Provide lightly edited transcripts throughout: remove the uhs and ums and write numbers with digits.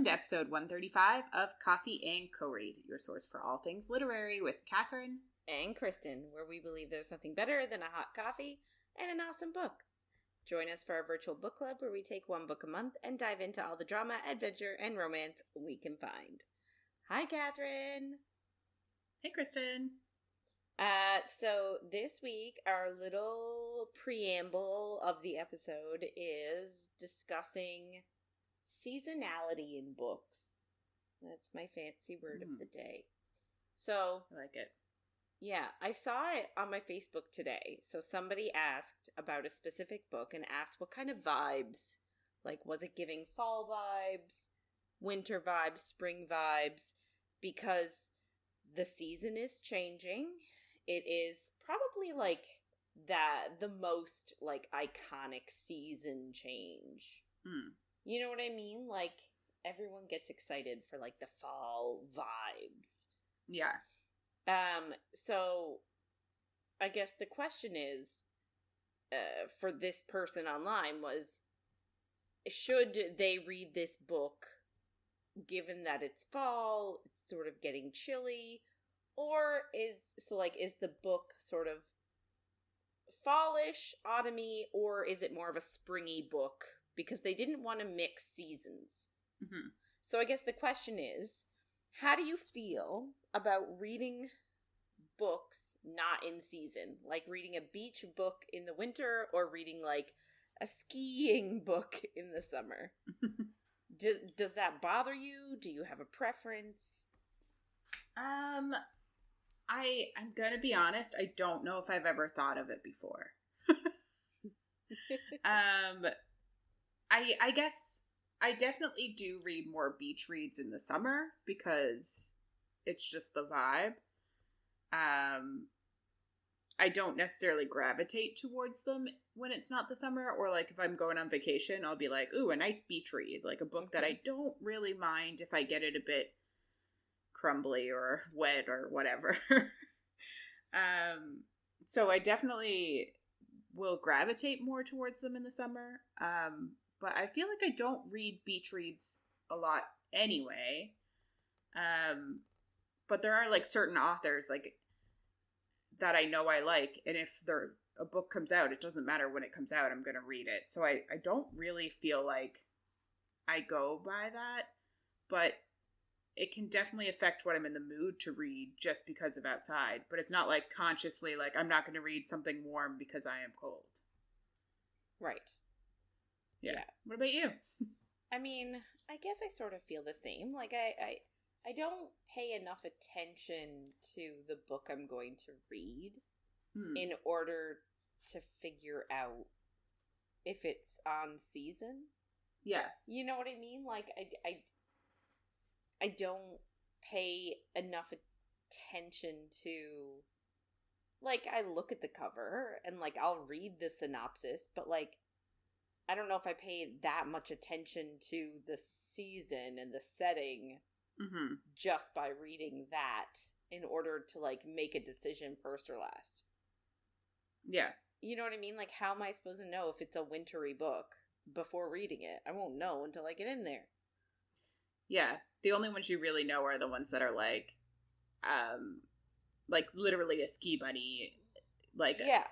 to episode 135 of Coffee and Co-Read, your source for all things literary with Catherine and Kristen, where we believe there's nothing better than a hot coffee and an awesome book. Join us for our virtual book club where we take one book a month and dive into all the drama, adventure, and romance we can find. Hi, Catherine. Hey, Kristen. So this week, our little preamble of the episode is discussing seasonality in books. That's my fancy word of the day. So I like it. Yeah, I saw it on my Facebook today. So somebody asked about a specific book and asked what kind of vibes. Like, was it giving fall vibes, winter vibes, spring vibes? Because the season is changing. It is probably like the most like iconic season change. You know what I mean? Like, everyone gets excited for like the fall vibes. Yeah. So I guess the question is, for this person online was, should they read this book given that it's fall, it's sort of getting chilly, or is the book sort of fallish, autumny, or is it more of a springy book? Because they didn't want to mix seasons. Mm-hmm. So I guess the question is, how do you feel about reading books not in season? Like reading a beach book in the winter or reading like a skiing book in the summer? Does that bother you? Do you have a preference? I'm gonna be honest, I don't know if I've ever thought of it before. I guess I definitely do read more beach reads in the summer because it's just the vibe. I don't necessarily gravitate towards them when it's not the summer, or like if I'm going on vacation, I'll be like, ooh, a nice beach read, like a book that I don't really mind if I get it a bit crumbly or wet or whatever. So I definitely will gravitate more towards them in the summer. But I feel like I don't read beach reads a lot anyway. But there are like certain authors like that I know I like, and if a book comes out, it doesn't matter when it comes out, I'm going to read it. So I don't really feel like I go by that, but it can definitely affect what I'm in the mood to read just because of outside. But it's not like consciously like I'm not going to read something warm because I am cold. Right. Yeah. What about you? I mean, I guess I sort of feel the same. Like I don't pay enough attention to the book I'm going to read in order to figure out if it's on season. Yeah. You know what I mean? Like, I don't pay enough attention to, like, I look at the cover and, like, I'll read the synopsis, but, like, I don't know if I pay that much attention to the season and the setting just by reading that in order to, like, make a decision first or last. Yeah. You know what I mean? Like, how am I supposed to know if it's a wintry book before reading it? I won't know until I get in there. Yeah. The only ones you really know are the ones that are, like literally a ski bunny, like, yeah.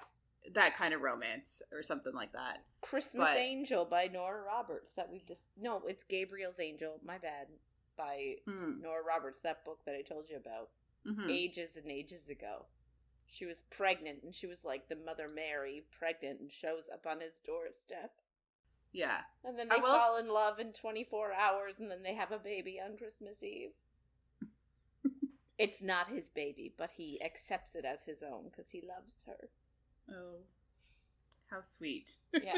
That kind of romance or something like that. Christmas Angel by Nora Roberts that we've just... No, it's Gabriel's Angel. My bad. By Nora Roberts, that book that I told you about. Ages and ages ago. She was pregnant, and she was like the Mother Mary, pregnant, and shows up on his doorstep. Yeah. And then they fall in love in 24 hours, and then they have a baby on Christmas Eve. It's not his baby, but he accepts it as his own because he loves her. Oh, how sweet. Yeah.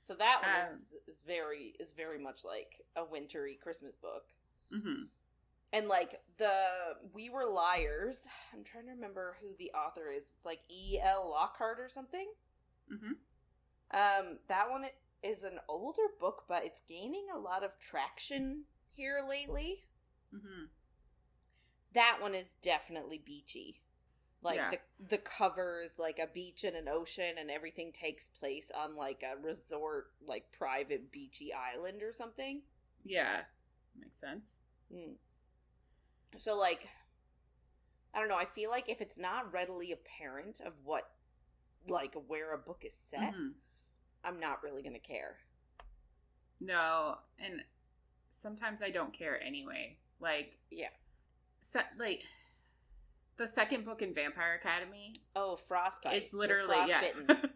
So that one is very much like a wintry Christmas book. And like We Were Liars, I'm trying to remember who the author is. It's like E.L. Lockhart or something. That one is an older book, but it's gaining a lot of traction here lately. That one is definitely beachy. Like, the cover is like a beach and an ocean, and everything takes place on like a resort, like private beachy island or something. Yeah. Makes sense. Mm. So, like, I don't know. I feel like if it's not readily apparent of what, like, where a book is set, I'm not really going to care. No, and sometimes I don't care anyway. Like, yeah. Like, the second book in Vampire Academy. Oh, Frostbite. It's literally, Frostbitten. yeah.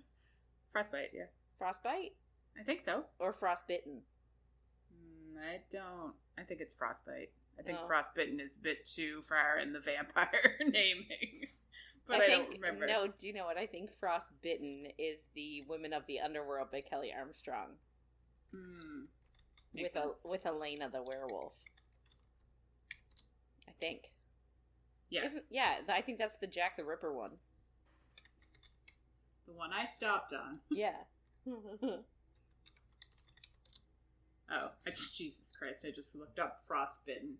Frostbite, yeah. Frostbite? I think so. Or Frostbitten? I think it's Frostbite. I think Frostbitten is a bit too far in the vampire naming. But I don't remember. No, do you know what? I think Frostbitten is the Women of the Underworld by Kelly Armstrong. With Elena the werewolf. I think. Yeah. I think that's the Jack the Ripper one. The one I stopped on. Yeah. Oh, Jesus Christ, I just looked up Frostbitten.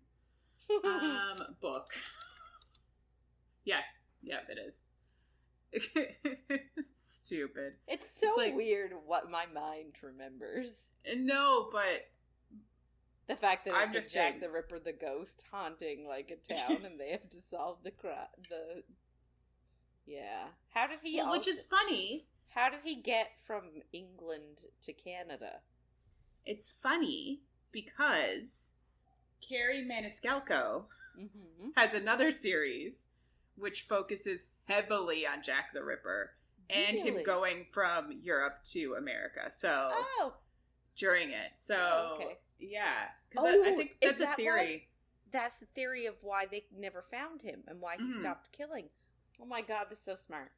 Book. Yeah, it is. Stupid. It's so like, weird what my mind remembers. No, but the fact that it's Jack the Ripper the ghost haunting like a town and they have to solve the Yeah. How did he which is funny. How did he get from England to Canada? It's funny because Kerri Maniscalco has another series which focuses heavily on Jack the Ripper and him going from Europe to America. So during it. So yeah. I think that's a theory. That's the theory of why they never found him and why he stopped killing. Oh my god, this is so smart.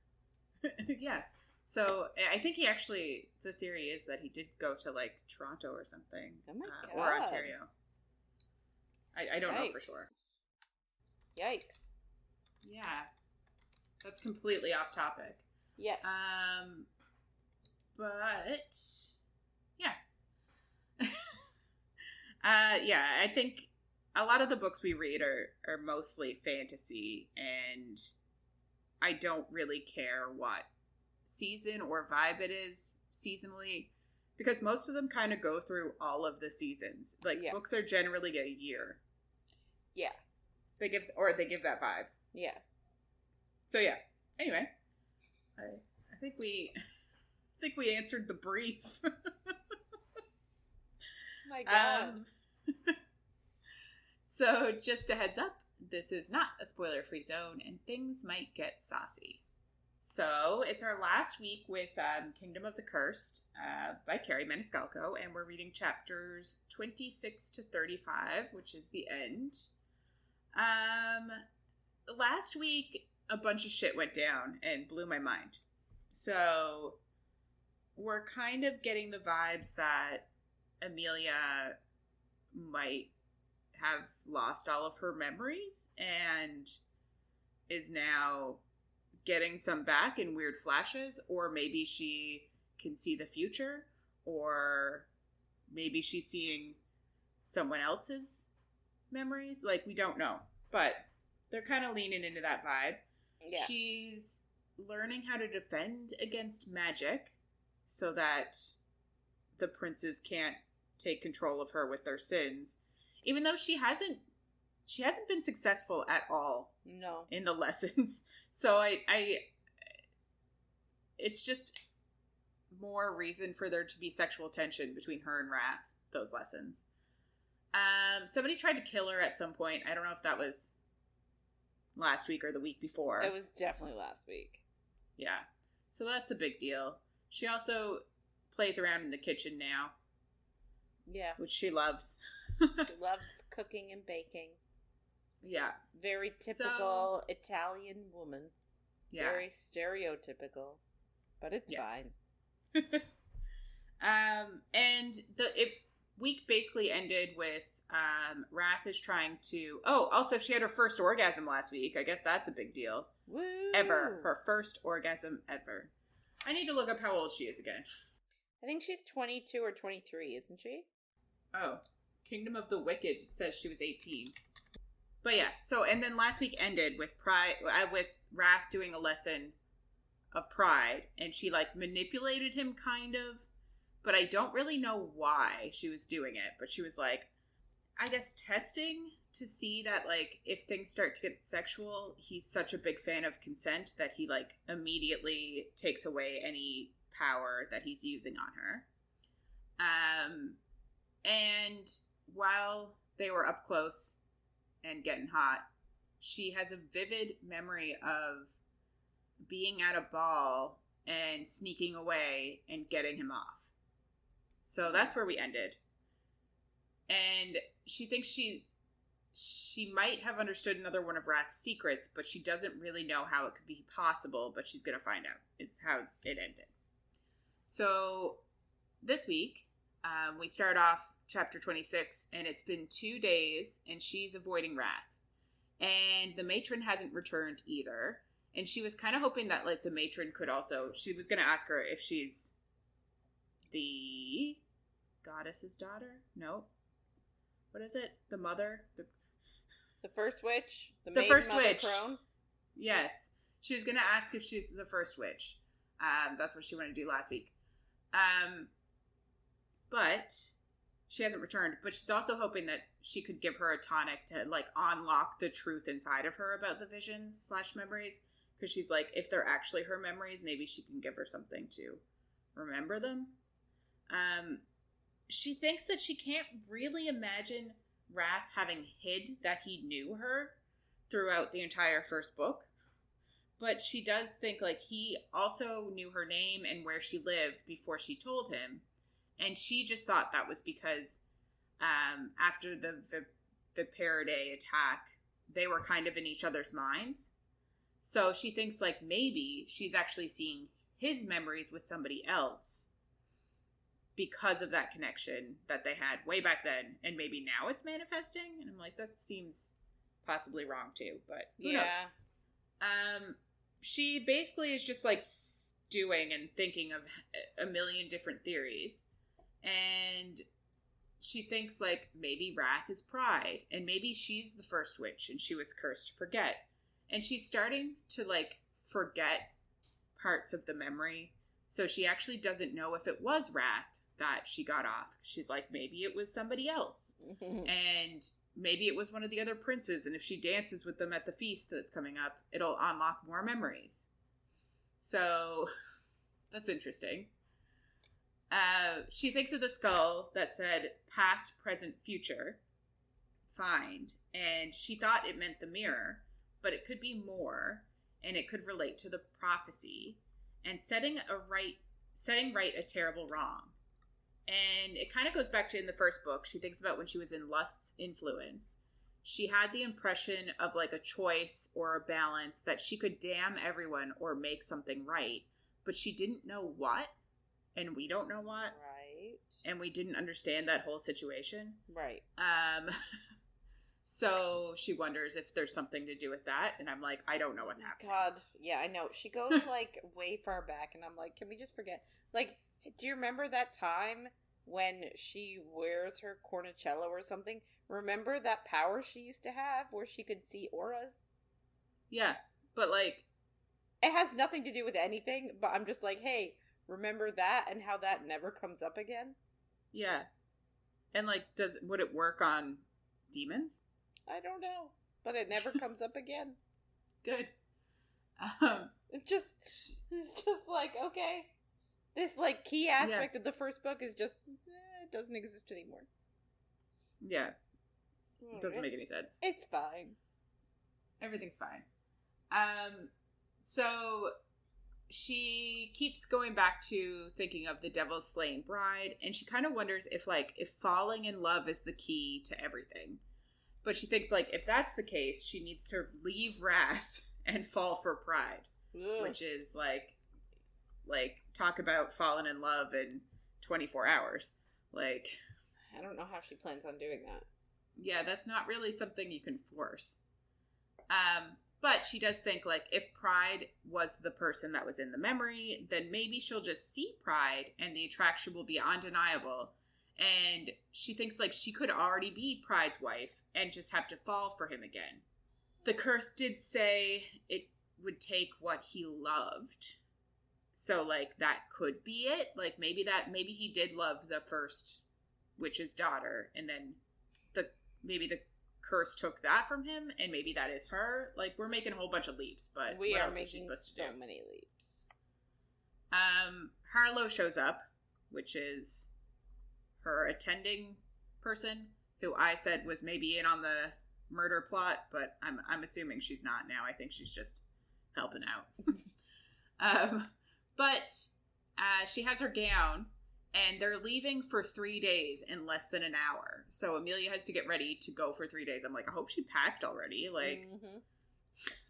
Yeah. So I think the theory is that he did go to like Toronto or something. Oh my god. Or Ontario. I don't know for sure. Yikes. Yeah. That's completely off topic. Yes. But yeah. Yeah, I think a lot of the books we read are mostly fantasy, and I don't really care what season or vibe it is seasonally, because most of them kind of go through all of the seasons. Like, books are generally a year. Yeah. They give that vibe. Yeah. So yeah. Anyway, I think we answered the brief. My god. So just a heads up, this is not a spoiler-free zone, and things might get saucy. So it's our last week with Kingdom of the Cursed by Kerri Maniscalco, and we're reading chapters 26 to 35, which is the end. Last week, a bunch of shit went down and blew my mind. So we're kind of getting the vibes that Emilia might have lost all of her memories and is now getting some back in weird flashes, or maybe she can see the future, or maybe she's seeing someone else's memories. Like, we don't know, but they're kind of leaning into that vibe. Yeah. She's learning how to defend against magic so that the princes can't take control of her with their sins, even though she hasn't been successful at all. No. In the lessons. So it's just more reason for there to be sexual tension between her and Wrath, those lessons. Somebody tried to kill her at some point. I don't know if that was last week or the week before. It was definitely last week. Yeah. So that's a big deal. She also plays around in the kitchen now. Yeah. Which she loves cooking and baking. Yeah. Very typical Italian woman. Yeah. Very stereotypical. But it's fine. And the week basically ended with Wrath is trying to... Oh, also she had her first orgasm last week. I guess that's a big deal. Woo! Ever. Her first orgasm ever. I need to look up how old she is again. I think she's 22 or 23, isn't she? Oh. Kingdom of the Wicked says she was 18. But yeah, so, and then last week ended with with Wrath doing a lesson of pride, and she, like, manipulated him, kind of, but I don't really know why she was doing it, but she was like, I guess, testing to see that, like, if things start to get sexual, he's such a big fan of consent that he, like, immediately takes away any power that he's using on her. And while they were up close and getting hot, she has a vivid memory of being at a ball and sneaking away and getting him off. So that's where we ended. And she thinks she might have understood another one of Rath's secrets, but she doesn't really know how it could be possible, but she's going to find out, is how it ended. So this week, we start off chapter 26, and it's been 2 days, and she's avoiding Rath. And the matron hasn't returned either. And she was kind of hoping that, like, the matron could also... She was going to ask her if she's the goddess's daughter? No. What is it? The mother? The first witch? The first witch. Crone? Yes. She was going to ask if she's the first witch. That's what she wanted to do last week. But she hasn't returned. But she's also hoping that she could give her a tonic to, like, unlock the truth inside of her about the visions / memories. Because she's like, if they're actually her memories, maybe she can give her something to remember them. She thinks that she can't really imagine Rath having hid that he knew her throughout the entire first book. But she does think, like, he also knew her name and where she lived before she told him. And she just thought that was because after the Viperidae attack, they were kind of in each other's minds. So she thinks, like, maybe she's actually seeing his memories with somebody else because of that connection that they had way back then. And maybe now it's manifesting. And I'm like, that seems possibly wrong too. But who knows? She basically is just, like, stewing and thinking of a million different theories. And she thinks, like, maybe Rath is Pride. And maybe she's the first witch and she was cursed to forget. And she's starting to, like, forget parts of the memory. So she actually doesn't know if it was Rath that she got off. She's like, maybe it was somebody else. And maybe it was one of the other princes. And if she dances with them at the feast that's coming up, it'll unlock more memories. So that's interesting. She thinks of the skull that said past, present, future, find. And she thought it meant the mirror. But it could be more, and it could relate to the prophecy, and setting right a terrible wrong. And it kind of goes back to in the first book. She thinks about when she was in Lust's influence. She had the impression of, like, a choice or a balance that she could damn everyone or make something right, but she didn't know what, and we don't know what. Right. And we didn't understand that whole situation. Right. So she wonders if there's something to do with that. And I'm like, I don't know what's happening. God, yeah, I know. She goes, like, way far back. And I'm like, can we just forget? Like, do you remember that time when she wears her cornicello or something? Remember that power she used to have where she could see auras? Yeah, but, like... It has nothing to do with anything, but I'm just like, hey, remember that and how that never comes up again? Yeah. And, like, would it work on demons? I don't know, but it never comes up again. Good. It's just like, okay. This, like, key aspect of the first book is just, it doesn't exist anymore. Yeah. It doesn't make any sense. It's fine. Everything's fine. So she keeps going back to thinking of the devil's slain bride, and she kind of wonders if falling in love is the key to everything. But she thinks, like, if that's the case, she needs to leave Wrath and fall for Pride. Ugh. Which is, like, talk about falling in love in 24 hours. Like... I don't know how she plans on doing that. Yeah, that's not really something you can force. But she does think, like, if Pride was the person that was in the memory, then maybe she'll just see Pride and the attraction will be undeniable. And she thinks, like, she could already be Pride's wife and just have to fall for him again. The curse did say it would take what he loved. So, like, that could be it. Like, maybe he did love the first witch's daughter, and then maybe the curse took that from him, and maybe that is her. Like, we're making a whole bunch of leaps, but we what are else is she making supposed to so do? many leaps. Harlow shows up, which is her attending person, who I said was maybe in on the murder plot, but I'm assuming she's not now. I think she's just helping out. But she has her gown, and they're leaving for 3 days in less than an hour. So Emilia has to get ready to go for 3 days. I'm like, I hope she packed already. Like,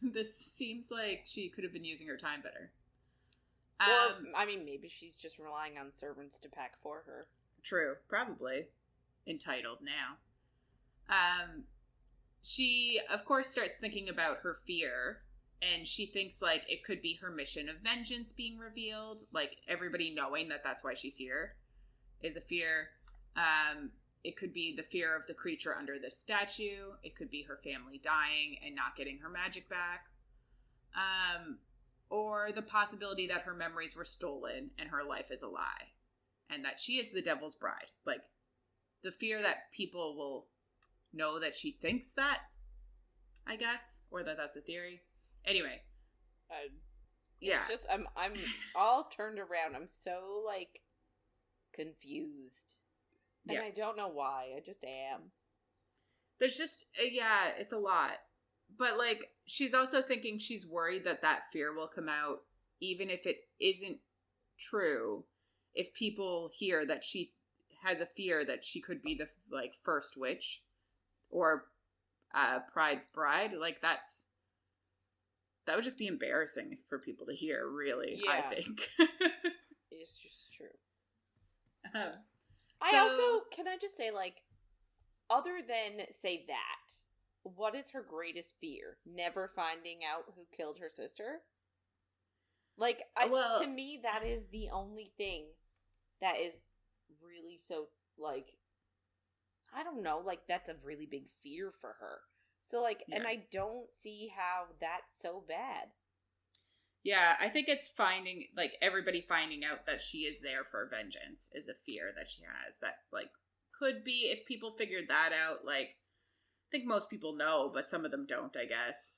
this seems like she could have been using her time better. Or, I mean, maybe she's just relying on servants to pack for her. True, probably. Entitled now. She, of course, starts thinking about her fear, and she thinks, like, it could be her mission of vengeance being revealed. Like, everybody knowing that that's why she's here is a fear. It could be the fear of the creature under the statue. It could be her family dying and not getting her magic back. Or the possibility that her memories were stolen and her life is a lie. And that she is the devil's bride. Like, the fear that people will know that she thinks that, I guess. Or that that's a theory. Anyway. It's just, I'm all turned around. I'm so, like, confused. And I don't know why. I just am. There's just, it's a lot. But, like, she's also thinking she's worried that that fear will come out, even if it isn't true. If people hear that she has a fear that she could be the, like, first witch or Pride's bride, like, that would just be embarrassing for people to hear, really, I think. It's just true. Can I just say, like, other than say that, what is her greatest fear? Never finding out who killed her sister? Like, to me, that is the only thing that is really so, like, I don't know, like, that's a really big fear for her. So, like, and I don't see how that's so bad. Yeah, I think it's everybody finding out that she is there for vengeance is a fear that she has that, like, could be, if people figured that out, like, I think most people know, but some of them don't, I guess.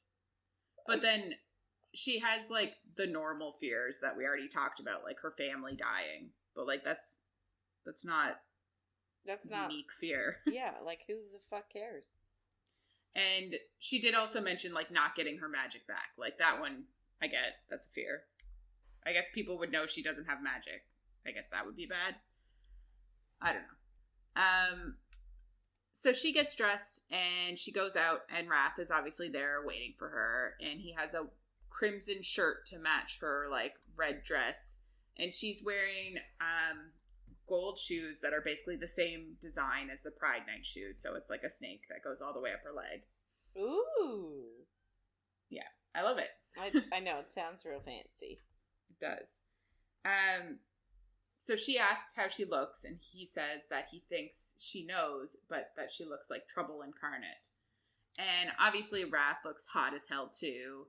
But then she has, like, the normal fears that we already talked about, like her family dying. But, like, that's not unique fear. Yeah, like, who the fuck cares? And she did also mention, like, not getting her magic back. Like, that one, I get. That's a fear. I guess people would know she doesn't have magic. I guess that would be bad. I don't know. So she gets dressed, and she goes out, and Wrath is obviously there waiting for her, and he has a crimson shirt to match her, like, red dress, and she's wearing gold shoes that are basically the same design as the Pride Night shoes, so it's like a snake that goes all the way up her leg. Ooh. Yeah, I love it. I know, it sounds real fancy. It does. So she asks how she looks, and he says that he thinks she knows, but that she looks like trouble incarnate. And obviously Wrath looks hot as hell too.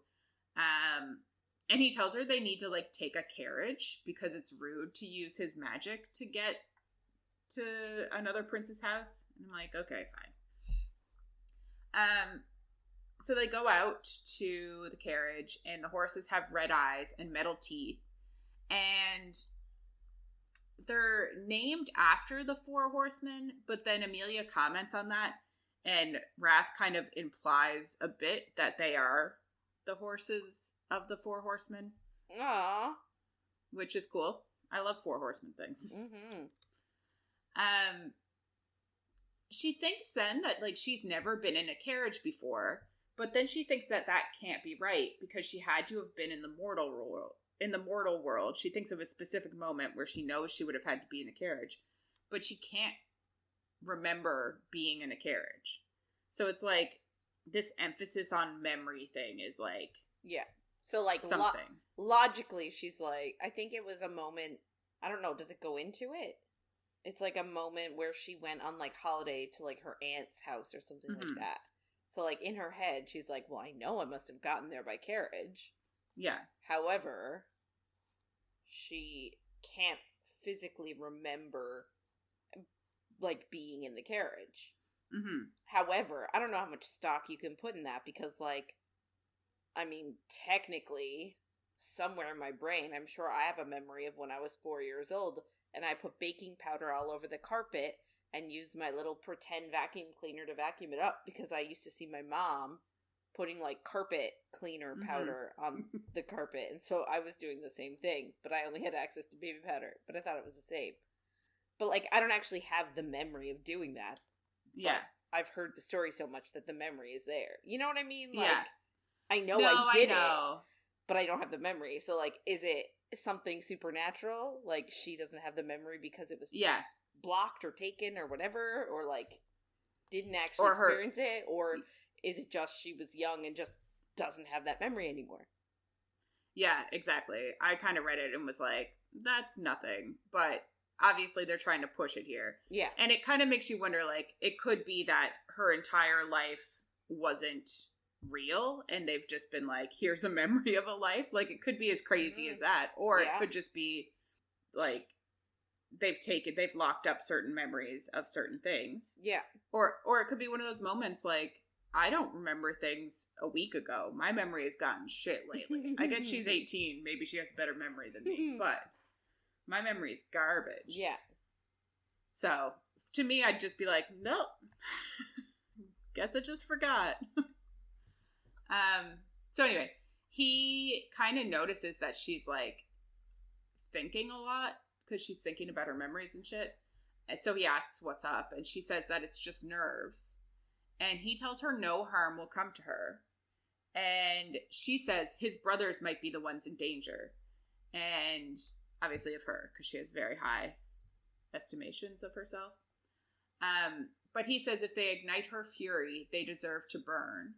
And he tells her they need to, like, take a carriage because it's rude to use his magic to get to another prince's house. And I'm like, okay, fine. So they go out to the carriage, and the horses have red eyes and metal teeth. And they're named after the four horsemen, but then Emilia comments on that, and Wrath kind of implies a bit that they are the horses of the four horsemen. Aww. Which is cool. I love four horsemen things. Mm-hmm. She thinks then that, like, she's never been in a carriage before, but then she thinks that that can't be right because she had to have been in the mortal world. In the mortal world, she thinks of a specific moment where she knows she would have had to be in a carriage, but she can't remember being in a carriage. So it's like this emphasis on memory thing is like, yeah. So, like, something. Logically, she's like, I think it was a moment, I don't know, does it go into it? It's like a moment where she went on, like, holiday to, like, her aunt's house or something like that. So, like, in her head, she's like, well, I know I must have gotten there by carriage. Yeah. However, she can't physically remember, like, being in the carriage. Mm-hmm. However, I don't know how much stock you can put in that because, like, I mean, technically, somewhere in my brain, I'm sure I have a memory of when I was 4 years old and I put baking powder all over the carpet and used my little pretend vacuum cleaner to vacuum it up because I used to see my mom putting, like, carpet cleaner powder on the carpet. And so I was doing the same thing, but I only had access to baby powder, but I thought it was the same. But, like, I don't actually have the memory of doing that. Yeah. I've heard the story so much that the memory is there. You know what I mean? Like, yeah. I know I did it, but I don't have the memory. So, like, is it something supernatural? Like, she doesn't have the memory because it was blocked or taken or whatever? Or, like, didn't actually experience it? Or is it just she was young and just doesn't have that memory anymore? Yeah, exactly. I kind of read it and was like, that's nothing. But obviously they're trying to push it here. Yeah. And it kind of makes you wonder, like, it could be that her entire life wasn't real and they've just been like, here's a memory of a life. Like, it could be as crazy as that. Or it could just be, like, they've locked up certain memories of certain things. Yeah. Or it could be one of those moments, like, I don't remember things a week ago. My memory has gotten shit lately. I get she's 18. Maybe she has a better memory than me. But my memory's garbage. Yeah. So, to me, I'd just be like, nope. Guess I just forgot. So anyway, he kind of notices that she's, like, thinking a lot because she's thinking about her memories and shit. And so he asks what's up, and she says that it's just nerves. And he tells her no harm will come to her. And she says his brothers might be the ones in danger. And obviously of her, because she has very high estimations of herself. But he says if they ignite her fury, they deserve to burn.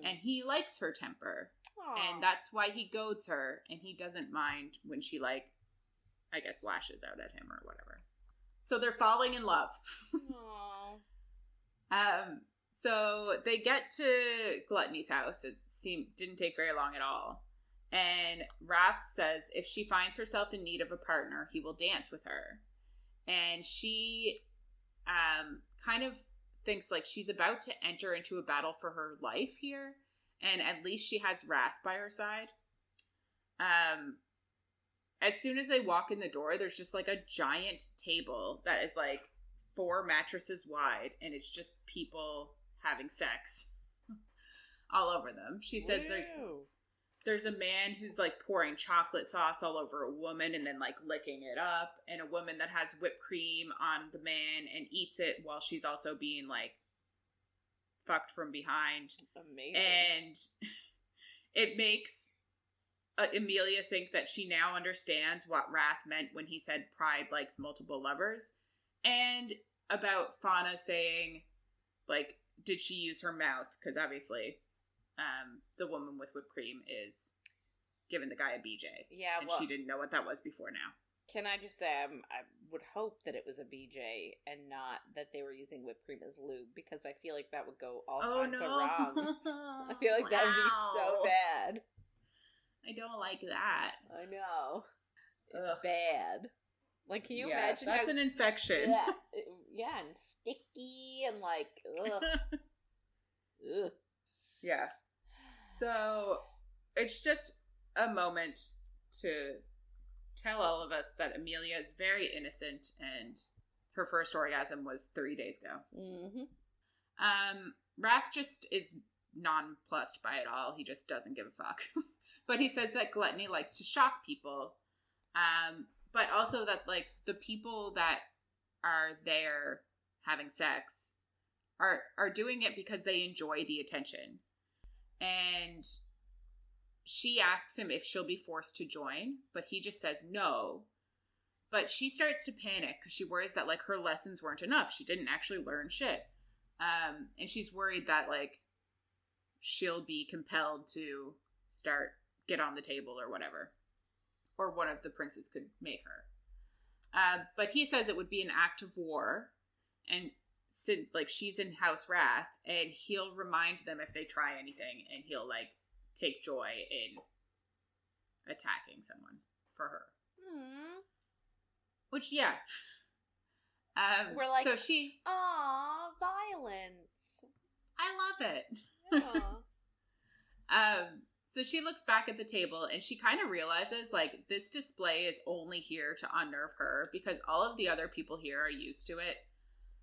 And he likes her temper. Aww. And that's why he goads her. And he doesn't mind when she, like, I guess lashes out at him or whatever. So they're falling in love. So they get to Gluttony's house. It didn't take very long at all. And Wrath says if she finds herself in need of a partner, he will dance with her. And she kind of thinks like she's about to enter into a battle for her life here. And at least she has Wrath by her side. As soon as they walk in the door, there's just like a giant table that is like 4 mattresses wide. And it's just people having sex all over them. She says there's a man who's like pouring chocolate sauce all over a woman and then like licking it up, and a woman that has whipped cream on the man and eats it while she's also being like fucked from behind. Amazing. And it makes Emilia think that she now understands what Wrath meant when he said pride likes multiple lovers, and about Fauna saying like, did she use her mouth? Because obviously, the woman with whipped cream is giving the guy a BJ. Yeah, and she didn't know what that was before now. Can I just say, I would hope that it was a BJ and not that they were using whipped cream as lube, because I feel like that would go all kinds of wrong. I feel like that would be so bad. I don't like that. I know. It's bad. Like, can you imagine? That's an infection. Yeah, and sticky and like, ugh. Ugh. Yeah. So, it's just a moment to tell all of us that Emilia is very innocent and her first orgasm was 3 days ago. Mm-hmm. Wrath just is nonplussed by it all. He just doesn't give a fuck. But he says that Gluttony likes to shock people. But also that, like, the people that are there having sex are doing it because they enjoy the attention. And she asks him if she'll be forced to join, but he just says no. But she starts to panic because she worries that, like, her lessons weren't enough. She didn't actually learn shit. And she's worried that, like, she'll be compelled to get on the table or whatever. Or one of the princes could make her. But he says it would be an act of war. And, like, she's in House Wrath. And he'll remind them if they try anything. And he'll, like, take joy in attacking someone for her. Which, yeah. We're like, so she, aw, violence. I love it. Yeah. So she looks back at the table and she kind of realizes, like, this display is only here to unnerve her because all of the other people here are used to it.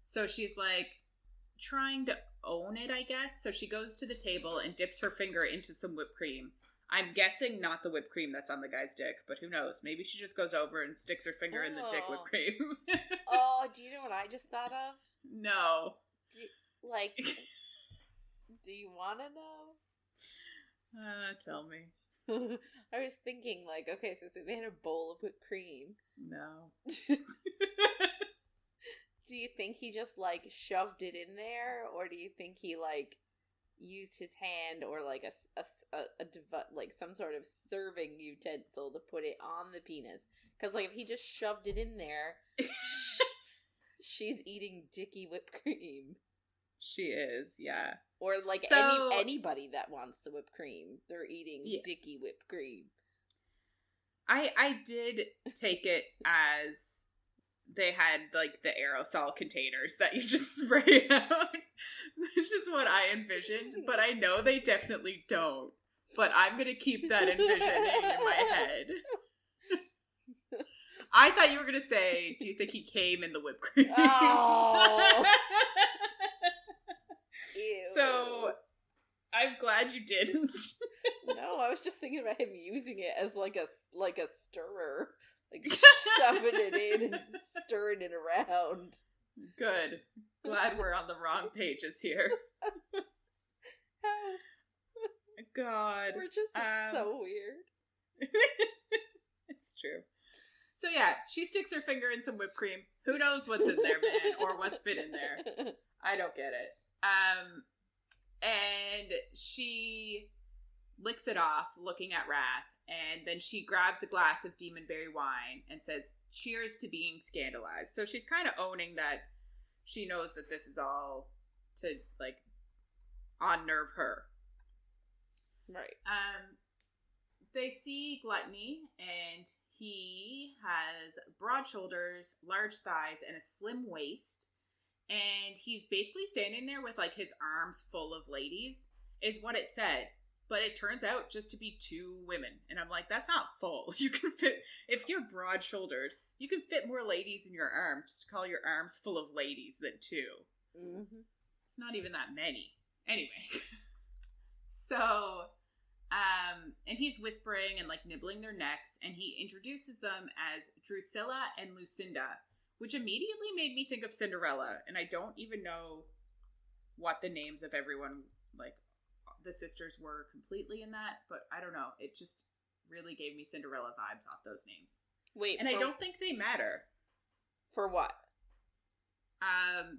So she's, like, trying to own it, I guess. So she goes to the table and dips her finger into some whipped cream. I'm guessing not the whipped cream that's on the guy's dick, but who knows? Maybe she just goes over and sticks her finger in the dick whipped cream. Oh, do you know what I just thought of? No. Do you want to know? Tell me. I was thinking, like, okay, so they had a bowl of whipped cream. No. Do you think he just, like, shoved it in there? Or do you think he, like, used his hand or, like, like, some sort of serving utensil to put it on the penis? Because, like, if he just shoved it in there, she's eating dicky whipped cream. She is, yeah. Or, like, anybody that wants the whipped cream, they're eating dicky whipped cream. I did take it as they had, like, the aerosol containers that you just spray out, which is what I envisioned, but I know they definitely don't. But I'm going to keep that envisioning in my head. I thought you were going to say, do you think he came in the whipped cream? Oh. Ew. So, I'm glad you didn't. No, I was just thinking about him using it as like a stirrer. Like shoving it in and stirring it around. Good. Glad we're on the wrong pages here. God. We're just so weird. It's true. So yeah, she sticks her finger in some whipped cream. Who knows what's in there, man, or what's been in there. I don't get it. And she licks it off, looking at Wrath, and then she grabs a glass of demonberry wine and says, "Cheers to being scandalized." So she's kind of owning that she knows that this is all to, like, unnerve her. Right. They see Gluttony, and he has broad shoulders, large thighs, and a slim waist. And he's basically standing there with, like, his arms full of ladies, is what it said. But it turns out just to be 2 women. And I'm like, that's not full. You can fit, if you're broad-shouldered, you can fit more ladies in your arms to call your arms full of ladies than 2. Mm-hmm. It's not even that many. Anyway. So, and he's whispering and, like, nibbling their necks, and he introduces them as Drusilla and Lucinda, which immediately made me think of Cinderella, and I don't even know what the names of everyone, like, the sisters were completely in that, but I don't know. It just really gave me Cinderella vibes off those names. Wait, and I don't think they matter. For what?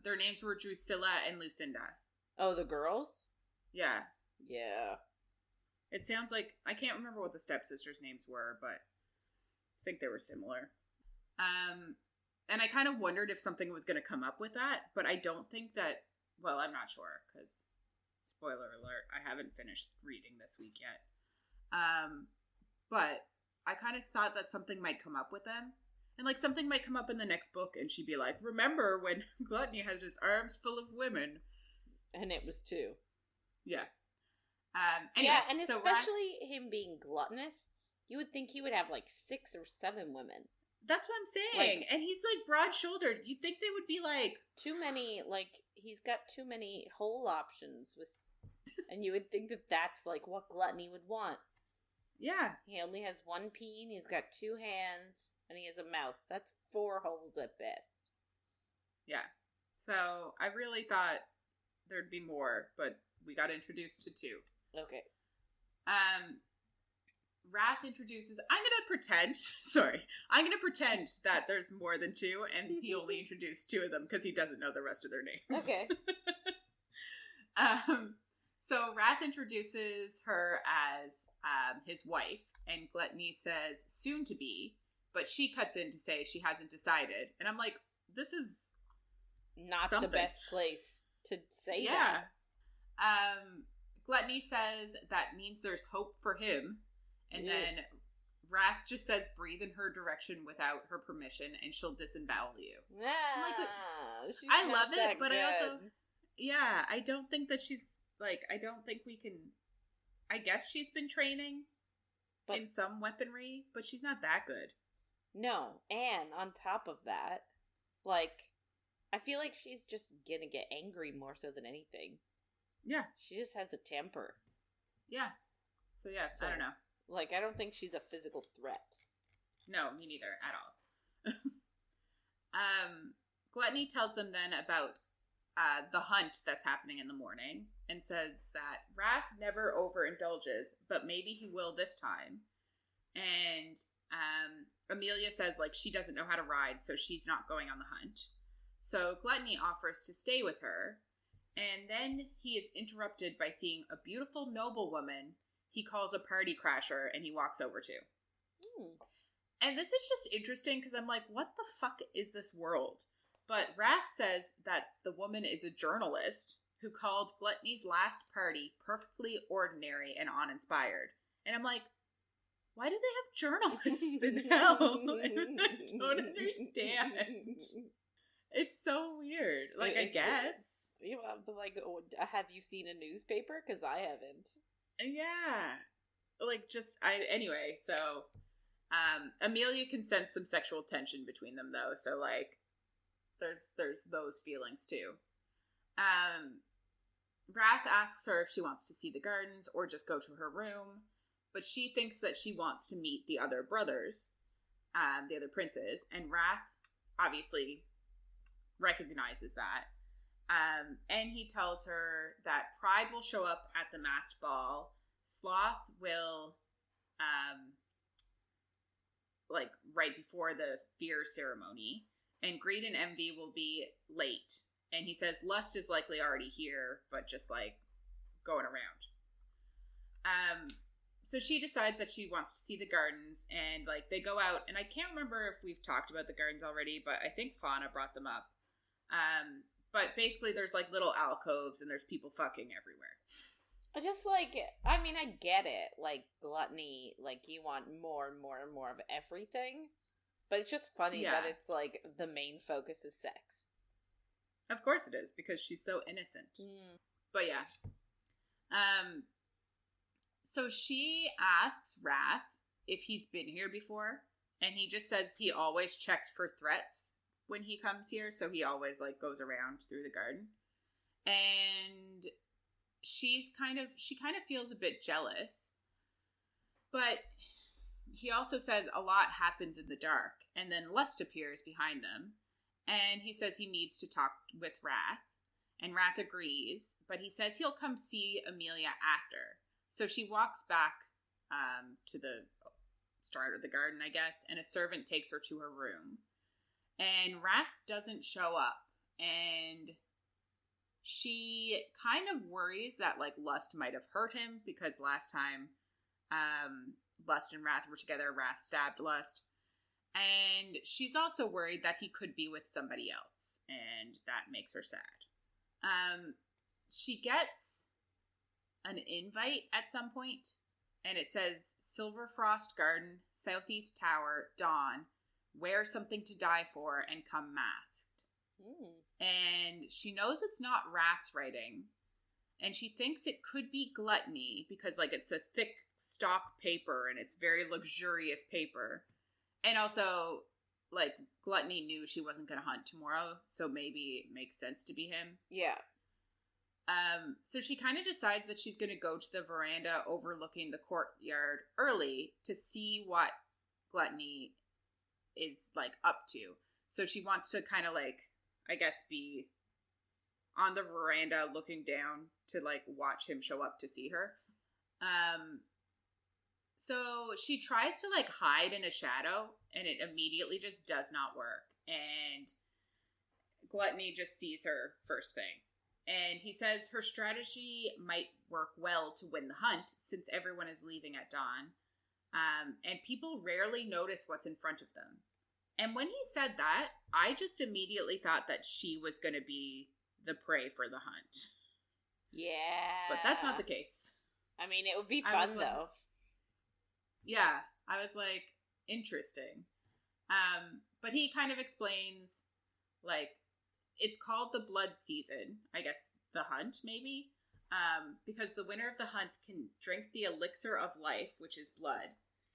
Their names were Drusilla and Lucinda. Oh, the girls? Yeah. Yeah. It sounds like, I can't remember what the stepsisters' names were, but I think they were similar. And I kind of wondered if something was going to come up with that, but I don't think that, well, I'm not sure, because, spoiler alert, I haven't finished reading this week yet. But I kind of thought that something might come up with them. And, like, something might come up in the next book, and she'd be like, remember when Gluttony had his arms full of women? And it was 2. Yeah. Anyway, yeah, and especially him being gluttonous, you would think he would have, like, 6 or 7 women. That's what I'm saying. Like, and he's, like, broad-shouldered. You'd think they would be, like... Too many, like, he's got too many hole options with... And you would think that that's, like, what Gluttony would want. Yeah. He only has 1 peen, he's got 2 hands, and he has a mouth. That's 4 holes at best. Yeah. So, I really thought there'd be more, but we got introduced to 2. Okay. Wrath introduces, I'm going to pretend that there's more than 2, and he only introduced 2 of them because he doesn't know the rest of their names. Okay. So Wrath introduces her as his wife, and Gluttony says soon to be, but she cuts in to say she hasn't decided. And I'm like, this is not something. The best place to say that. Gluttony says that means there's hope for him. And then Wrath just says breathe in her direction without her permission and she'll disembowel you. I love it, but good. I also, I don't think that she's, like, I don't think we can, I guess she's been training in some weaponry, but she's not that good. No, and on top of that, like, I feel like she's just gonna get angry more so than anything. Yeah. She just has a temper. Yeah. So, I don't know. Like, I don't think she's a physical threat. No, me neither, at all. Gluttony tells them then about the hunt that's happening in the morning and says that Wrath never overindulges, but maybe he will this time. And Emilia says, like, she doesn't know how to ride, so she's not going on the hunt. So Gluttony offers to stay with her, and then he is interrupted by seeing a beautiful noblewoman he calls a party crasher, and he walks over to. And this is just interesting, because I'm like, what the fuck is this world? But Wrath says that the woman is a journalist who called Gluttony's last party perfectly ordinary and uninspired. And I'm like, why do they have journalists in hell? I don't understand. It's so weird. Like, I guess. Like, have you seen a newspaper? Because I haven't. Yeah. Like, just, anyway, so, Emilia can sense some sexual tension between them, though, so, like, there's those feelings, too. Wrath asks her if she wants to see the gardens or just go to her room, but she thinks that she wants to meet the other brothers, the other princes, and Wrath obviously recognizes that. And he tells her that Pride will show up at the masked ball, Sloth will, like, right before the fear ceremony, and Greed and Envy will be late. And he says Lust is likely already here, but just, like, going around. So she decides that she wants to see the gardens, and, like, they go out, and I can't remember if we've talked about the gardens already, but I think Fauna brought them up. But basically there's, like, little alcoves, and there's people fucking everywhere. I just, like, I mean, I get it. Like, Gluttony, like, you want more and more and more of everything. But it's just funny that it's, like, the main focus is sex. Of course it is, because she's so innocent. But yeah. So she asks Wrath if he's been here before, and he just says he always checks for threats when he comes here, so he always, like, goes around through the garden. And she kind of feels a bit jealous, but he also says a lot happens in the dark, and then Lust appears behind them, and he says he needs to talk with Wrath, and Wrath agrees, but he says he'll come see Emilia after. So she walks back to the start of the garden, I guess, and a servant takes her to her room. And Wrath doesn't show up, and she kind of worries that, like, Lust might have hurt him, because last time Lust and Wrath were together, Wrath stabbed Lust. And she's also worried that he could be with somebody else, and that makes her sad. She gets an invite at some point, and it says, Silverfrost Garden, Southeast Tower, Dawn, wear something to die for and come masked. And she knows it's not Wrath's writing, and she thinks it could be Gluttony, because, like, it's a thick stock paper, and it's very luxurious paper. And also, like, Gluttony knew she wasn't going to hunt tomorrow, so maybe it makes sense to be him. Yeah. So she kind of decides that she's going to go to the veranda overlooking the courtyard early to see what Gluttony is, like, up to. So she wants to kind of, like, I guess, be on the veranda looking down to, like, watch him show up to see her. So she tries to, like, hide in a shadow, and it immediately just does not work. And Gluttony just sees her first thing. And he says her strategy might work well to win the hunt, since everyone is leaving at dawn. And people rarely notice what's in front of them. And when he said that, I just immediately thought that she was going to be the prey for the hunt. Yeah. But that's not the case. I mean, it would be fun, though. Yeah. I was like, interesting. But he kind of explains, like, it's called the blood season, I guess the hunt, maybe, because the winner of the hunt can drink the elixir of life, which is blood.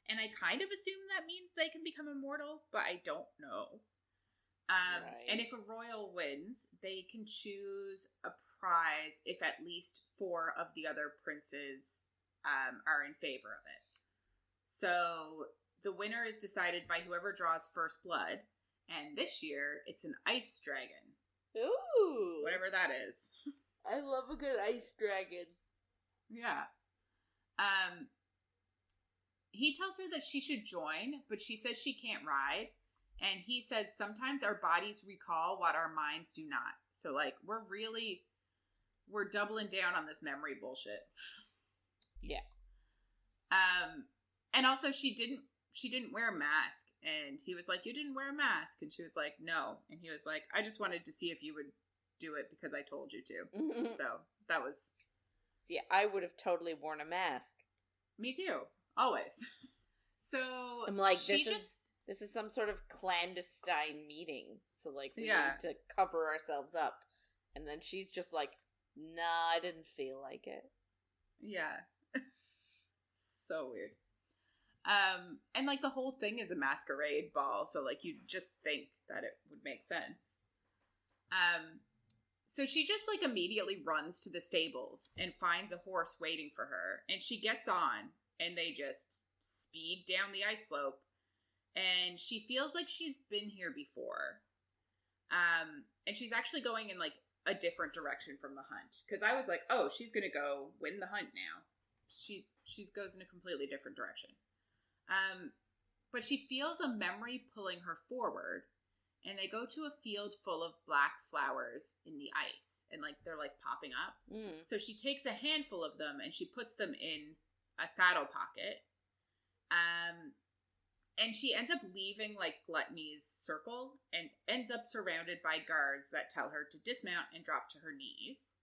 And I kind of assume that means they can become immortal, but I don't know. Right. And if a royal wins, they can choose a prize if at least 4 of the other princes are in favor of it. So the winner is decided by whoever draws first blood, and this year it's an ice dragon. Ooh! Whatever that is. I love a good ice dragon. Yeah. He tells her that she should join, but she says she can't ride. And he says sometimes our bodies recall what our minds do not. So, like, we're doubling down on this memory bullshit. Yeah. And also she didn't wear a mask. And he was like, you didn't wear a mask. And she was like, no. And he was like, I just wanted to see if you would do it because I told you to. So that was... See, I would have totally worn a mask. Me too. Always. So I'm like, this is some sort of clandestine meeting. So, like, we need to cover ourselves up. And then she's just like, nah, I didn't feel like it. Yeah. So weird. And, like, the whole thing is a masquerade ball. So, like, you'd just think that it would make sense. So she just, like, immediately runs to the stables and finds a horse waiting for her. And she gets on, and they just speed down the ice slope. And she feels like she's been here before. And she's actually going in, like, a different direction from the hunt. Because I was like, oh, she's going to go win the hunt now. She goes in a completely different direction. But she feels a memory pulling her forward. And they go to a field full of black flowers in the ice. And, like, they're, like, popping up. So she takes a handful of them and she puts them in a saddle pocket. And she ends up leaving, like, Gluttony's circle and ends up surrounded by guards that tell her to dismount and drop to her knees.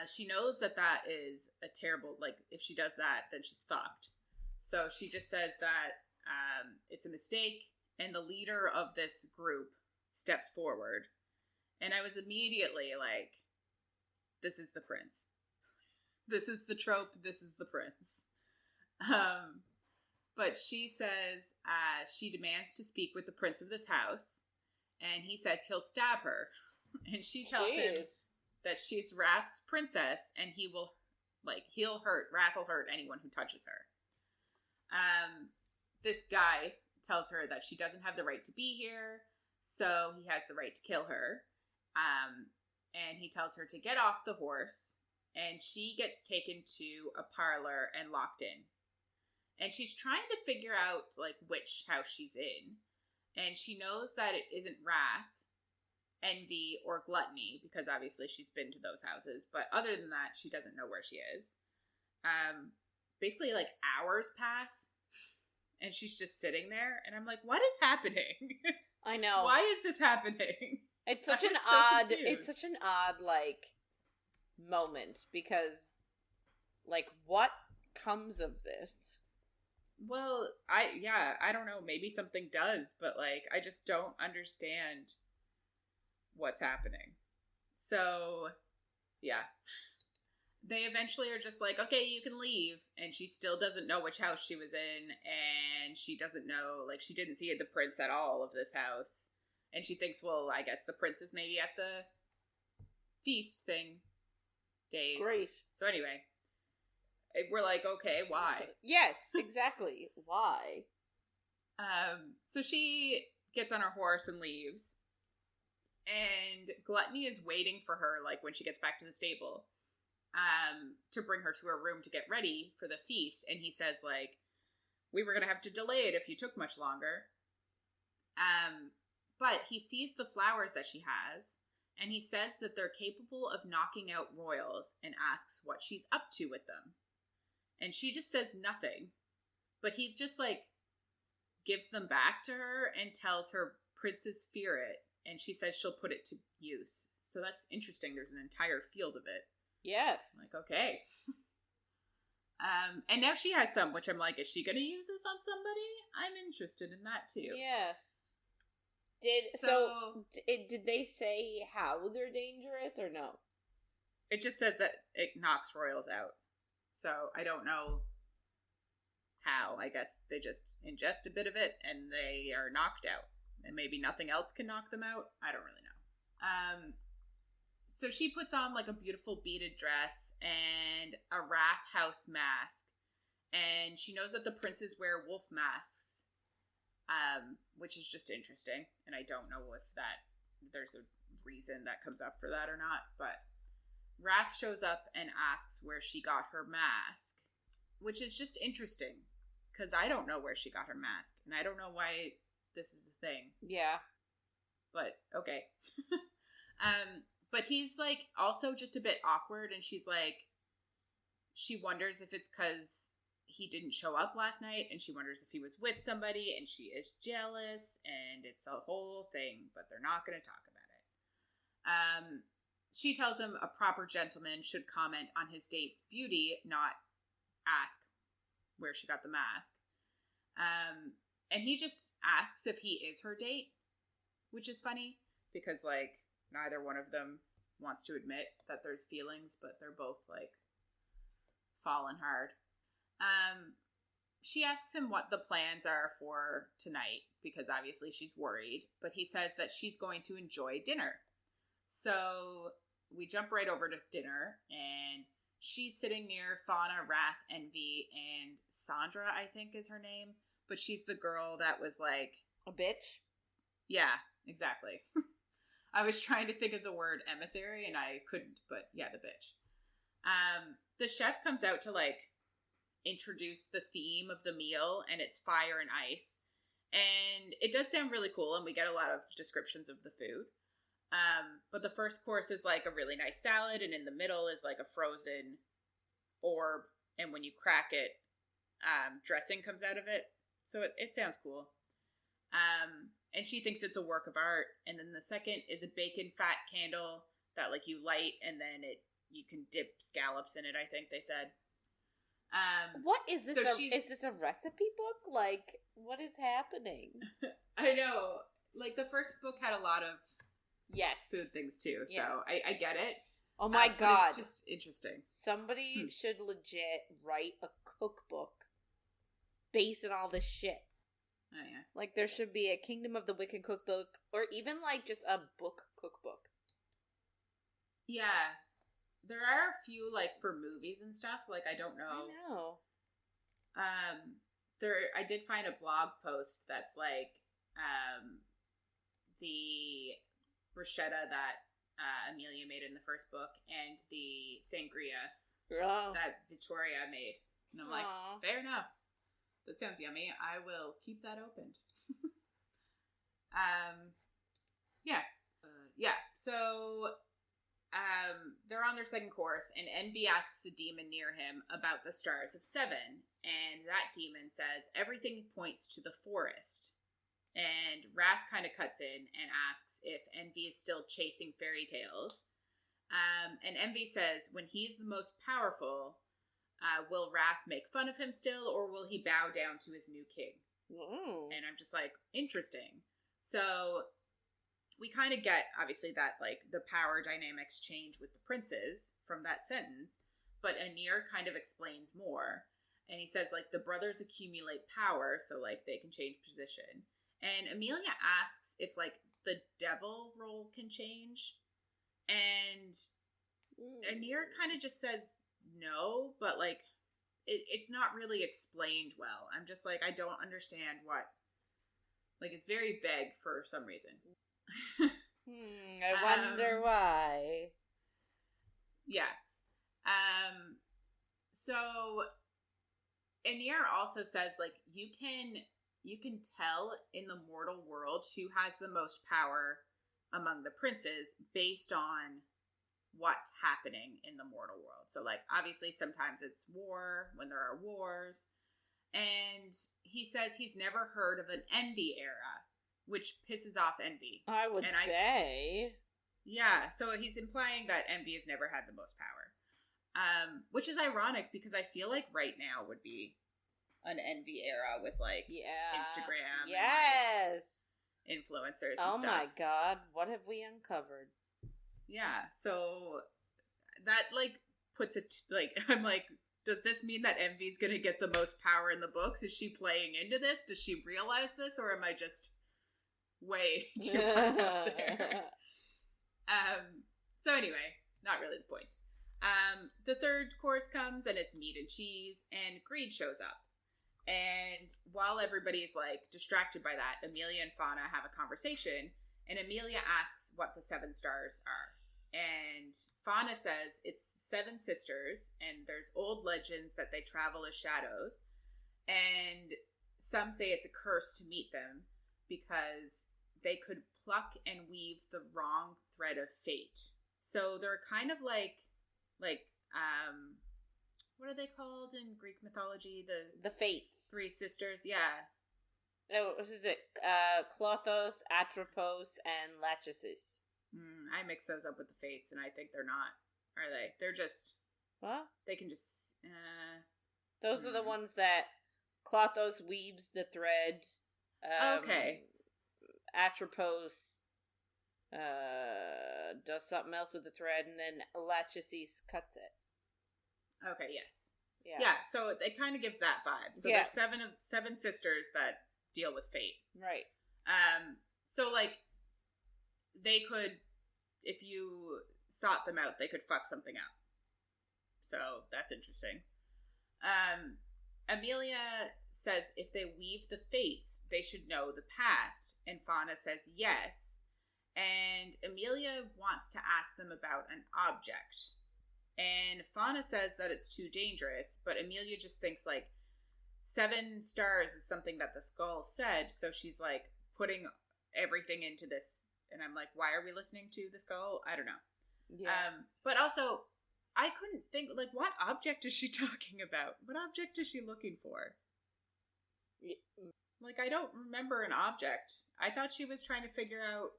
She knows that is a terrible, like, if she does that, then she's fucked. So she just says that it's a mistake, and the leader of this group steps forward. And I was immediately like, this is the prince. This is the trope. This is the prince. But she says she demands to speak with the prince of this house, and he says he'll stab her. And she tells him that she's Wrath's princess, and Wrath will hurt anyone who touches her. This guy tells her that she doesn't have the right to be here, so he has the right to kill her. And he tells her to get off the horse, and she gets taken to a parlor and locked in. And she's trying to figure out, like, which house she's in. And she knows that it isn't Wrath, Envy, or Gluttony, because obviously she's been to those houses. But other than that, she doesn't know where she is. Basically, like, hours pass, and she's just sitting there. And I'm like, what is happening? I know. Why is this happening? It's such it's such an odd, like, moment, because, like, what comes of this? Well, I don't know, maybe something does, but, like, I just don't understand what's happening. So, yeah. They eventually are just like, okay, you can leave, and she still doesn't know which house she was in, and she doesn't know, like, she didn't see the prince at all of this house, and she thinks, well, I guess the prince is maybe at the feast thing days. Great. So anyway, we're like, okay, why? Yes, exactly. Why? So she gets on her horse and leaves, and Gluttony is waiting for her, like, when she gets back to the stable, to bring her to her room to get ready for the feast. And he says, like, we were gonna have to delay it if you took much longer. But he sees the flowers that she has, and he says that they're capable of knocking out royals, and asks what she's up to with them. And she just says nothing. But he just, like, gives them back to her and tells her princes fear it, and she says she'll put it to use. So that's interesting. There's an entire field of it. Yes. I'm like, okay. And now she has some, which I'm like, is she going to use this on somebody? I'm interested in that too. Yes. Did they say how they're dangerous or no? It just says that it knocks royals out. So I don't know how. I guess they just ingest a bit of it and they are knocked out. And maybe nothing else can knock them out. I don't really know. So she puts on like a beautiful beaded dress and a Wrath House mask. And she knows that the princes wear wolf masks, which is just interesting. And I don't know if there's a reason that comes up for that or not. But Wrath shows up and asks where she got her mask, which is just interesting because I don't know where she got her mask. And I don't know why this is a thing. Yeah. But okay. But he's like also just a bit awkward, and she's like, she wonders if it's because he didn't show up last night, and she wonders if he was with somebody, and she is jealous, and it's a whole thing, but they're not going to talk about it. She tells him a proper gentleman should comment on his date's beauty, not ask where she got the mask. And he just asks if he is her date, which is funny because, like, neither one of them wants to admit that there's feelings, but they're both, like, falling hard. She asks him what the plans are for tonight because obviously she's worried, but he says that she's going to enjoy dinner. So we jump right over to dinner, and she's sitting near Fauna, Wrath, Envy, and Sandra, I think is her name. But she's the girl that was like... a bitch? Yeah, exactly. I was trying to think of the word emissary, and I couldn't, but yeah, the bitch. The chef comes out to, like, introduce the theme of the meal, and it's fire and ice. And it does sound really cool, and we get a lot of descriptions of the food. But the first course is, like, a really nice salad, and in the middle is, like, a frozen orb, and when you crack it, dressing comes out of it. So it sounds cool. And she thinks it's a work of art. And then the second is a bacon fat candle that, like, you light, and then you can dip scallops in it, I think they said. What is this? Is this a recipe book? Like, what is happening? I know. Like, the first book had a lot of food things, too. So Yeah. I get it. Oh, my God. It's just interesting. Somebody should legit write a cookbook based on all this shit. Oh, yeah. Like, there should be a Kingdom of the Wicked cookbook, or even, like, just a book cookbook. Yeah. There are a few, like, for movies and stuff. Like, I don't know. I know. I did find a blog post that's, like, the bruschetta that Emilia made in the first book and the sangria that Victoria made. And I'm like, fair enough. That sounds yummy. I will keep that opened. So they're on their second course, and Envy asks a demon near him about the Stars of Seven, and that demon says everything points to the forest. And Wrath kind of cuts in and asks if Envy is still chasing fairy tales. And Envy says when he's the most powerful, will Wrath make fun of him still, or will he bow down to his new king? Ooh. And I'm just like, interesting. So we kind of get, obviously, that, like, the power dynamics change with the princes from that sentence, but Anir kind of explains more. And he says, like, the brothers accumulate power, so, like, they can change position. And Emilia asks if, like, the devil role can change. And Anir kind of just says no, but, like, it's not really explained well. I'm just like, I don't understand what. Like, it's very vague for some reason. I wonder why. Yeah. So Anir also says, like, you can tell in the mortal world who has the most power among the princes based on what's happening in the mortal world. So, like, obviously sometimes it's war when there are wars. And he says he's never heard of an Envy era, which pisses off Envy. I would say. Yeah, so he's implying that Envy has never had the most power. Which is ironic because I feel like right now would be an envy era with like Instagram and like influencers and stuff. Oh my god, what have we uncovered? Yeah, so that like puts it like I'm like, does this mean that Envy's gonna get the most power in the books? Is she playing into this? Does she realize this, or am I just way too far out there? So anyway, not really the point. The third course comes and it's meat and cheese, and Greed shows up. And while everybody's like distracted by that, Emilia and Fauna have a conversation, and Emilia asks what the 7 stars are. And Fauna says it's 7 sisters, and there's old legends that they travel as shadows. And some say it's a curse to meet them because they could pluck and weave the wrong thread of fate. So they're kind of like what are they called in Greek mythology? The Fates. 3 sisters, yeah. Oh, what is it? Klothos, Atropos, and Lachesis. I mix those up with the Fates, and I think they're not. Are they? They're just... What? They can just... Those are the ones that Klothos weaves the thread. Okay. Atropos does something else with the thread, and then Lachesis cuts it. Okay, yes. Yeah, so it kind of gives that vibe. So there's 7 sisters that deal with fate. Right. So like they could, if you sought them out, they could fuck something up. So that's interesting. Emilia says if they weave the fates, they should know the past, and Fauna says yes. And Emilia wants to ask them about an object. And Fauna says that it's too dangerous, but Emilia just thinks like 7 stars is something that the skull said, so she's like putting everything into this, and I'm like, why are we listening to the skull? I don't know. Yeah. But also, I couldn't think, like, what object is she talking about? What object is she looking for? Like, I don't remember an object. I thought she was trying to figure out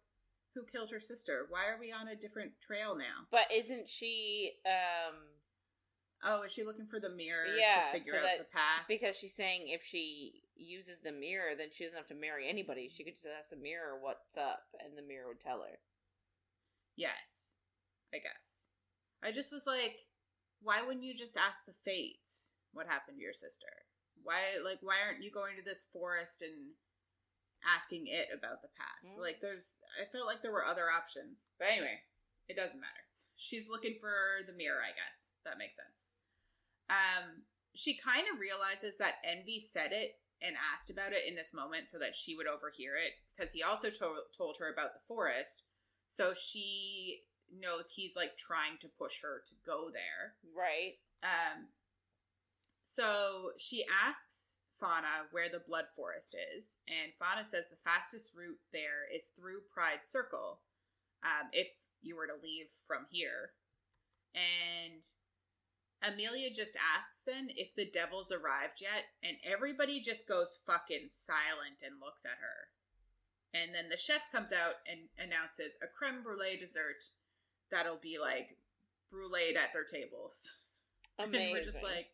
who killed her sister. Why are we on a different trail now? But isn't she, Oh, is she looking for the mirror to figure out the past? Because she's saying if she uses the mirror, then she doesn't have to marry anybody. She could just ask the mirror what's up, and the mirror would tell her. Yes, I guess. I just was like, why wouldn't you just ask the fates what happened to your sister? Why aren't you going to this forest and asking it about the past? Like, I felt like there were other options. But anyway, it doesn't matter. She's looking for the mirror, I guess. That makes sense. She kind of realizes that Envy said it and asked about it in this moment so that she would overhear it, because he also told her about the forest. So she knows he's like trying to push her to go there. Right. So she asks Fauna where the blood forest is, and Fauna says the fastest route there is through Pride Circle, if you were to leave from here. And Emilia just asks then if the devils arrived yet, and everybody just goes fucking silent and looks at her. And then the chef comes out and announces a creme brulee dessert that'll be like bruleed at their tables. Amazing. And we're just like,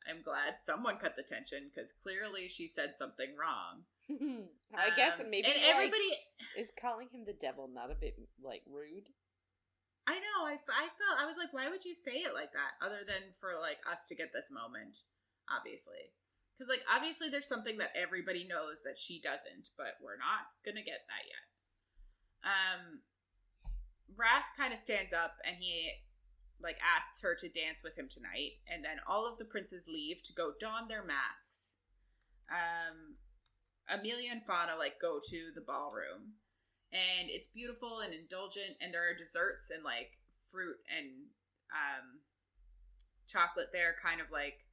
I'm glad someone cut the tension, because clearly she said something wrong. I guess maybe and everybody is calling him the devil not a bit like rude. I know. I felt, I was like, why would you say it like that, other than for like us to get this moment, obviously, because like obviously there's something that everybody knows that she doesn't, but we're not gonna get that yet. Wrath kind of stands up and he like asks her to dance with him tonight, and then all of the princes leave to go don their masks. Emilia and Fauna like go to the ballroom, and it's beautiful and indulgent, and there are desserts and like fruit and chocolate there, kind of like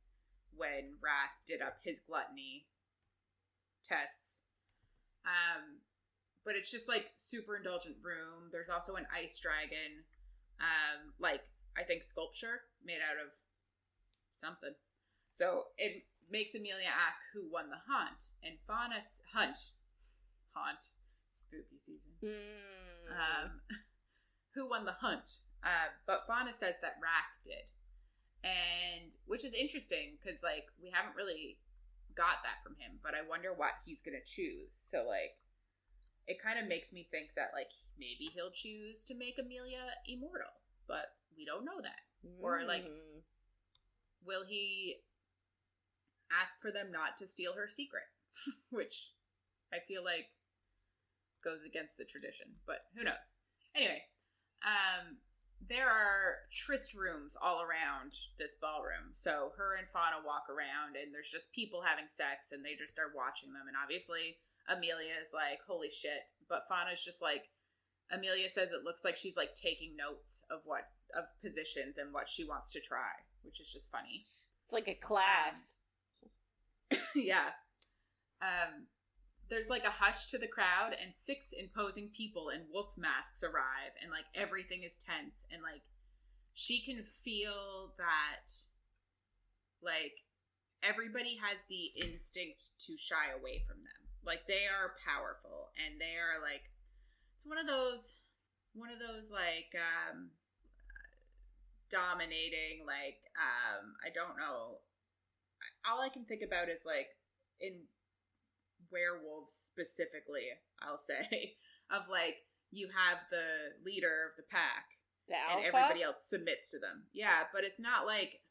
when Wrath did up his gluttony tests. But it's just like super indulgent room. There's also an ice dragon, like I think sculpture made out of something. So it makes Emilia ask who won the hunt, and Fauna's hunt, spooky season. Who won the hunt? But Fauna says that Wrath did. And which is interesting because like we haven't really got that from him, but I wonder what he's gonna choose. So like it kind of makes me think that like maybe he'll choose to make Emilia immortal, but we don't know that. Or like will he ask for them not to steal her secret? Which I feel like goes against the tradition, but who knows. Anyway, there are tryst rooms all around this ballroom. So her and Fauna walk around and there's just people having sex and they just are watching them. And obviously Emilia is like, holy shit. But Fauna's just like, Emilia says it looks like she's like taking notes of positions and what she wants to try, which is just funny. It's like a class. Yeah. There's like a hush to the crowd and 6 imposing people in wolf masks arrive and like everything is tense and like she can feel that like everybody has the instinct to shy away from them. Like they are powerful and they are like, it's one of those like dominating, like I don't know, all I can think about is like in werewolves specifically, I'll say, of like you have the leader of the pack and everybody else submits to them. Yeah, but it's not like,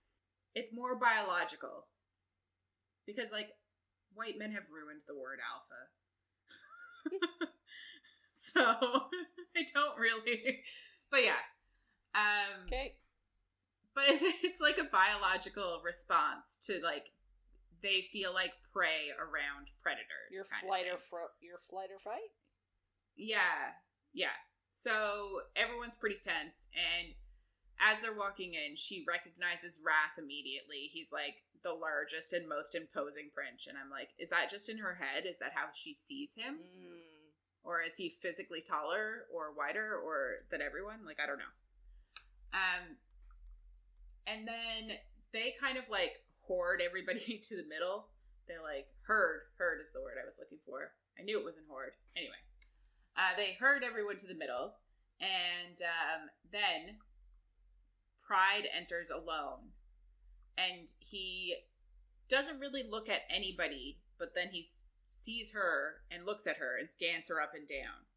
it's more biological because like white men have ruined the word alpha. So I don't really, but yeah. Okay. But it's like a biological response to like they feel like prey around predators. Your flight or fight? Yeah. Yeah. So everyone's pretty tense, and as they're walking in, she recognizes Wrath immediately. He's like the largest and most imposing prince, and I'm like, is that just in her head? Is that how she sees him? Or is he physically taller or wider or than everyone? Like, I don't know. And then they kind of like horde everybody to the middle. They're like, herd is the word I was looking for. I knew it wasn't horde. Anyway, they herd everyone to the middle, and then Pride enters alone, and he doesn't really look at anybody, but then he sees her and looks at her and scans her up and down.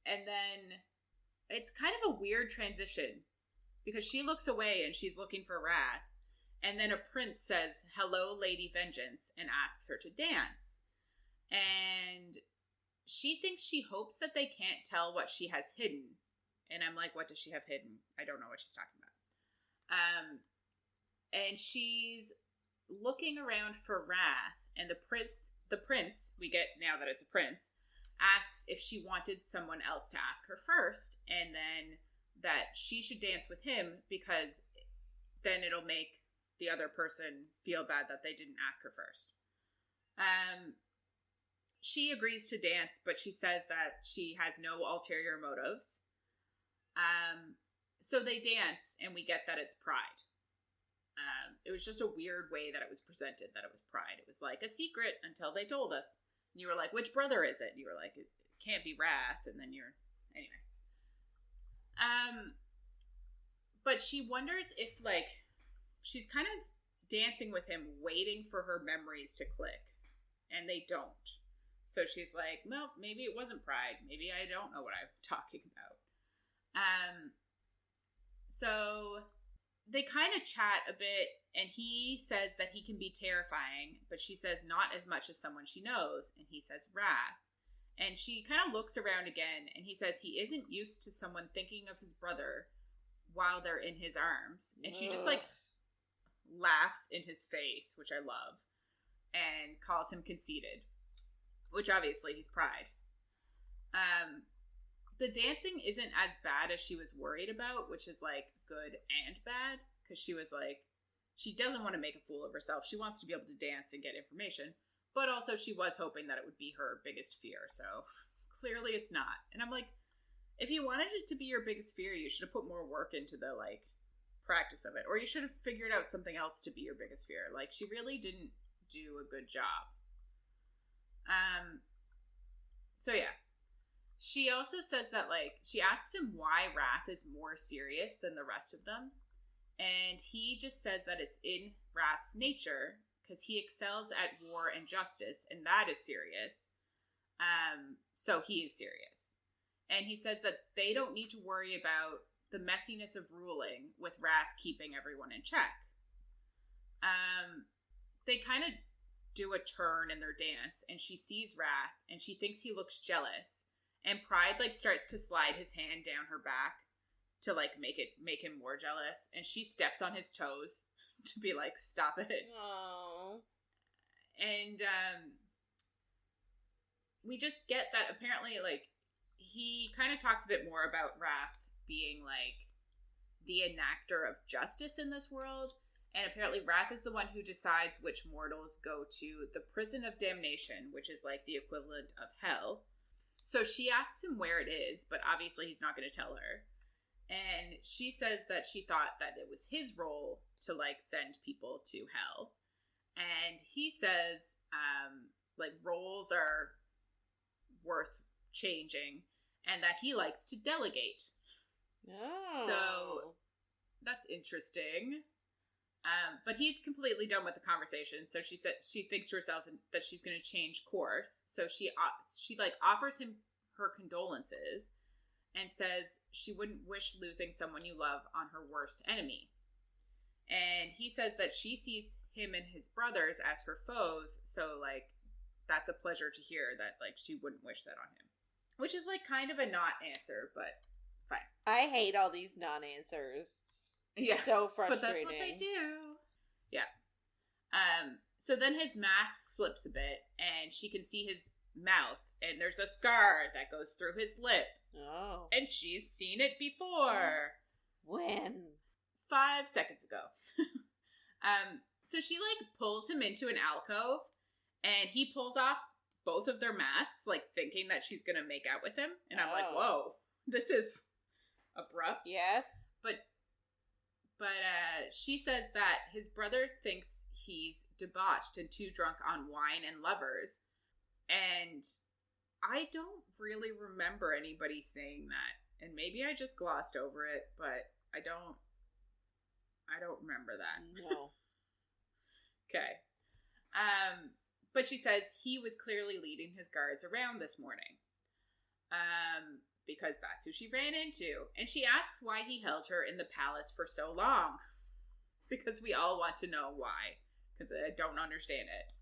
And then it's kind of a weird transition because she looks away and she's looking for Wrath. And then a prince says, hello, Lady Vengeance, and asks her to dance. And she thinks she hopes that they can't tell what she has hidden. And I'm like, what does she have hidden? I don't know what she's talking about. And she's looking around for Wrath. And the prince, we get now that it's a prince, asks if she wanted someone else to ask her first. And then that she should dance with him because then it'll make the other person feel bad that they didn't ask her first. She agrees to dance, but she says that she has no ulterior motives. So they dance, and we get that it's Pride. It was just a weird way that it was presented, that it was Pride. It was like a secret until they told us. And you were like, which brother is it? And you were like, it can't be Wrath. And then anyway. But she wonders if, like, she's kind of dancing with him, waiting for her memories to click. And they don't. So she's like, well, maybe it wasn't Pride. Maybe I don't know what I'm talking about. So they kind of chat a bit, and he says that he can be terrifying, but she says not as much as someone she knows, and he says Wrath. And she kind of looks around again, and he says he isn't used to someone thinking of his brother while they're in his arms. And she just, like, laughs in his face, which I love, and calls him conceited, which obviously he's Pride. The dancing isn't as bad as she was worried about, which is, like, good and bad, because she was like, she doesn't want to make a fool of herself. She wants to be able to dance and get information, but also she was hoping that it would be her biggest fear, so clearly it's not. And I'm like, if you wanted it to be your biggest fear, you should have put more work into the, like, practice of it, or you should have figured out something else to be your biggest fear. Like, she really didn't do a good job. So yeah. She also says that, like, she asks him why Wrath is more serious than the rest of them. And he just says that it's in Wrath's nature because he excels at war and justice, and that is serious. So he is serious. And he says that they don't need to worry about the messiness of ruling with Wrath keeping everyone in check. They kind of do a turn in their dance, and she sees Wrath, and she thinks he looks jealous. And Pride, like, starts to slide his hand down her back to, like, make him more jealous. And she steps on his toes to be like, stop it. Aww. And, we just get that apparently, like, he kind of talks a bit more about Wrath being, like, the enactor of justice in this world. And apparently Wrath is the one who decides which mortals go to the prison of damnation, which is, like, the equivalent of hell. So she asks him where it is, but obviously he's not going to tell her. And she says that she thought that it was his role to, like, send people to hell. And he says, like, roles are worth changing, and that he likes to delegate. Oh. So that's interesting. But he's completely done with the conversation. So she said she thinks to herself that she's going to change course. So she like offers him her condolences and says she wouldn't wish losing someone you love on her worst enemy. And he says that she sees him and his brothers as her foes. So, like, that's a pleasure to hear that, like, she wouldn't wish that on him. Which is, like, kind of a not answer, but fine. I hate all these non-answers. Yeah. So frustrating. But that's what they do. Yeah. So then his mask slips a bit, and she can see his mouth, and there's a scar that goes through his lip. Oh. And she's seen it before. When? 5 seconds ago. So she, like, pulls him into an alcove, and he pulls off both of their masks, like, thinking that she's gonna make out with him. And I'm like, whoa, this is abrupt. Yes. But she says that his brother thinks he's debauched and too drunk on wine and lovers. And I don't really remember anybody saying that. And maybe I just glossed over it, but I don't remember that. No. Okay. But she says he was clearly leading his guards around this morning. Because that's who she ran into. And she asks why he held her in the palace for so long. Because we all want to know why. Because I don't understand it.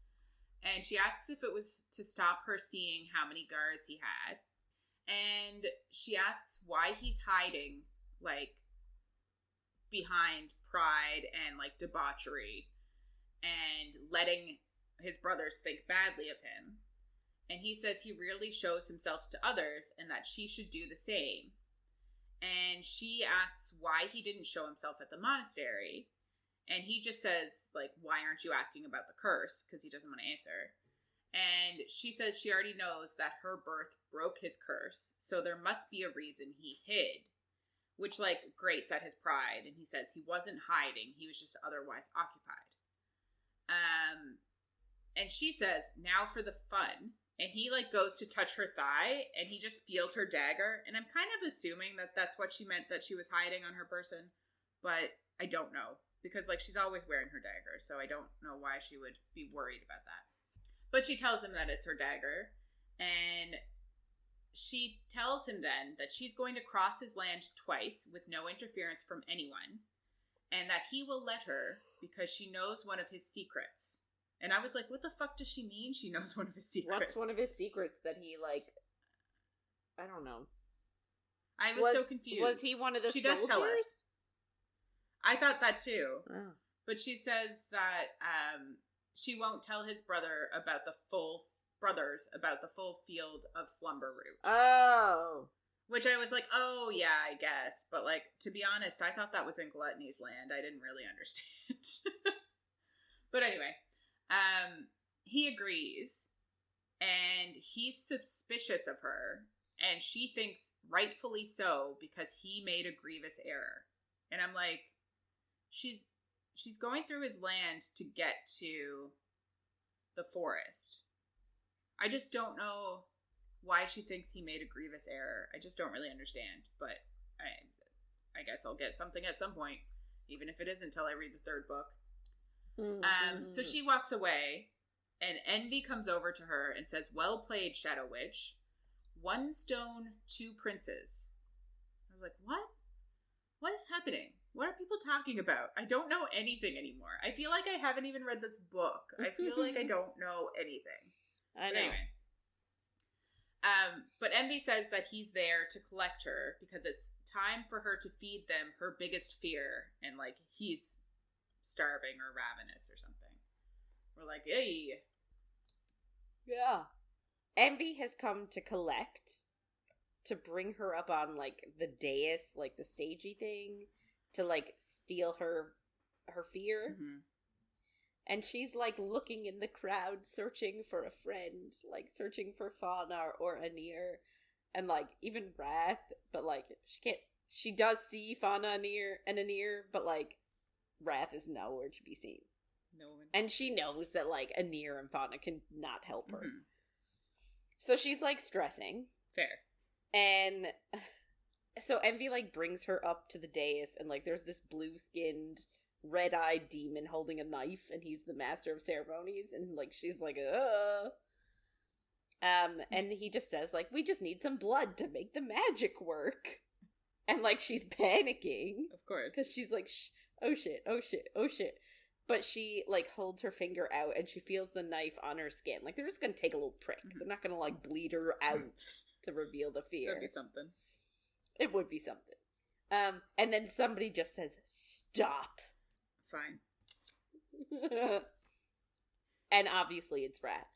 And she asks if it was to stop her seeing how many guards he had. And she asks why he's hiding, like, behind pride and, like, debauchery. And letting his brothers think badly of him. And he says he really shows himself to others and that she should do the same. And she asks why he didn't show himself at the monastery. And he just says, like, why aren't you asking about the curse? Because he doesn't want to answer. And she says she already knows that her birth broke his curse. So there must be a reason he hid. Which, like, grates at his pride. And he says he wasn't hiding. He was just otherwise occupied. And she says, now for the fun. And he, like, goes to touch her thigh, and he just feels her dagger. And I'm kind of assuming that that's what she meant, that she was hiding on her person. But I don't know. Because, like, she's always wearing her dagger, so I don't know why she would be worried about that. But she tells him that it's her dagger. And she tells him then that she's going to cross his land twice with no interference from anyone. And that he will let her because she knows one of his secrets. And I was like, what the fuck does she mean she knows one of his secrets? What's one of his secrets that he, like... I don't know. I was so confused. Was he one of the she soldiers? Does tell us. I thought that too. Oh. But she says that she won't tell his brother about the full... brothers about the full field of slumber root. Oh. Which I was like, oh, yeah, I guess. But, like, to be honest, I thought that was in Gluttony's land. I didn't really understand. But anyway... he agrees, and he's suspicious of her, and she thinks rightfully so because he made a grievous error. And I'm like, she's going through his land to get to the forest. I just don't know why she thinks he made a grievous error. I just don't really understand, but I guess I'll get something at some point. even if it is until I read the third book. Mm-hmm. So she walks away, and Envy comes over to her and says, "Well played, Shadow Witch. 1 stone, 2 princes." I was like, what? What is happening? What are people talking about? I don't know anything anymore. I feel like I haven't even read this book. I feel like I don't know anything. I know. But anyway. But Envy says that he's there to collect her because it's time for her to feed them her biggest fear, and like he's starving or ravenous or something. We're like, hey. Yeah. Envy has come to collect, to bring her up on like the dais, like the stagey thing, to like steal her fear. Mm-hmm. And she's like looking in the crowd, searching for a friend, like searching for Fauna or Anir, and like even Wrath, but like she does see Fauna and Anir, but like Wrath is nowhere to be seen. No one. And she knows that like Anir and Fauna can not help her. Mm-hmm. So she's like stressing. Fair. And so Envy like brings her up to the dais, and like there's this blue-skinned, red-eyed demon holding a knife, and he's the master of ceremonies, and like she's like, and he just says like, we just need some blood to make the magic work. And like she's panicking. Of course. Because she's like, oh shit, oh shit, oh shit. But she like holds her finger out, and she feels the knife on her skin. Like they're just gonna take a little prick. Mm-hmm. They're not gonna like bleed her out to reveal the fear. That'd be something. It would be something. And then somebody just says, stop. Fine. And obviously it's Wrath.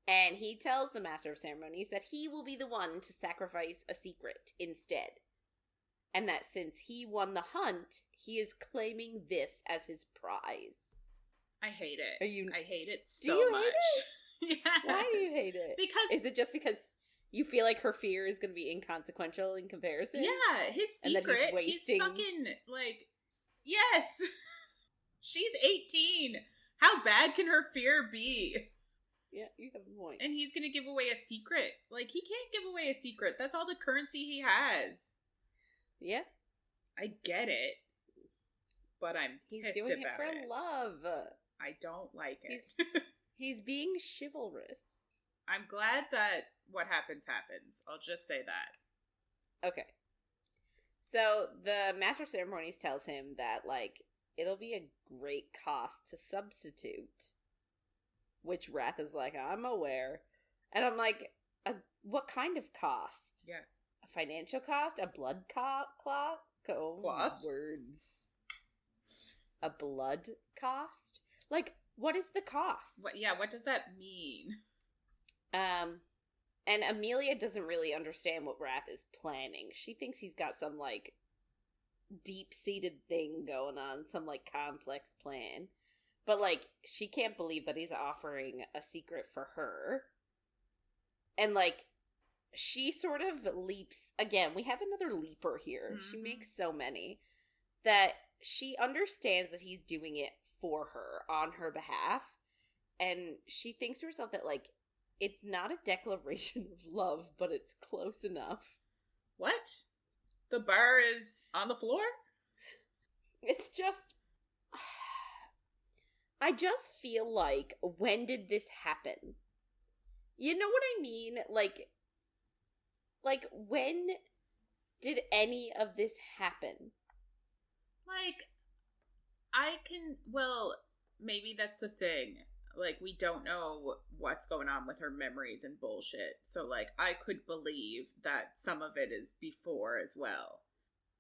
And he tells the Master of Ceremonies that he will be the one to sacrifice a secret instead. And that since he won the hunt, he is claiming this as his prize. I hate it. I hate it so do you much. Hate it? Yes. Why do you hate it? Because is it just because you feel like her fear is going to be inconsequential in comparison? Yeah, his secret, and that he's wasting... he's fucking, like, yes! She's 18! How bad can her fear be? Yeah, you have a point. And he's gonna give away a secret. Like, he can't give away a secret. That's all the currency he has. Yeah. I get it. But I'm pissed about it. He's doing it for love. I don't like it. He's being chivalrous. I'm glad that what happens happens. I'll just say that. Okay. So the Master of Ceremonies tells him that, like, it'll be a great cost to substitute. Which Wrath is like, I'm aware. And I'm like, what kind of cost? Yeah. A financial cost? A blood cost? Words. A blood cost? Like, what is the cost? What does that mean? And Emilia doesn't really understand what Wrath is planning. She thinks he's got some, like, deep-seated thing going on, some, like, complex plan. But, like, she can't believe that he's offering a secret for her. And, like, she sort of leaps, again, we have another leaper here. Mm-hmm. She makes so many. That she understands that he's doing it for her, on her behalf. And she thinks to herself that, like, it's not a declaration of love, but it's close enough. What? The bar is on the floor? It's just... I just feel like, when did this happen? You know what I mean? Like, when did any of this happen? Like, maybe that's the thing. Like, we don't know what's going on with her memories and bullshit. So, like, I could believe that some of it is before as well.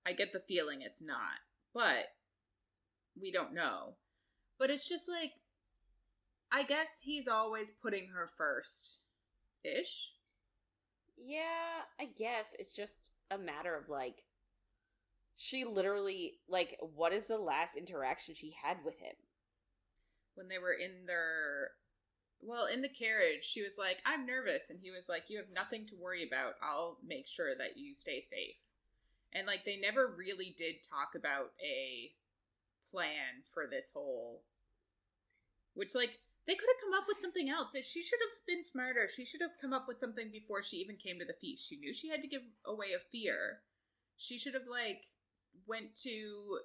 I get the feeling it's not. But we don't know. But it's just like, I guess he's always putting her first-ish. Yeah, I guess. It's just a matter of, like, she literally, like, what is the last interaction she had with him? When they were in the carriage, she was like, I'm nervous. And he was like, you have nothing to worry about. I'll make sure that you stay safe. And, like, they never really did talk about a plan for this whole... Which, like, they could have come up with something else. She should have been smarter. She should have come up with something before she even came to the feast. She knew she had to give away a fear. She should have, like, went to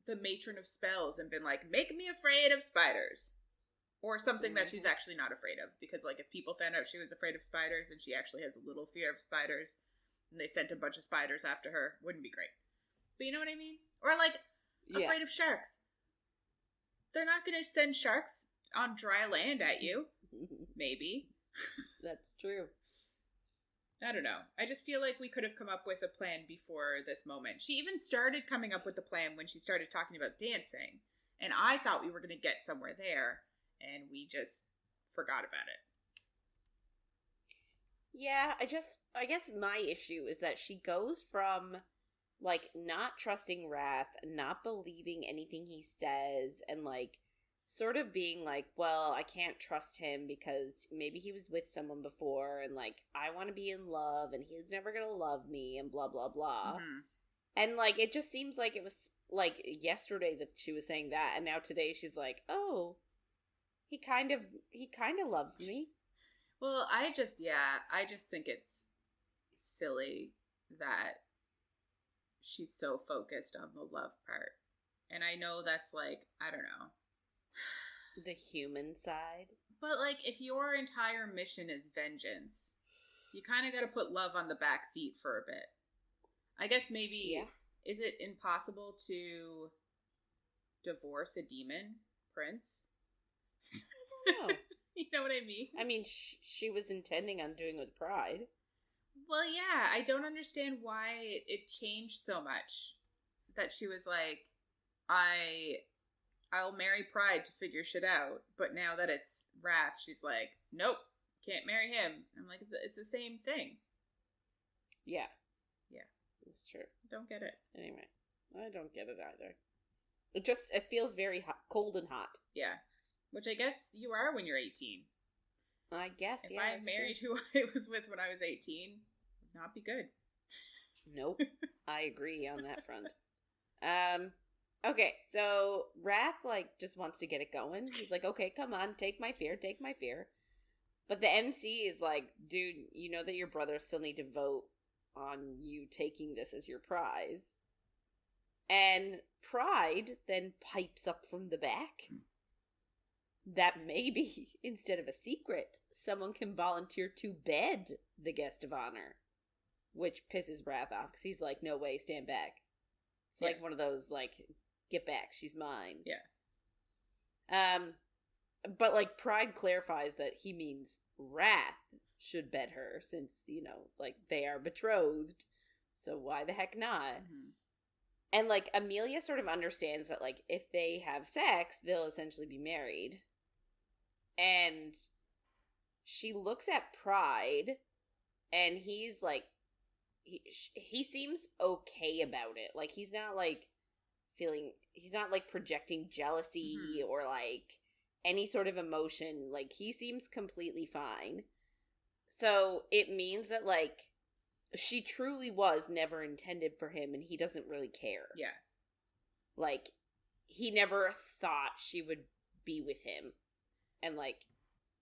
the matron of spells and been like, make me afraid of spiders. Or something that she's actually not afraid of. Because, like, if people found out she was afraid of spiders and she actually has a little fear of spiders and they sent a bunch of spiders after her, wouldn't be great. But you know what I mean? Or, like, afraid of sharks. They're not going to send sharks on dry land at you. Maybe. That's true. I don't know. I just feel like we could have come up with a plan before this moment. She even started coming up with the plan when she started talking about dancing. And I thought we were going to get somewhere there. And we just forgot about it. Yeah, I guess my issue is that she goes from, like, not trusting Wrath, not believing anything he says, and, like, sort of being like, well, I can't trust him because maybe he was with someone before, and, like, I want to be in love, and he's never gonna love me, and blah, blah, blah. Mm-hmm. And, like, it just seems like it was, like, yesterday that she was saying that, and now today she's like, oh, he kind of loves me. Well, I just think it's silly that she's so focused on the love part. And I know that's, like, I don't know. The human side. But, like, if your entire mission is vengeance, you kind of got to put love on the back seat for a bit. I guess maybe, is it impossible to divorce a demon prince? I don't know. You know what I mean? I mean, she was intending on doing with Pride. Well, yeah, I don't understand why it changed so much. That she was like, I'll marry Pride to figure shit out, but now that it's Wrath, she's like, nope, can't marry him. I'm like, it's the same thing. Yeah. Yeah. It's true. Don't get it. Anyway, I don't get it either. It feels very hot, cold and hot. Yeah. Which I guess you are when you're 18. I guess, if I married who I was with when I was 18, would not be good. Nope. I agree on that front. Okay, so Wrath, like, just wants to get it going. He's like, okay, come on, take my fear. But the MC is like, dude, you know that your brothers still need to vote on you taking this as your prize. And Pride then pipes up from the back that maybe, instead of a secret, someone can volunteer to bed the guest of honor. Which pisses Wrath off, because he's like, no way, stand back. It's like one of those, like, get back, she's mine. Yeah. But, like, Pride clarifies that he means Wrath should bed her, since, you know, like, they are betrothed, so why the heck not? Mm-hmm. And, like, Emilia sort of understands that, like, if they have sex, they'll essentially be married. And she looks at Pride, and he's, like, he seems okay about it. Like, he's not, like, projecting jealousy or, like, any sort of emotion. Like, he seems completely fine. So, it means that, like, she truly was never intended for him, and he doesn't really care. Yeah. Like, he never thought she would be with him. And, like,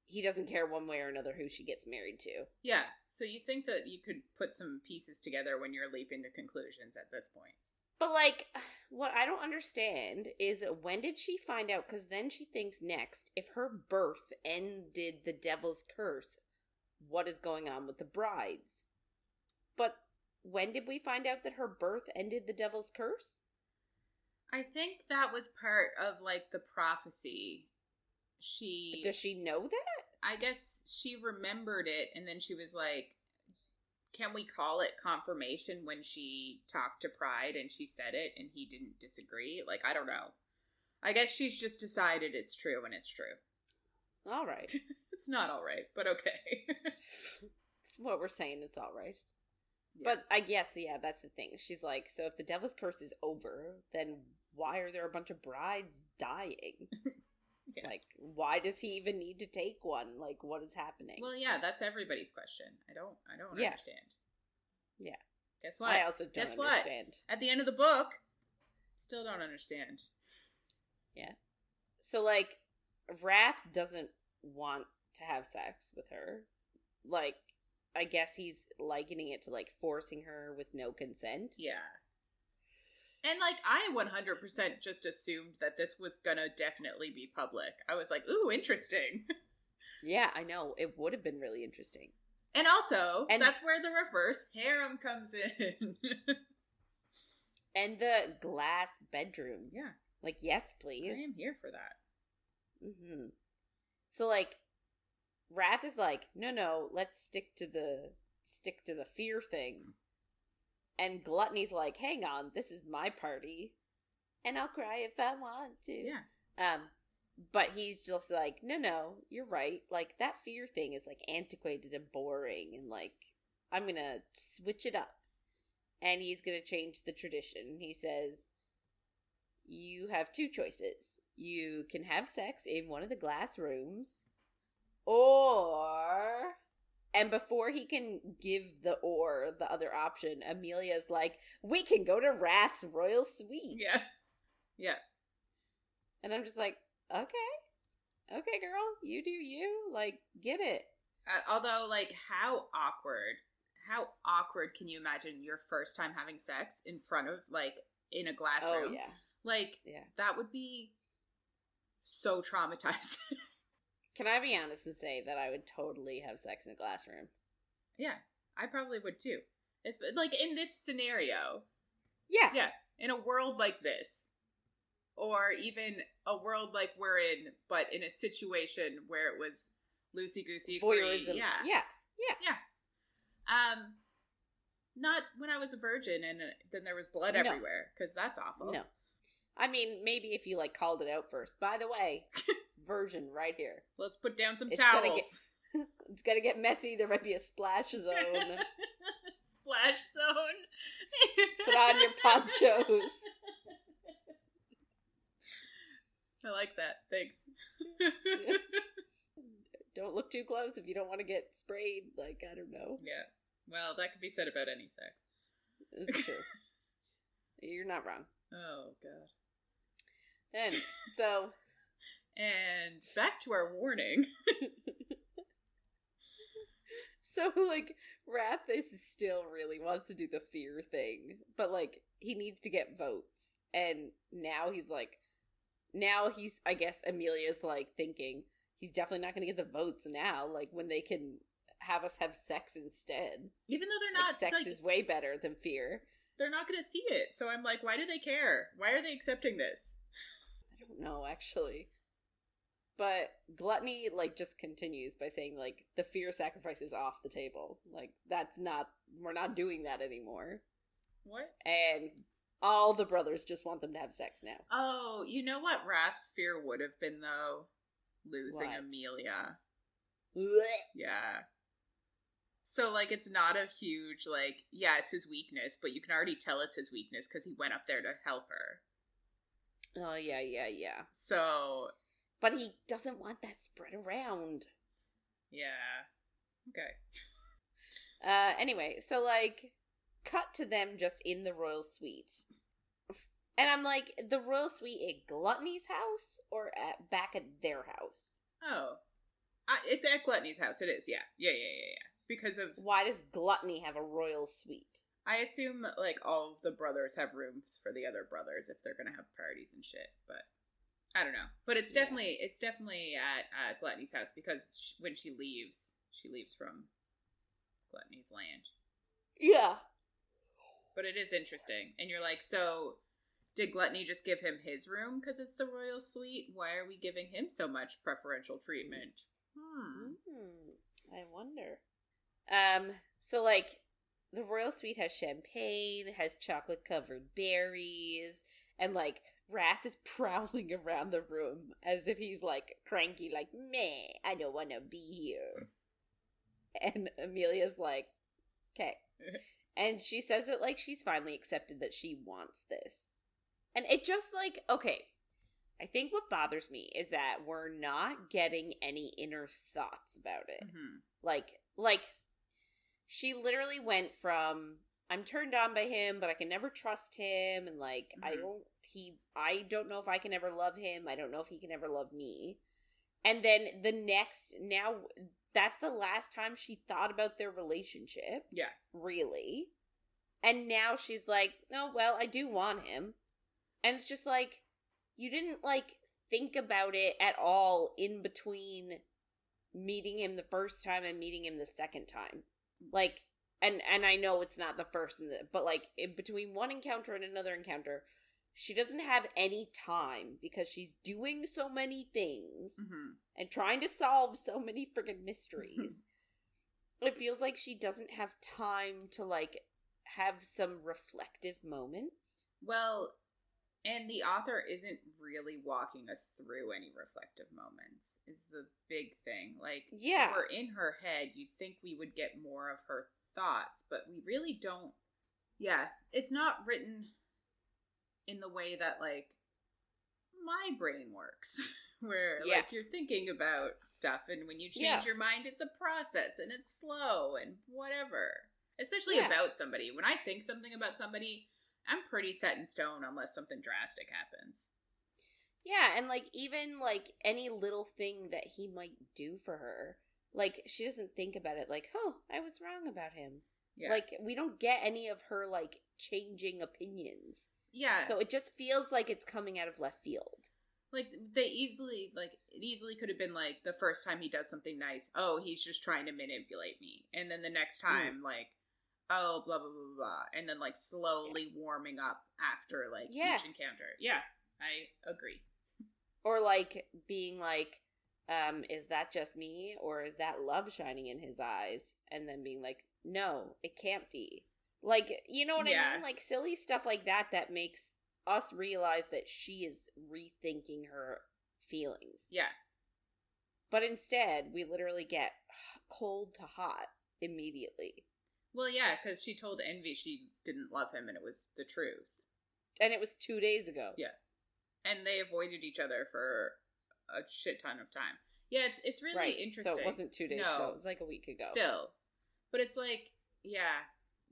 he doesn't care one way or another who she gets married to. Yeah, so you think that you could put some pieces together when you're leaping to conclusions at this point. But, like, what I don't understand is, when did she find out? Because then she thinks next, if her birth ended the devil's curse, what is going on with the brides? But when did we find out that her birth ended the devil's curse? I think that was part of, like, the prophecy. Does she know that? I guess she remembered it, and then she was like, can we call it confirmation when she talked to Pride and she said it and he didn't disagree? Like, I don't know. I guess she's just decided it's true and it's true. All right. It's not all right, but okay. It's what we're saying, it's all right. Yeah. But I guess, yeah, that's the thing. She's like, so if the devil's curse is over, then why are there a bunch of brides dying? Yeah. Like, why does he even need to take one? Like, what is happening? Well, yeah, that's everybody's question. I don't understand. Yeah. Guess what? I also don't understand. At the end of the book, still don't understand. Yeah. So, like, Wrath doesn't want to have sex with her. Like, I guess he's likening it to, like, forcing her with no consent. Yeah. And, like, I 100% just assumed that this was gonna definitely be public. I was like, ooh, interesting. Yeah, I know. It would have been really interesting. And also, that's where the reverse harem comes in. And the glass bedrooms. Yeah. Like, yes, please. I am here for that. Mm-hmm. So, like, Wrath is like, no, let's stick to the fear thing. And Gluttony's like, hang on, this is my party. And I'll cry if I want to. Yeah. But he's just like, no, you're right. Like, that fear thing is, like, antiquated and boring. And, like, I'm gonna switch it up. And he's gonna change the tradition. He says, you have two choices. You can have sex in one of the glass rooms. Or... And before he can give the other option, Emilia's like, we can go to Wrath's royal suite. Yeah. Yeah. And I'm just like, okay, girl, you do you. Like, get it. Although, like, how awkward can you imagine your first time having sex in front of, like, in a glass room? Oh, yeah. Like, that would be so traumatizing. Can I be honest and say that I would totally have sex in a glass room? Yeah, I probably would too. It's, like, in this scenario. Yeah. Yeah, in a world like this. Or even a world like we're in, but in a situation where it was loosey-goosey free. Voyeurism. Yeah. Not when I was a virgin and then there was blood everywhere, because that's awful. No. I mean, maybe if you, like, called it out first. By the way... Version right here. Let's put down some towels. It's gonna get messy. There might be a splash zone. Splash zone. Put on your ponchos. I like that. Thanks. Don't look too close if you don't want to get sprayed. Like, I don't know. Yeah. Well, that could be said about any sex. It's true. You're not wrong. Oh, God. And so... And back to our warning. So, like, Wrath is still really wants to do the fear thing, but, like, he needs to get votes. And now he's, I guess Emilia's, like, thinking he's definitely not going to get the votes now, like, when they can have us have sex instead. Even though they're not, sex is way better than fear. They're not going to see it, so I'm like, why do they care? Why are they accepting this? I don't know, actually. But Gluttony, like, just continues by saying, like, the fear sacrifice is off the table. Like, we're not doing that anymore. What? And all the brothers just want them to have sex now. Oh, you know what Wrath's fear would have been, though? Losing what? Emilia. Blech. Yeah. So, like, it's not a huge, like, yeah, it's his weakness, but you can already tell it's his weakness because he went up there to help her. Oh, yeah. So... But he doesn't want that spread around. Yeah. Okay. Anyway, so, like, cut to them just in the royal suite. And I'm like, the royal suite at Gluttony's house or back at their house? Oh. It's at Gluttony's house. It is, yeah. Yeah. Because of... Why does Gluttony have a royal suite? I assume, like, all of the brothers have rooms for the other brothers if they're gonna have parties and shit, but... I don't know, but it's definitely at Gluttony's house because when she leaves from Gluttony's land. Yeah. But it is interesting, and you're like, so did Gluttony just give him his room because it's the royal suite? Why are we giving him so much preferential treatment? I wonder. So, like, the royal suite has champagne, has chocolate covered berries, and, like, Wrath is prowling around the room as if he's, like, cranky, like, meh, I don't want to be here. And Emilia's like, okay. And she says it like she's finally accepted that she wants this. And it just, like, okay, I think what bothers me is that we're not getting any inner thoughts about it. Mm-hmm. Like, she literally went from, I'm turned on by him, but I can never trust him, and, like, mm-hmm. I don't know if I can ever love him. I don't know if he can ever love me. And then now that's the last time she thought about their relationship. Yeah. Really. And now she's like, oh, well, I do want him. And it's just like, you didn't, like, think about it at all in between meeting him the first time and meeting him the second time. Like, and I know it's not the first, but, like, in between one encounter and another encounter, she doesn't have any time because she's doing so many things and trying to solve so many friggin' mysteries. It feels like she doesn't have time to, like, have some reflective moments. Well, and the author isn't really walking us through any reflective moments, is the big thing. Like, yeah, if we're in her head, you'd think we would get more of her thoughts, but we really don't. Yeah, it's not written in the way that, like, my brain works. Where, like, you're thinking about stuff, and when you change your mind, it's a process, and it's slow, and whatever. Especially about somebody. When I think something about somebody, I'm pretty set in stone unless something drastic happens. Yeah, and, like, even, like, any little thing that he might do for her, like, she doesn't think about it like, oh, I was wrong about him. Yeah. Like, we don't get any of her, like, changing opinions. Yeah. So it just feels like it's coming out of left field. Like, it easily could have been, like, the first time he does something nice, oh, he's just trying to manipulate me. And then the next time, like, oh, blah, blah, blah, blah. And then, like, slowly warming up after, like, each encounter. Yeah, I agree. Or, like, being like, is that just me? Or is that love shining in his eyes? And then being like, no, it can't be. Like, you know what I mean? Like, silly stuff like that that makes us realize that she is rethinking her feelings. Yeah. But instead, we literally get cold to hot immediately. Well, yeah, because she told Envy she didn't love him, and it was the truth. And it was 2 days ago. Yeah. And they avoided each other for a shit ton of time. Yeah, it's really interesting. So it wasn't 2 days ago. It was like a week ago. Still. But it's like, yeah,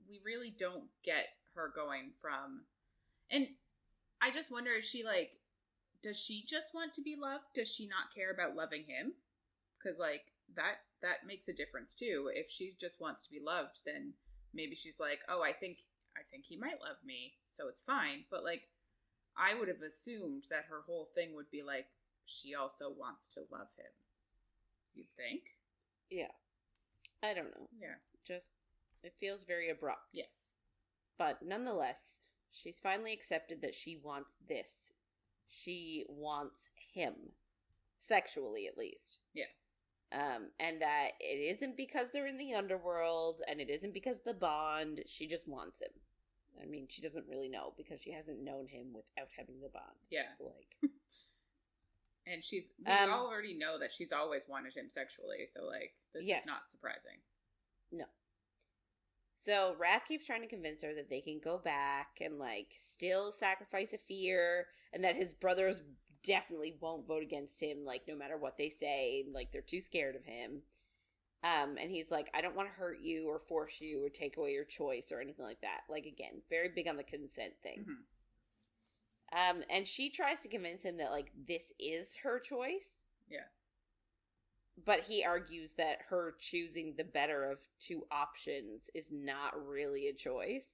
we really don't get her going from... And I just wonder, is she, like... Does she just want to be loved? Does she not care about loving him? Because, like, that makes a difference, too. If she just wants to be loved, then maybe she's like, oh, I think he might love me, so it's fine. But, like, I would have assumed that her whole thing would be, like, she also wants to love him. You'd think? Yeah. I don't know. Yeah. Just, it feels very abrupt. Yes. But nonetheless, she's finally accepted that she wants this. She wants him. Sexually, at least. Yeah. And that it isn't because they're in the underworld, and it isn't because of the bond. She just wants him. I mean, she doesn't really know, because she hasn't known him without having the bond. Yeah. So, like... And we all already know that she's always wanted him sexually, so, like, this is not surprising. No. So, Wrath keeps trying to convince her that they can go back and, like, still sacrifice a fear, and that his brothers definitely won't vote against him, like, no matter what they say, like, they're too scared of him. And he's like, I don't want to hurt you or force you or take away your choice or anything like that. Like, again, very big on the consent thing. Mm-hmm. And she tries to convince him that, like, this is her choice. Yeah. But he argues that her choosing the better of two options is not really a choice.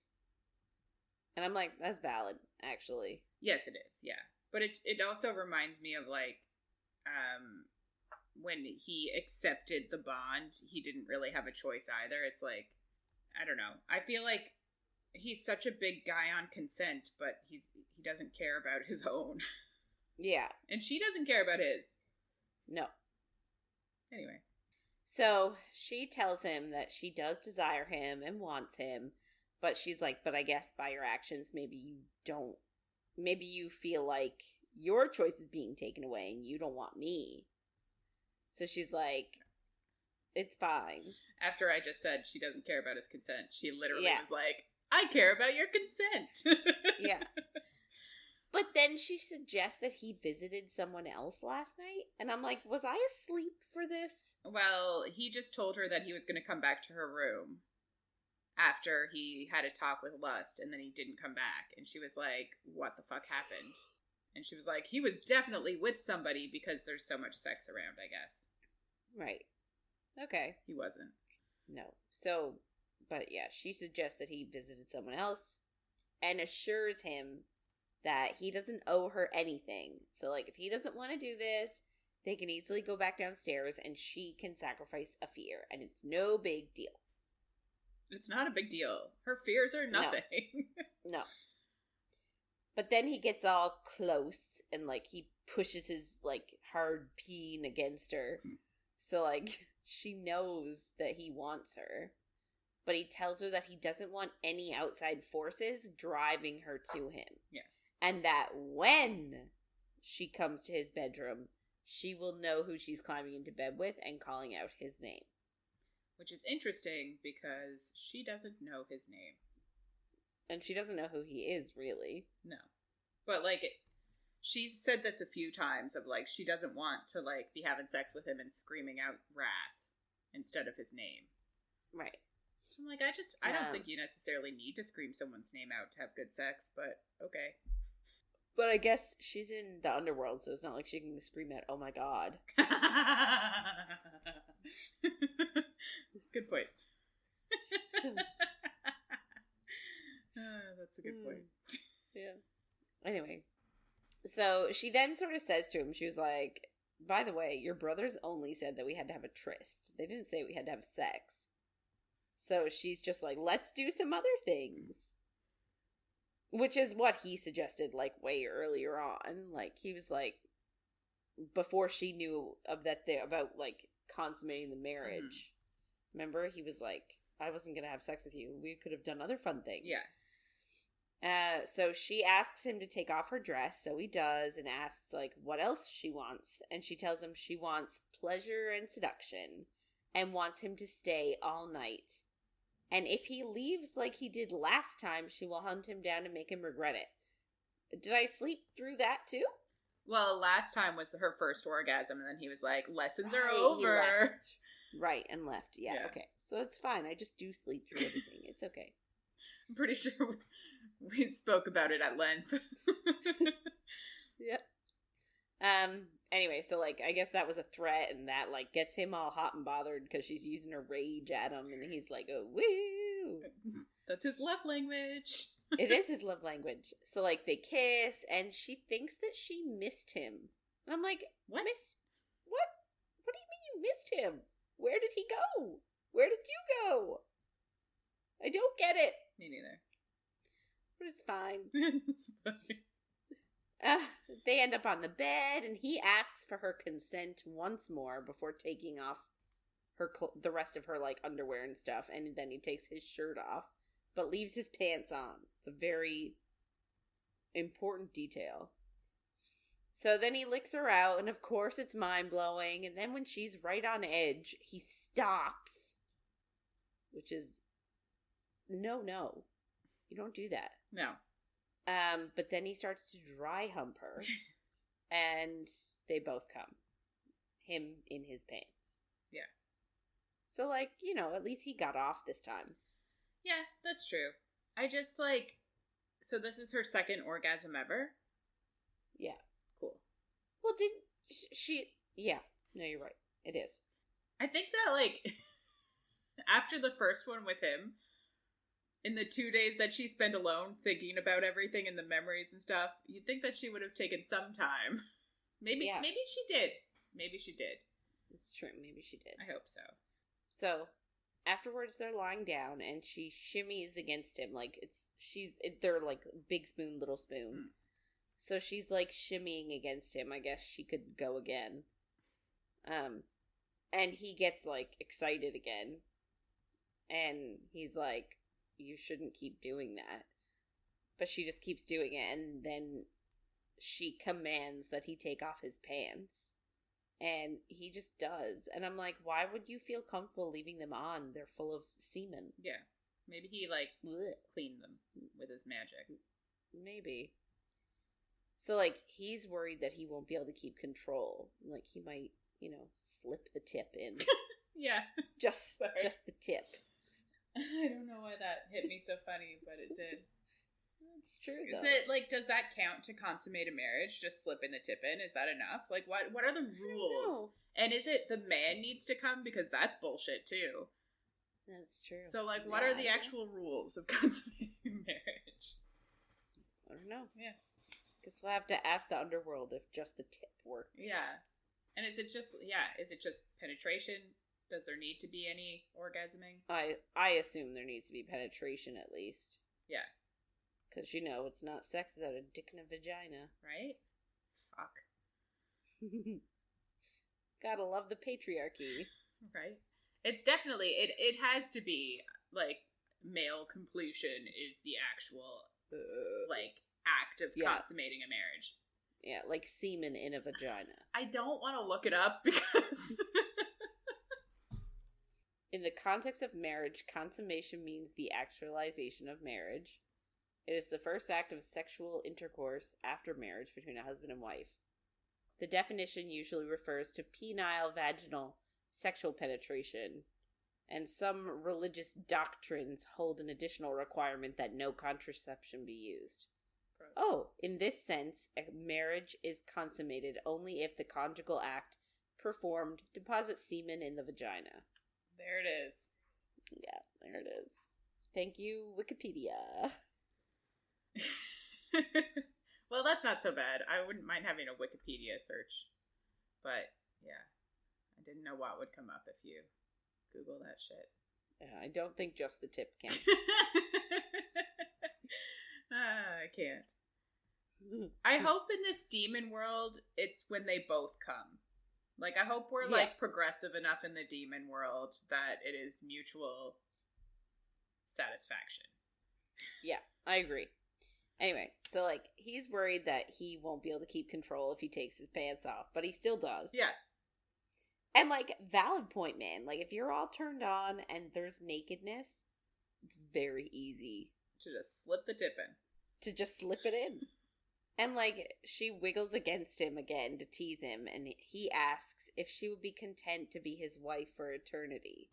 And I'm like, that's valid, actually. Yes, it is, yeah. But it also reminds me of, like, when he accepted the bond, he didn't really have a choice either. It's like, I don't know. I feel like he's such a big guy on consent, but he doesn't care about his own. Yeah. And she doesn't care about his. No. Anyway. So she tells him that she does desire him and wants him, but she's like, but I guess by your actions, maybe you don't. Maybe you feel like your choice is being taken away and you don't want me. So she's like, it's fine. After I just said she doesn't care about his consent, she literally was like, I care about your consent. Yeah. But then she suggests that he visited someone else last night. And I'm like, was I asleep for this? Well, he just told her that he was going to come back to her room after he had a talk with Lust, and then he didn't come back. And she was like, what the fuck happened? And she was like, he was definitely with somebody because there's so much sex around, I guess. Right. Okay. He wasn't. No. So But yeah, she suggests that he visited someone else and assures him that he doesn't owe her anything. So, like, if he doesn't want to do this, they can easily go back downstairs and she can sacrifice a fear, and it's no big deal. It's not a big deal. Her fears are nothing. No. But then he gets all close and, like, he pushes his, like, hard peen against her. So, like, she knows that he wants her. But he tells her that he doesn't want any outside forces driving her to him. Yeah. And that when she comes to his bedroom, she will know who she's climbing into bed with and calling out his name. Which is interesting because she doesn't know his name. And she doesn't know who he is, really. No. But, like, she's said this a few times of, like, she doesn't want to, like, be having sex with him and screaming out wrath instead of his name. Right. I'm like, I don't think you necessarily need to scream someone's name out to have good sex, but okay. But I guess she's in the underworld, so it's not like she can scream out, "Oh my god." Good point. That's a good point. Yeah. Anyway, so she then sort of says to him, she was like, "By the way, your brothers only said that we had to have a tryst. They didn't say we had to have sex." So she's just like, "Let's do some other things." Which is what he suggested, like, way earlier on. Like, he was like, before she knew about, like, consummating the marriage. Mm-hmm. Remember? He was like, "I wasn't going to have sex with you. We could have done other fun things." Yeah. So she asks him to take off her dress, so he does, and asks, like, what else she wants. And she tells him she wants pleasure and seduction, and wants him to stay all night. And if he leaves like he did last time, she will hunt him down and make him regret it. Did I sleep through that too? Well, last time was her first orgasm, and then he was like, "Lessons are over." Right, and left. Yeah, okay. So it's fine. I just do sleep through everything. It's okay. I'm pretty sure we spoke about it at length. Yep. Anyway, so, like, I guess that was a threat, and that, like, gets him all hot and bothered because she's using her rage at him, and he's like, "Oh, woo!" That's his love language. It is his love language. So, like, they kiss, and she thinks that she missed him. And I'm like, what? What? What do you mean you missed him? Where did he go? Where did you go? I don't get it. Me neither. But it's fine. It's fine. They end up on the bed, and he asks for her consent once more before taking off the rest of her, like, underwear and stuff, and then he takes his shirt off, but leaves his pants on. It's a very important detail. So then he licks her out, and of course it's mind-blowing, and then when she's right on edge, he stops, which is no. You don't do that. No. But then he starts to dry hump her, and they both come. Him in his pants. Yeah. So, like, you know, at least he got off this time. Yeah, that's true. I just, like, so this is her second orgasm ever? Yeah. Cool. Well, did she, yeah, no, you're right. It is. I think that, like, after the first one with him, in the 2 days that she spent alone thinking about everything and the memories and stuff, you'd think that she would have taken some time. Maybe she did. Maybe she did. It's true. Maybe she did. I hope so. So, afterwards they're lying down and she shimmies against him. Like, they're like big spoon, little spoon. Mm. So she's like shimmying against him. I guess she could go again. And he gets like excited again. And he's like, "You shouldn't keep doing that." But she just keeps doing it, and then she commands that he take off his pants. And he just does. And I'm like, why would you feel comfortable leaving them on? They're full of semen. Yeah. Maybe he, like, cleaned them with his magic. Maybe. So, like, he's worried that he won't be able to keep control. Like, he might, you know, slip the tip in. Yeah. Just the tip. I don't know why that hit me so funny, but it did. It's true, though. Is it, like, does that count to consummate a marriage? Just slipping the tip in? Is that enough? Like, what are the rules? And is it the man needs to come? Because that's bullshit, too. That's true. So, like, what are the actual rules of consummating marriage? I don't know. Yeah. Guess we'll have to ask the underworld if just the tip works. Yeah. And is it just penetration? Does there need to be any orgasming? I assume there needs to be penetration at least. Yeah. Because, you know, it's not sex without a dick and a vagina. Right? Fuck. Gotta love the patriarchy. Right? It's definitely, it has to be, like, male completion is the actual, like, act of consummating a marriage. Yeah, like semen in a vagina. I don't want to look it up because... In the context of marriage, consummation means the actualization of marriage. It is the first act of sexual intercourse after marriage between a husband and wife. The definition usually refers to penile vaginal sexual penetration, and some religious doctrines hold an additional requirement that no contraception be used. Gross. Oh, in this sense, a marriage is consummated only if the conjugal act performed deposits semen in the vagina. There it is. Yeah, there it is. Thank you, Wikipedia. Well, that's not so bad. I wouldn't mind having a Wikipedia search. But, yeah. I didn't know what would come up if you Google that shit. Yeah, I don't think just the tip can. I can't. I hope in this demon world, it's when they both come. Like, I hope we're, like, progressive enough in the demon world that it is mutual satisfaction. Yeah, I agree. Anyway, so, like, he's worried that he won't be able to keep control if he takes his pants off, but he still does. Yeah. And, like, valid point, man. Like, if you're all turned on and there's nakedness, it's very easy. To just slip the tip in. To just slip it in. And, like, she wiggles against him again to tease him, and he asks if she would be content to be his wife for eternity.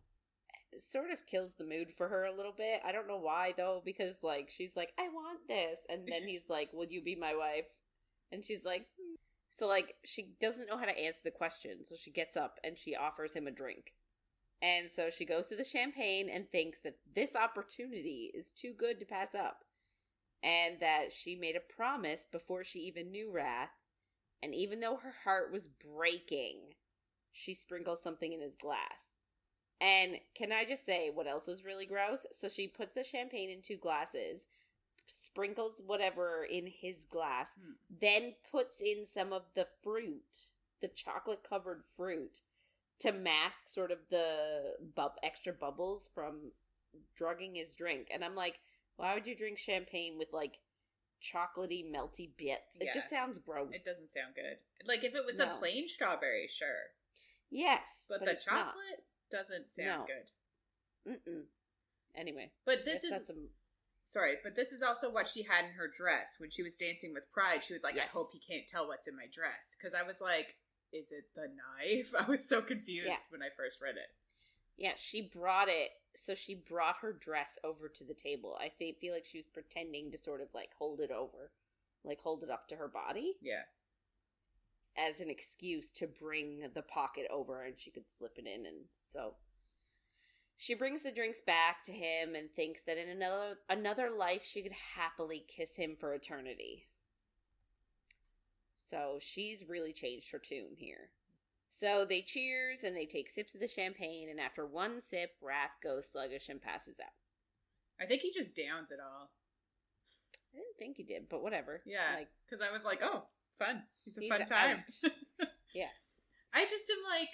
It sort of kills the mood for her a little bit. I don't know why, though, because, like, she's like, I want this. And then he's like, will you be my wife? And she's like, So, like, she doesn't know how to answer the question, so she gets up and she offers him a drink. And so she goes to the champagne and thinks that this opportunity is too good to pass up. And that she made a promise before she even knew Wrath. And even though her heart was breaking, she sprinkles something in his glass. And can I just say what else was really gross? So she puts the champagne in 2 glasses, sprinkles whatever in his glass, then puts in some of the fruit, the chocolate-covered fruit, to mask sort of the extra bubbles from drugging his drink. And I'm like, why would you drink champagne with, like, chocolatey, melty bits? It just sounds gross. It doesn't sound good. Like, if it was a plain strawberry, sure. Yes. But the chocolate doesn't sound good. Mm-mm. Anyway. But this is... Sorry, but this is also what she had in her dress. When she was dancing with Pride, she was like, I hope he can't tell what's in my dress. Because I was like, is it the knife? I was so confused when I first read it. Yeah, she brought it. So she brought her dress over to the table. I feel like she was pretending to sort of, like, hold it over. Like, hold it up to her body. Yeah. As an excuse to bring the pocket over and she could slip it in. And so she brings the drinks back to him and thinks that in another life she could happily kiss him for eternity. So she's really changed her tune here. So they cheers and they take sips of the champagne, and after one sip, Wrath goes sluggish and passes out. I think he just downs it all. I didn't think he did, but whatever. Yeah, because I was like, oh, fun. He's a fun time. Yeah. I just am like,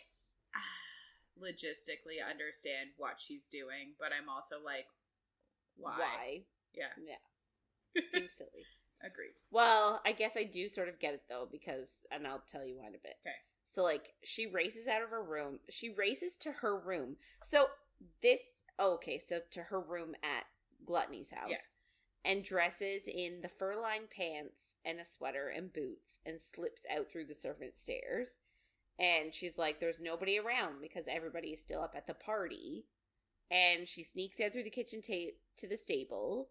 logistically understand what she's doing, but I'm also like, why? Yeah. Seems silly. Agreed. Well, I guess I do sort of get it, though, and I'll tell you why in a bit. Okay. So, like, she races out of her room. She races to her room. So, to her room at Gluttony's house. Yeah. And dresses in the fur-lined pants and a sweater and boots and slips out through the servants' stairs. And she's like, there's nobody around because everybody is still up at the party. And she sneaks out through the kitchen to the stable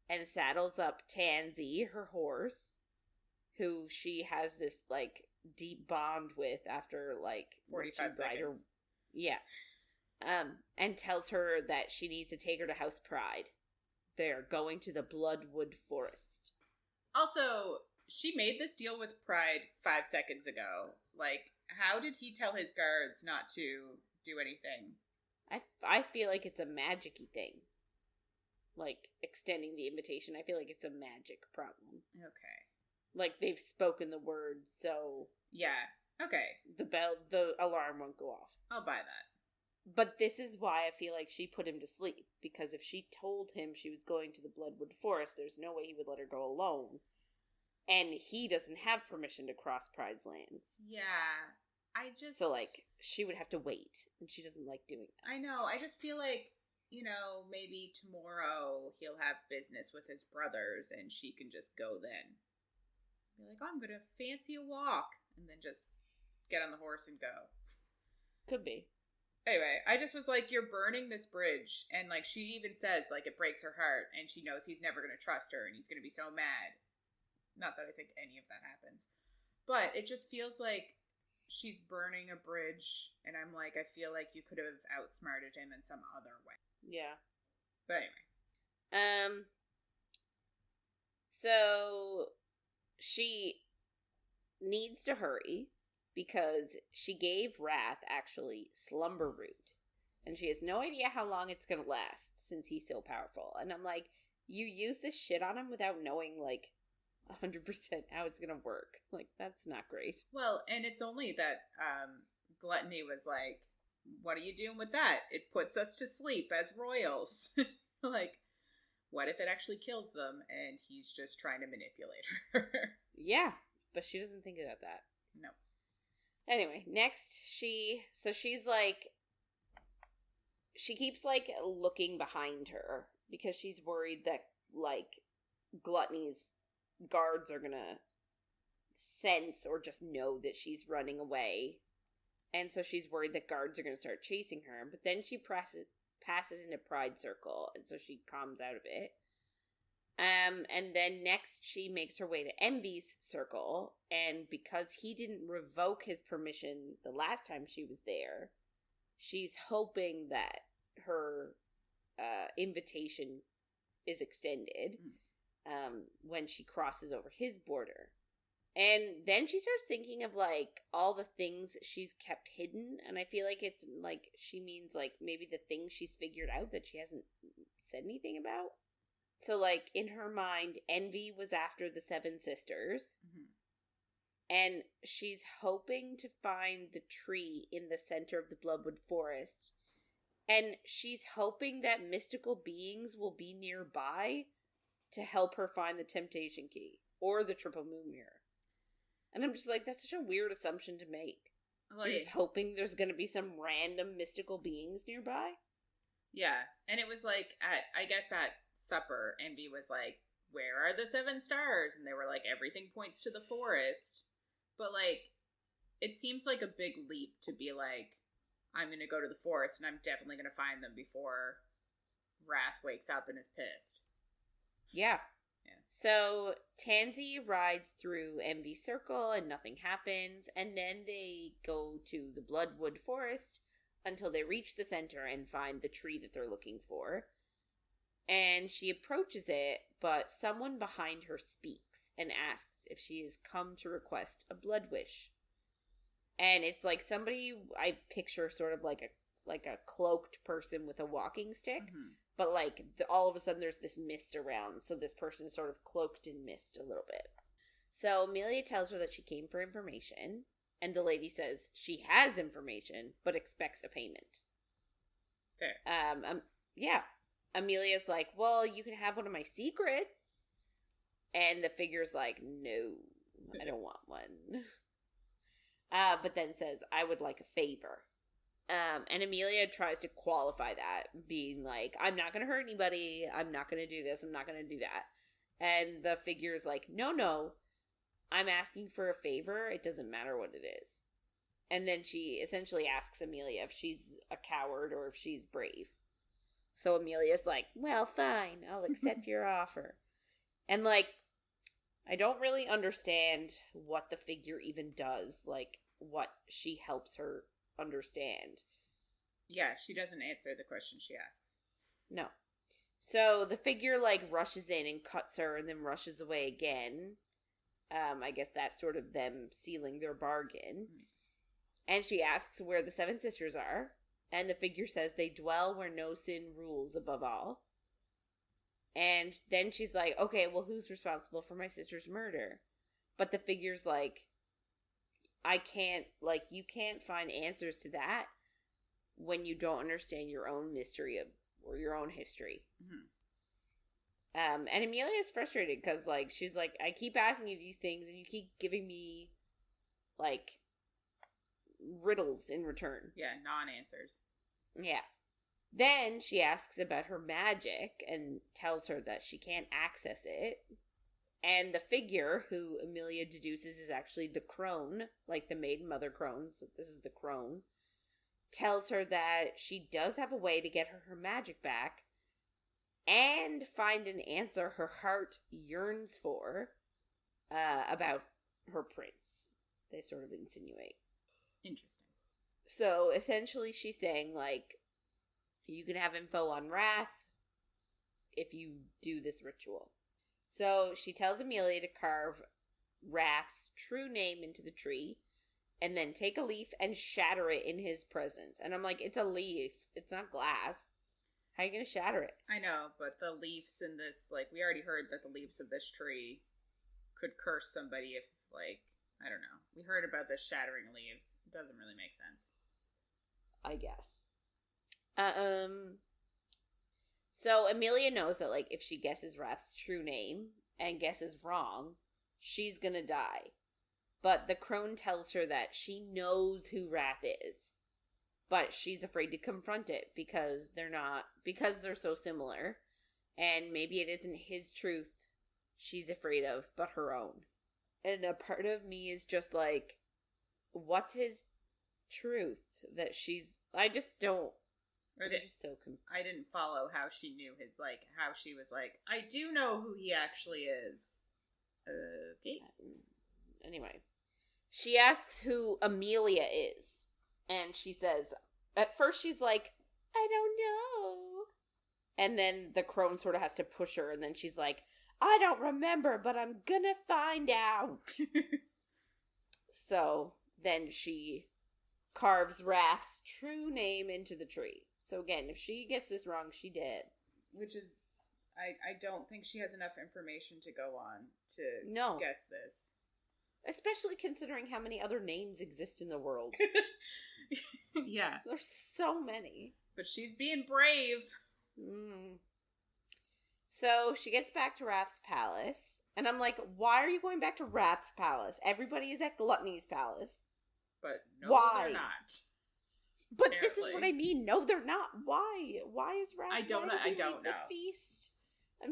and saddles up Tansy, her horse, who she has this, like, deep bond with after, like, 45 seconds. Yeah. And tells her that she needs to take her to House Pride. They're going to the Bloodwood Forest. Also, she made this deal with Pride 5 seconds ago. Like, how did he tell his guards not to do anything? I feel like it's a magic-y thing. Like, extending the invitation. I feel like it's a magic problem. Okay. Like, they've spoken the words, so... Yeah, okay. The alarm won't go off. I'll buy that. But this is why I feel like she put him to sleep. Because if she told him she was going to the Bloodwood Forest, there's no way he would let her go alone. And he doesn't have permission to cross Pride's lands. Yeah, So, like, she would have to wait. And she doesn't like doing that. I know, I just feel like, maybe tomorrow he'll have business with his brothers and she can just go then. Be like, I'm gonna fancy a walk. And then just get on the horse and go. Could be. Anyway, I just was like, you're burning this bridge. And, like, she even says, like, it breaks her heart. And she knows he's never going to trust her. And he's going to be so mad. Not that I think any of that happens. But it just feels like she's burning a bridge. And I'm like, I feel like you could have outsmarted him in some other way. Yeah. But anyway. So she needs to hurry. Because she gave Wrath, actually, Slumber Root. And she has no idea how long it's going to last, since he's so powerful. And I'm like, you use this shit on him without knowing, like, 100% how it's going to work. Like, that's not great. Well, and it's only that Gluttony was like, what are you doing with that? It puts us to sleep as royals. Like, what if it actually kills them and he's just trying to manipulate her? Yeah, but she doesn't think about that. No. Anyway, next she's like, she keeps like looking behind her because she's worried that like Gluttony's guards are gonna sense or just know that she's running away. And so she's worried that guards are gonna start chasing her. But then she passes into Pride Circle, and so she calms out of it. And then next she makes her way to Envy's circle, and because he didn't revoke his permission the last time she was there, she's hoping that her invitation is extended when she crosses over his border. And then she starts thinking of like all the things she's kept hidden, and I feel like it's like she means like maybe the things she's figured out that she hasn't said anything about. So, like, in her mind, Envy was after the 7 sisters. Mm-hmm. And she's hoping to find the tree in the center of the Bloodwood Forest. And she's hoping that mystical beings will be nearby to help her find the Temptation Key. Or the Triple Moon Mirror. And I'm just like, that's such a weird assumption to make. Well, You're just hoping there's going to be some random mystical beings nearby? Yeah, and it was like, I guess at supper, Envy was like, where are the 7 stars? And they were like, everything points to the forest. But, like, it seems like a big leap to be like, I'm going to go to the forest and I'm definitely going to find them before Wrath wakes up and is pissed. Yeah. So, Tansy rides through Envy's circle and nothing happens. And then they go to the Bloodwood Forest until they reach the center and find the tree that they're looking for. And she approaches it, but someone behind her speaks and asks if she has come to request a blood wish. And it's like somebody, I picture sort of like a cloaked person with a walking stick, mm-hmm. but like all of a sudden there's this mist around, so this person is sort of cloaked in mist a little bit. So Emilia tells her that she came for information. And the lady says she has information, but expects a payment. Fair. Yeah. Emilia's like, well, you can have one of my secrets. And the figure's like, no, I don't want one. But then says, I would like a favor. And Emilia tries to qualify that, being like, I'm not going to hurt anybody. I'm not going to do this. I'm not going to do that. And the figure's like, no. I'm asking for a favor. It doesn't matter what it is. And then she essentially asks Emilia if she's a coward or if she's brave. So Emilia's like, well, fine. I'll accept your offer. And, like, I don't really understand what the figure even does. Like, what she helps her understand. Yeah, she doesn't answer the question she asks. No. So the figure, like, rushes in and cuts her and then rushes away again. I guess that's sort of them sealing their bargain. And she asks where the 7 sisters are. And the figure says they dwell where no sin rules above all. And then she's like, okay, well, who's responsible for my sister's murder? But the figure's like, I can't, like, you can't find answers to that when you don't understand your own mystery or your own history. And Emilia is frustrated because, like, she's like, I keep asking you these things and you keep giving me, like, riddles in return. Yeah, non-answers. Yeah. Then she asks about her magic and tells her that she can't access it. And the figure, who Emilia deduces is actually the crone, like the maiden mother crone, so this is the crone, tells her that she does have a way to get her magic back and find an answer her heart yearns for about her prince. They sort of insinuate. Interesting. So essentially she's saying, like, you can have info on Wrath if you do this ritual. So she tells Emilia to carve Wrath's true name into the tree and then take a leaf and shatter it in his presence. And I'm like, it's a leaf. It's not glass. How are you going to shatter it? I know, but the leaves in this, like, we already heard that the leaves of this tree could curse somebody if, like, I don't know. We heard about the shattering leaves. It doesn't really make sense. I guess. So Emilia knows that, like, if she guesses Wrath's true name and guesses wrong, she's gonna die. But the crone tells her that she knows who Wrath is, but she's afraid to confront it because they're so similar, and maybe it isn't his truth she's afraid of, but her own. And a part of me is just like, what's his truth that I just don't. I didn't follow how she knew his, like, how she was like, I do know who he actually is. Okay. Anyway. She asks who Emilia is. And she says, at first she's like, I don't know. And then the crone sort of has to push her. And then she's like, I don't remember, but I'm gonna find out. So then she carves Wrath's true name into the tree. So again, if she gets this wrong, she dead. Which is, I don't think she has enough information to go on to guess this. Especially considering how many other names exist in the world. Yeah. There's so many. But she's being brave. So she gets back to Wrath's palace. And I'm like, why are you going back to Wrath's palace? Everybody is at Gluttony's palace. But no, why? They're not. But apparently. This is what I mean. No, they're not. Why? Why is Wrath? I don't know. The feast.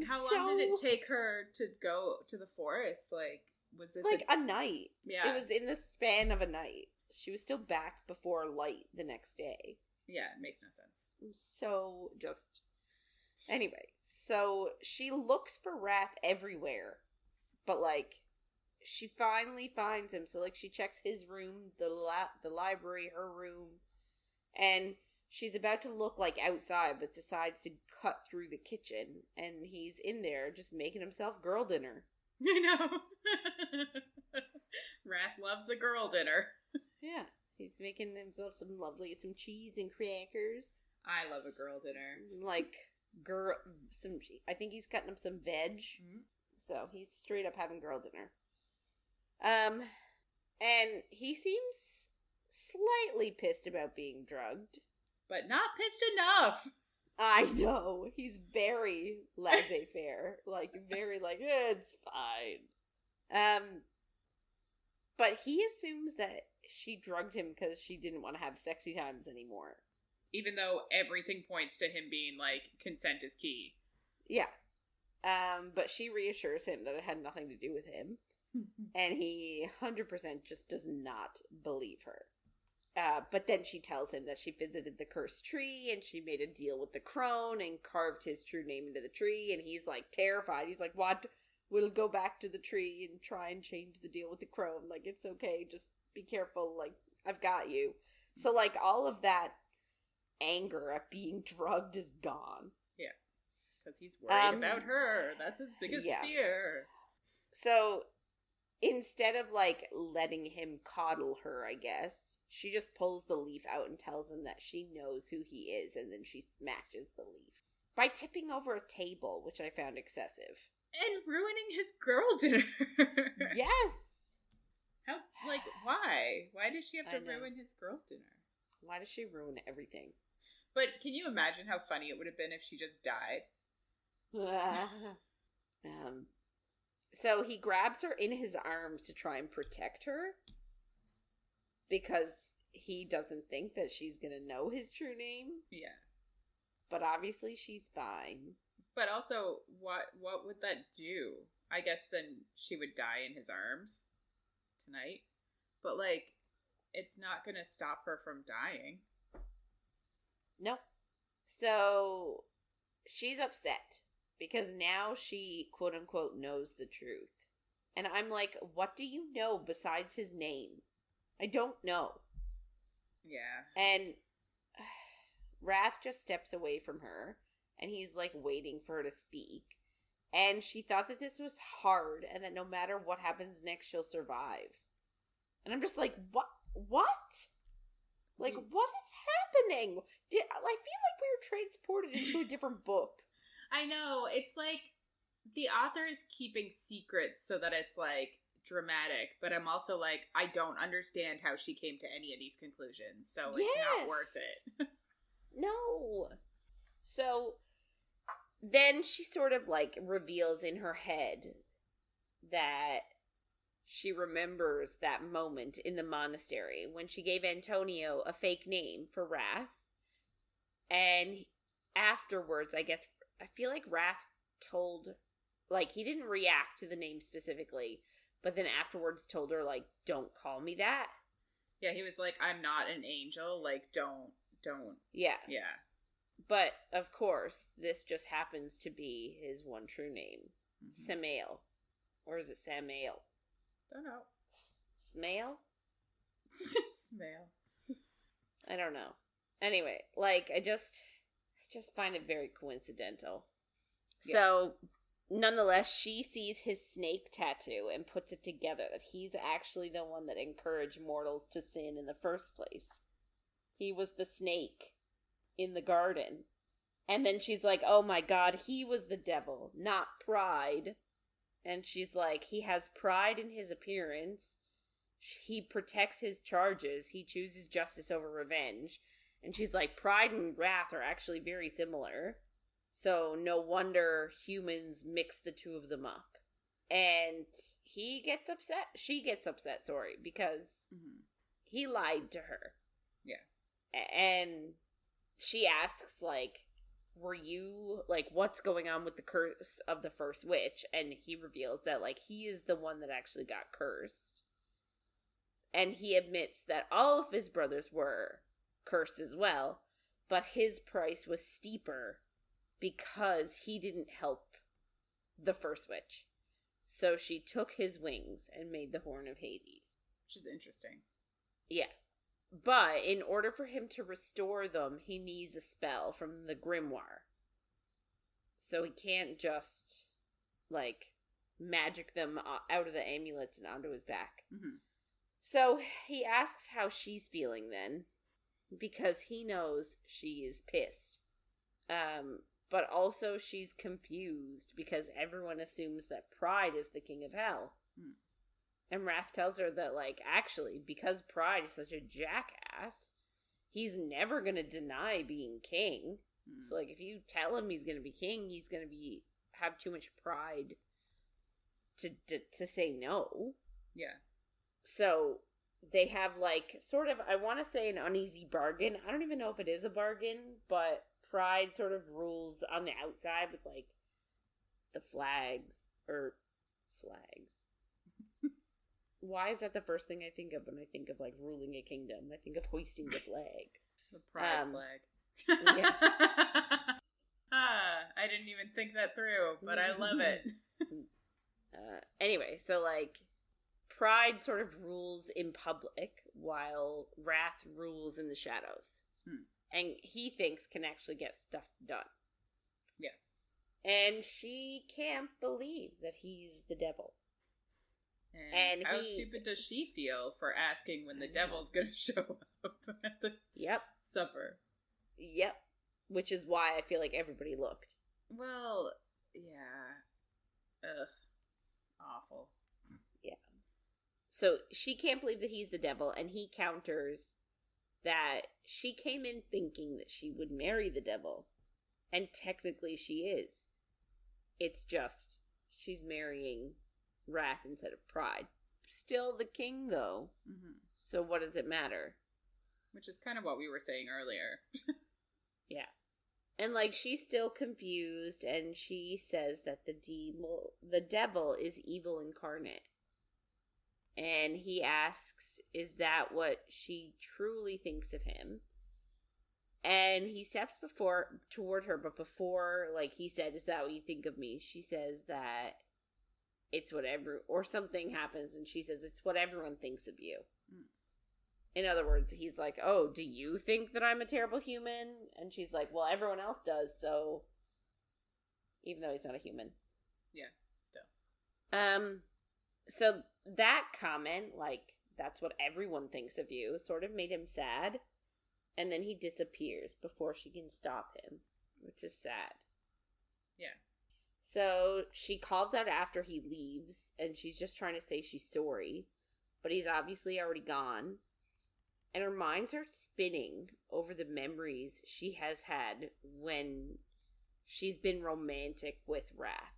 How long did it take her to go to the forest? Like, was this like a night? Yeah, it was in the span of a night. She was still back before light the next day. Yeah, it makes no sense. So just anyway. So she looks for Wrath everywhere, but like she finally finds him. So like she checks his room, the library, her room. And she's about to look, like, outside, but decides to cut through the kitchen. And he's in there just making himself girl dinner. I know. Wrath loves a girl dinner. Yeah. He's making himself some cheese and crackers. I love a girl dinner. Like, I think he's cutting up some veg. Mm-hmm. So he's straight up having girl dinner. And he seems slightly pissed about being drugged. But not pissed enough. I know. He's very laissez-faire. Like, very like, it's fine. But he assumes that she drugged him because she didn't want to have sexy times anymore. Even though everything points to him being like, consent is key. Yeah. But she reassures him that it had nothing to do with him. And he 100% just does not believe her. But then she tells him that she visited the cursed tree and she made a deal with the crone and carved his true name into the tree. And he's like terrified. He's like, what? We'll go back to the tree and try and change the deal with the crone. Like, it's okay. Just be careful. Like, I've got you. So, like, all of that anger at being drugged is gone. Yeah. Because he's worried about her. That's his biggest fear. So, instead of, like, letting him coddle her, I guess, she just pulls the leaf out and tells him that she knows who he is, and then she smashes the leaf. By tipping over a table, which I found excessive. And ruining his girl dinner. Yes! How, like, why? Why did she have to ruin his girl dinner? Why does she ruin everything? But can you imagine how funny it would have been if she just died? So he grabs her in his arms to try and protect her. Because he doesn't think that she's gonna know his true name. Yeah. But obviously she's fine. But also, what would that do? I guess then she would die in his arms tonight. But, like, it's not gonna stop her from dying. No. So, she's upset. Because now she, quote-unquote, knows the truth. And I'm like, what do you know besides his name? I don't know. Yeah. And Wrath just steps away from her, and he's, like, waiting for her to speak. And she thought that this was hard, and that no matter what happens next, she'll survive. And I'm just like, what? Like, what is happening? I feel like we were transported into a different book. I know. It's like the author is keeping secrets so that it's, like, dramatic, but I'm also like, I don't understand how she came to any of these conclusions, so it's not worth it. No. So then she sort of, like, reveals in her head that she remembers that moment in the monastery when she gave Antonio a fake name for Wrath, and afterwards, I feel like Wrath told, like, he didn't react to the name specifically, but then afterwards told her, like, don't call me that. Yeah, he was like, I'm not an angel, like, don't. Yeah. Yeah. But, of course, this just happens to be his one true name. Mm-hmm. Samael. Or is it Samael? Don't know. Smail? Smail. I don't know. Anyway, like, I just find it very coincidental. Yeah. So, nonetheless, she sees his snake tattoo and puts it together that he's actually the one that encouraged mortals to sin in the first place. He was the snake in the garden. And then she's like, oh my god, he was the devil, not Pride. And she's like, he has pride in his appearance. He protects his charges. He chooses justice over revenge. And she's like, Pride and Wrath are actually very similar. So no wonder humans mix the two of them up. And he gets upset. She gets upset, because he lied to her. Yeah. And she asks, like, were you, like, what's going on with the curse of the first witch? And he reveals that, like, he is the one that actually got cursed. And he admits that all of his brothers were cursed as well, but his price was steeper because he didn't help the first witch. So she took his wings and made the Horn of Hades. Which is interesting. Yeah. But in order for him to restore them, he needs a spell from the grimoire. So he can't just, like, magic them out of the amulets and onto his back. Mm-hmm. So he asks how she's feeling then, because he knows she is pissed. But also she's confused because everyone assumes that Pride is the king of hell. Mm. And Wrath tells her that, like, actually, because Pride is such a jackass, he's never going to deny being king. Mm. So, like, if you tell him he's going to be king, he's going to have too much pride to say no. Yeah. So, they have, like, sort of, I want to say an uneasy bargain. I don't even know if it is a bargain, but Pride sort of rules on the outside with, like, the flags. Why is that the first thing I think of when I think of, like, ruling a kingdom? I think of hoisting the flag. The pride flag. Yeah. I didn't even think that through, but I love it. Anyway, so, like, Pride sort of rules in public, while Wrath rules in the shadows. and he thinks can actually get stuff done. Yeah. And she can't believe that he's the devil. And how stupid does she feel for asking when the devil's going to show up at the supper? Yep. Which is why I feel like everybody looked. Well, yeah. Ugh. Awful. Yeah. So she can't believe that he's the devil, and he counters that she came in thinking that she would marry the devil. And technically she is. It's just she's marrying wrath instead of pride. Still the king, though. Mm-hmm. So what does it matter? Which is kind of what we were saying earlier. Yeah. And, like, she's still confused, and she says that the devil is evil incarnate. And he asks, is that what she truly thinks of him? And he steps toward her, but before, like, he said, is that what you think of me? She says that it's whatever, or something happens, and she says, it's what everyone thinks of you. Mm. In other words, he's like, oh, do you think that I'm a terrible human? And she's like, well, everyone else does, so, even though he's not a human. Yeah, still. So that comment, like, that's what everyone thinks of you, sort of made him sad. And then he disappears before she can stop him, which is sad. Yeah. So she calls out after he leaves, and she's just trying to say she's sorry, but he's obviously already gone. And her mind starts spinning over the memories she has had when she's been romantic with Wrath.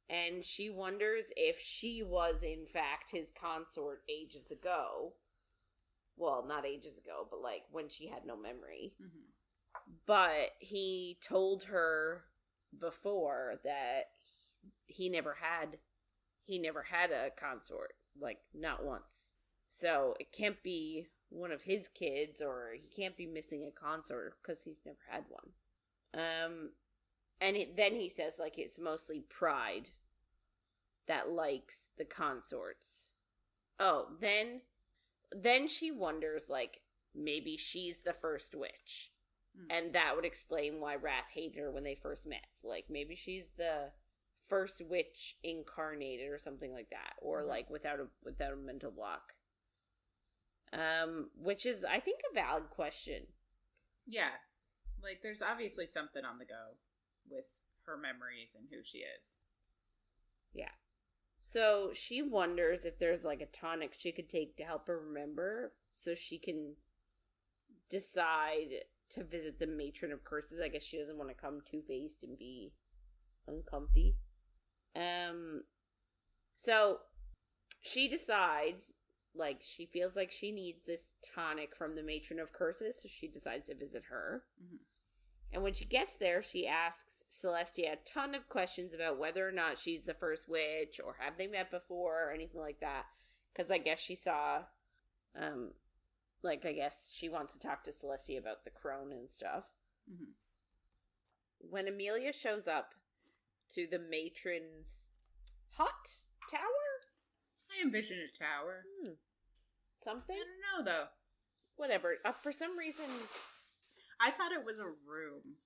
And she wonders if she was, in fact, his consort ages ago. Well, not ages ago, but, like, when she had no memory. Mm-hmm. But he told her before that he never had a consort, like, not once. So it can't be one of his kids, or he can't be missing a consort because he's never had one. Then he says, like, it's mostly pride that likes the consorts. Oh, then she wonders, like, maybe she's the first witch. And that would explain why Wrath hated her when they first met. So, like, maybe she's the first witch incarnated or something like that. Or, like, without a mental block. Which is, I think, a valid question. Yeah. Like, there's obviously something on the go with her memories and who she is. Yeah. So she wonders if there's, like, a tonic she could take to help her remember, so she can decide to visit the matron of curses. I guess she doesn't want to come two-faced and be uncomfy. So she decides, like, she feels like she needs this tonic from the matron of curses, so she decides to visit her. Mm-hmm. And when she gets there, she asks Celestia a ton of questions about whether or not she's the first witch, or have they met before, or anything like that. Because I guess she saw, I guess she wants to talk to Celestia about the crone and stuff. Mm-hmm. When Emilia shows up to the matron's hut? Tower? I envision a tower. Something? I don't know, though. Whatever. For some reason... I thought it was a room.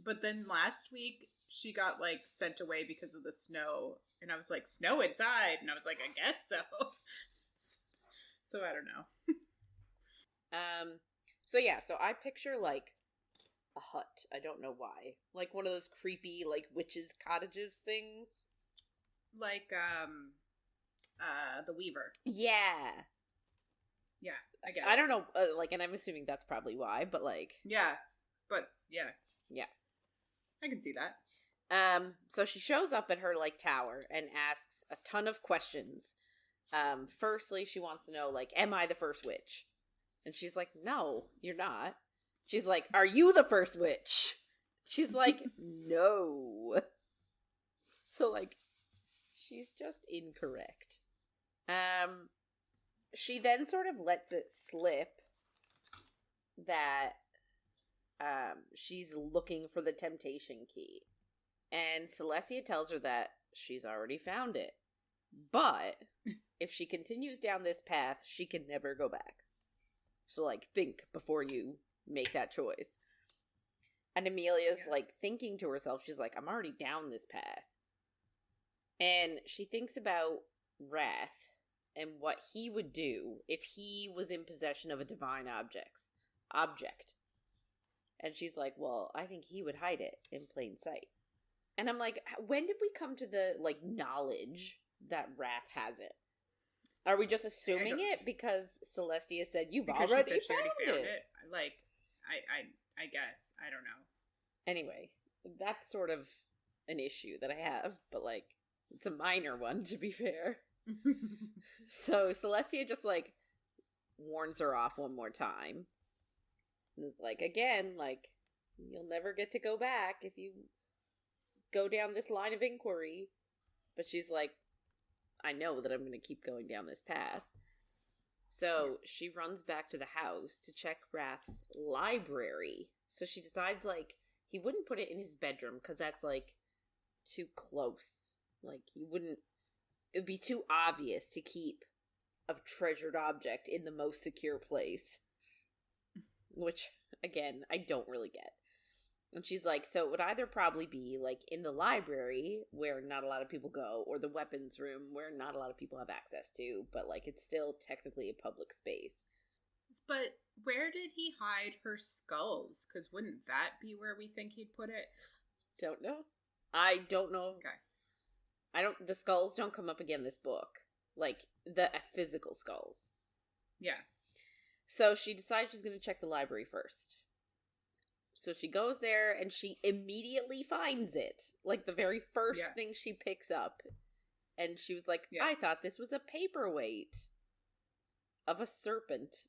But then last week, she got, like, sent away because of the snow. And I was like, snow inside? And I was like, I guess so. So I don't know. So I picture, like, a hut. I don't know why. Like, one of those creepy, like, witches' cottages things. Like, the Weaver. Yeah. Yeah, I get it. I don't know, and I'm assuming that's probably why, but, like... Yeah, but, yeah. Yeah. I can see that. So she shows up at her, like, tower and asks a ton of questions. Firstly, she wants to know, like, am I the first witch? And she's like, no, you're not. She's like, are you the first witch? She's like, no. So, like, she's just incorrect. She then sort of lets it slip that she's looking for the temptation key. And Celestia tells her that she's already found it. But if she continues down this path, she can never go back. So, like, think before you make that choice. And Emilia's like thinking to herself, she's like, I'm already down this path. And she thinks about Wrath and what he would do if he was in possession of a divine object. And she's like, well, I think he would hide it in plain sight. And I'm like, when did we come to the, like, knowledge that Wrath has it? Are we just assuming it because Celestia said you've already found it? Like, I guess. I don't know. Anyway, that's sort of an issue that I have, but, like, it's a minor one, to be fair. So Celestia just, like, warns her off one more time. And is like, again, like, you'll never get to go back if you go down this line of inquiry. But she's like, I know that I'm going to keep going down this path. So she runs back to the house to check Wrath's library. So she decides, like, he wouldn't put it in his bedroom because that's, like, too close. Like, it would be too obvious to keep a treasured object in the most secure place. Which, again, I don't really get. And she's like, so it would either probably be, like, in the library, where not a lot of people go, or the weapons room, where not a lot of people have access to, but, like, it's still technically a public space. But where did he hide her skulls? Because wouldn't that be where we think he'd put it? Don't know. I don't know. Okay. The skulls don't come up again in this book. Like, the physical skulls. Yeah. So she decides she's going to check the library first. So she goes there and she immediately finds it. Like the very first thing she picks up. And she was like, I thought this was a paperweight of a serpent.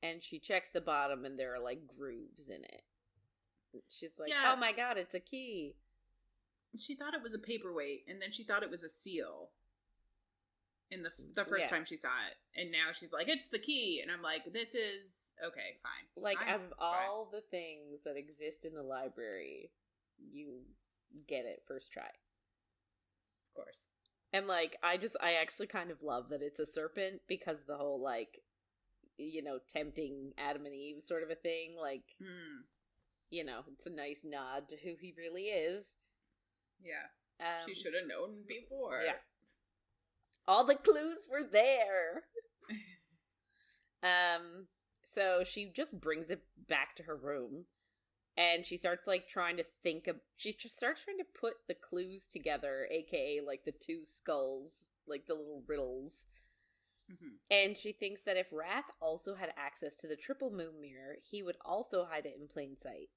And she checks the bottom and there are like grooves in it. She's like, oh my god, it's a key. She thought it was a paperweight and then she thought it was a seal. In the first time she saw it. And now she's like, it's the key. And I'm like, this is... Okay, fine. Like, out of all the things that exist in the library, you get it first try. Of course. And, like, I actually kind of love that it's a serpent because the whole, like, you know, tempting Adam and Eve sort of a thing. Like, you know, it's a nice nod to who he really is. Yeah. She should have known before. Yeah. All the clues were there. So she just brings it back to her room. And she starts, like, trying to think of... She just starts trying to put the clues together, a.k.a., like, the two skulls. Like, the little riddles. Mm-hmm. And she thinks that if Wrath also had access to the triple moon mirror, he would also hide it in plain sight.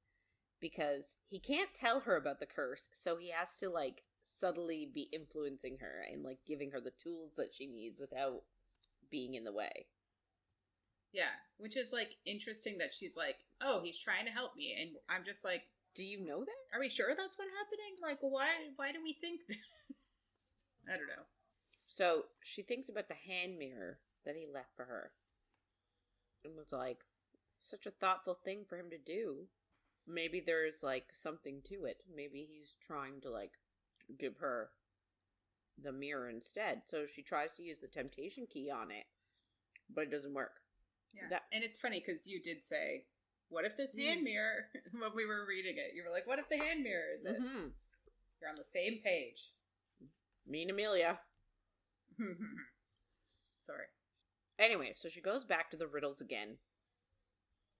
Because he can't tell her about the curse, so he has to, like... subtly be influencing her and like giving her the tools that she needs without being in the way. Yeah, which is like interesting that she's like, oh, he's trying to help me, and I'm just like, do you know that? Are we sure that's what's happening? Like, why do we think that? I don't know. So she thinks about the hand mirror that he left for her and was like, such a thoughtful thing for him to do. Maybe there's like something to it. Maybe he's trying to like give her the mirror instead. So she tries to use the temptation key on it, but it doesn't work. Yeah. And it's funny because you did say, what if this hand mirror, when we were reading it, you were like, what if the hand mirror is it? Mm-hmm. You're on the same page. Me and Emilia. Sorry. Anyway, so she goes back to the riddles again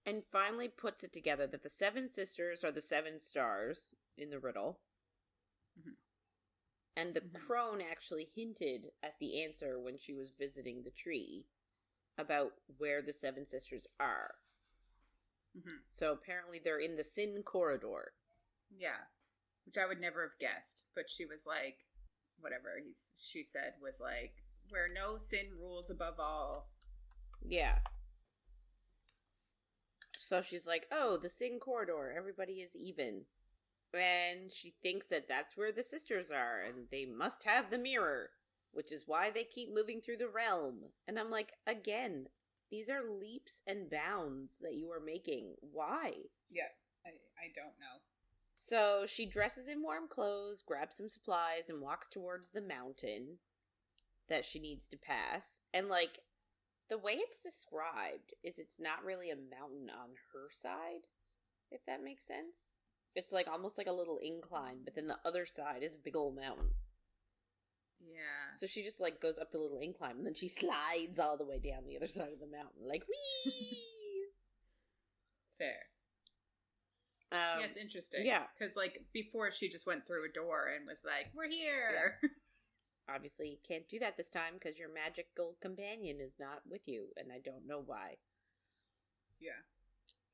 and finally puts it together that the 7 sisters are the 7 stars in the riddle. Mm-hmm. And the crone actually hinted at the answer when she was visiting the tree about where the 7 sisters are. Mm-hmm. So apparently they're in the sin corridor. Yeah, which I would never have guessed. But she was like, whatever she said was like, where no sin rules above all. Yeah. So she's like, oh, the sin corridor, everybody is even. And she thinks that that's where the sisters are, and they must have the mirror, which is why they keep moving through the realm. And I'm like, again, these are leaps and bounds that you are making. Why? Yeah, I don't know. So she dresses in warm clothes, grabs some supplies, and walks towards the mountain that she needs to pass. And, like, The way it's described is it's not really a mountain on her side, if that makes sense. It's like almost like a little incline, but then the other side is a big old mountain. Yeah. So she just like goes up the little incline and then she slides all the way down the other side of the mountain. Like, whee! Fair. Yeah, it's interesting. Yeah. Because, like, before she just went through a door and was like, we're here. Yeah. Obviously, you can't do that this time because your magical companion is not with you, and I don't know why. Yeah.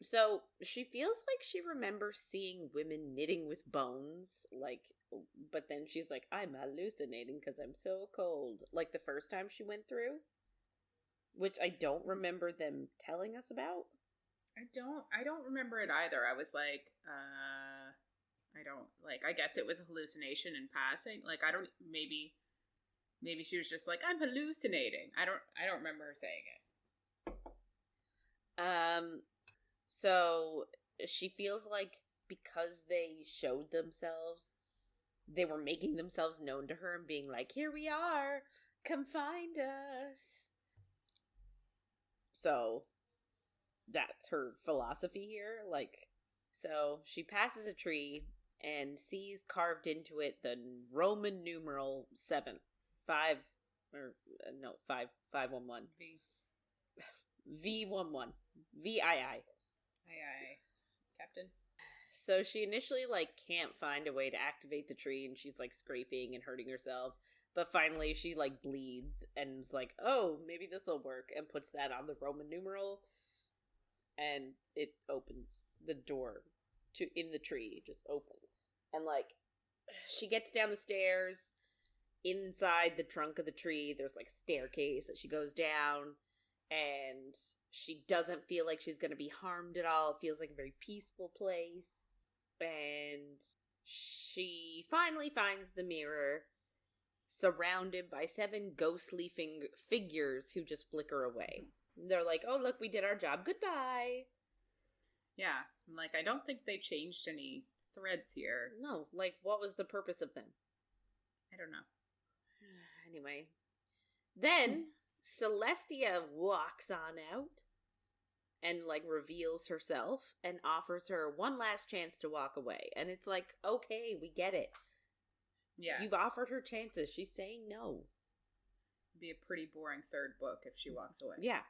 So, she feels like she remembers seeing women knitting with bones, like, but then she's like, I'm hallucinating because I'm so cold. Like the first time she went through, which I don't remember them telling us about. I don't remember it either. I was like, I guess it was a hallucination in passing. Like, maybe she was just like, I'm hallucinating. I don't remember her saying it. So she feels like because they showed themselves, they were making themselves known to her and being like, here we are, come find us. So that's her philosophy here. Like, so she passes a tree and sees carved into it the Roman numeral 7. 511. V11. VII. Aye, Captain. So she initially, like, can't find a way to activate the tree, and she's, like, scraping and hurting herself. But finally she, like, bleeds and is like, oh, maybe this'll work, and puts that on the Roman numeral. And it opens the door in the tree. Just opens. And, like, she gets down the stairs. Inside the trunk of the tree, there's, like, a staircase that she goes down. And she doesn't feel like she's going to be harmed at all. It feels like a very peaceful place. And she finally finds the mirror, surrounded by 7 ghostly figures who just flicker away. They're like, oh, look, we did our job. Goodbye. Yeah. I'm like, I don't think they changed any threads here. No, like, what was the purpose of them? I don't know. Anyway. Then Celestia walks on out and, like, reveals herself and offers her one last chance to walk away. And it's like, okay, we get it. Yeah. You've offered her chances. She's saying no. It'd be a pretty boring third book if she walks away. Yeah.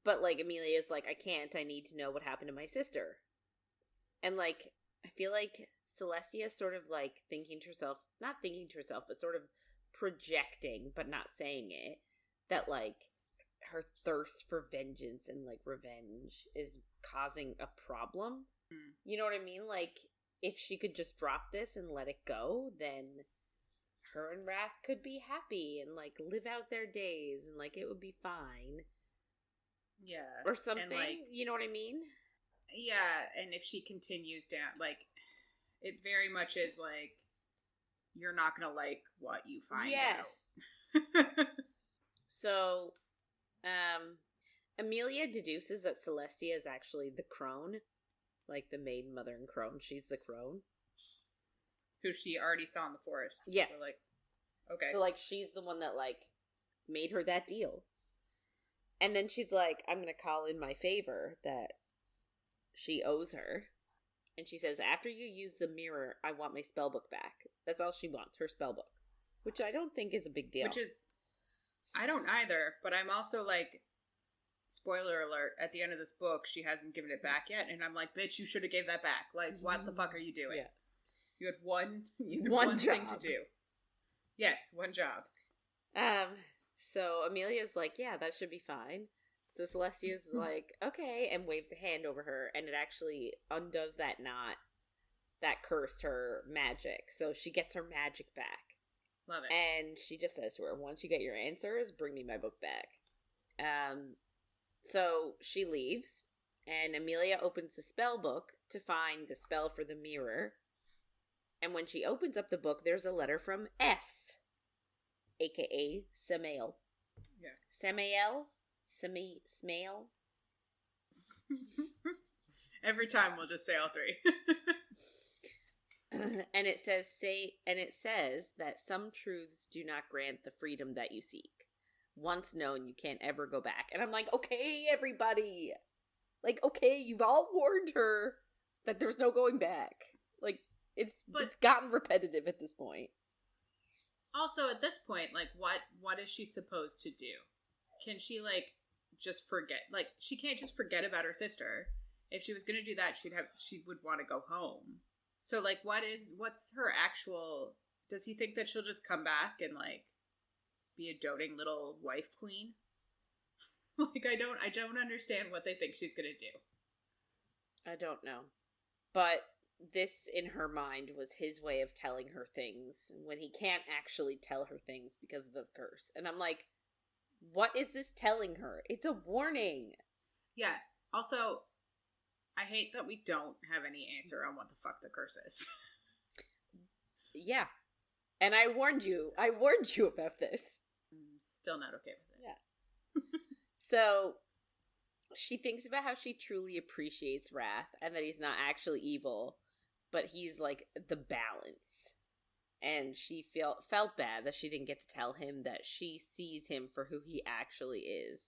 But, like, Emilia's like, I can't. I need to know what happened to my sister. And, like, I feel like Celestia's sort of, like, not thinking to herself, but sort of projecting, but not saying it, that, like, her thirst for vengeance and, like, revenge is causing a problem. Mm. You know what I mean? Like, if she could just drop this and let it go, then her and Wrath could be happy and, like, live out their days and, like, it would be fine. Yeah. Or something. And, like, you know what I mean? Yeah, and if she continues down, like, it very much is like, you're not gonna like what you find out. So, Emilia deduces that Celestia is actually the crone. Like, the maiden mother and crone. She's the crone. Who she already saw in the forest. Yeah. So, like, okay. So, like, she's the one that, like, made her that deal. And then she's like, I'm gonna call in my favor that she owes her. And she says, after you use the mirror, I want my spellbook back. That's all she wants, her spellbook. Which I don't think is a big deal. Which is, I don't either, but I'm also like, spoiler alert, at the end of this book, she hasn't given it back yet, and I'm like, bitch, you should have gave that back. Like, what the fuck are you doing? Yeah. You had one thing to do. Yes, one job. So Amelia's like, yeah, that should be fine. So Celestia's like, okay, and waves a hand over her, and it actually undoes that knot that cursed her magic. So she gets her magic back. Love it. And she just says to her, once you get your answers, bring me my book back. So she leaves, and Emilia opens the spell book to find the spell for the mirror. And when she opens up the book, there's a letter from S, aka Samael. Yeah. Samael? Smail? Every time we'll just say all three. And it says that some truths do not grant the freedom that you seek. once known, you can't ever go back. And I'm like, okay, everybody. Like, okay, you've all warned her that there's no going back. Like, it's gotten repetitive at this point. Also, at this point, like, what is she supposed to do? Can she, like, just forget? Like, she can't just forget about her sister. If she was going to do that, she would want to go home. So, like, what's her actual... Does he think that she'll just come back and, like, be a doting little wife queen? Like, I don't understand what they think she's going to do. I don't know. But this, in her mind, was his way of telling her things when he can't actually tell her things because of the curse. And I'm like, what is this telling her? It's a warning. Yeah. Also, I hate that we don't have any answer on what the fuck the curse is. Yeah. And I warned you. I warned you about this. I'm still not okay with it. Yeah. So, she thinks about how she truly appreciates Wrath and that he's not actually evil, but he's, like, the balance. And she felt bad that she didn't get to tell him that she sees him for who he actually is.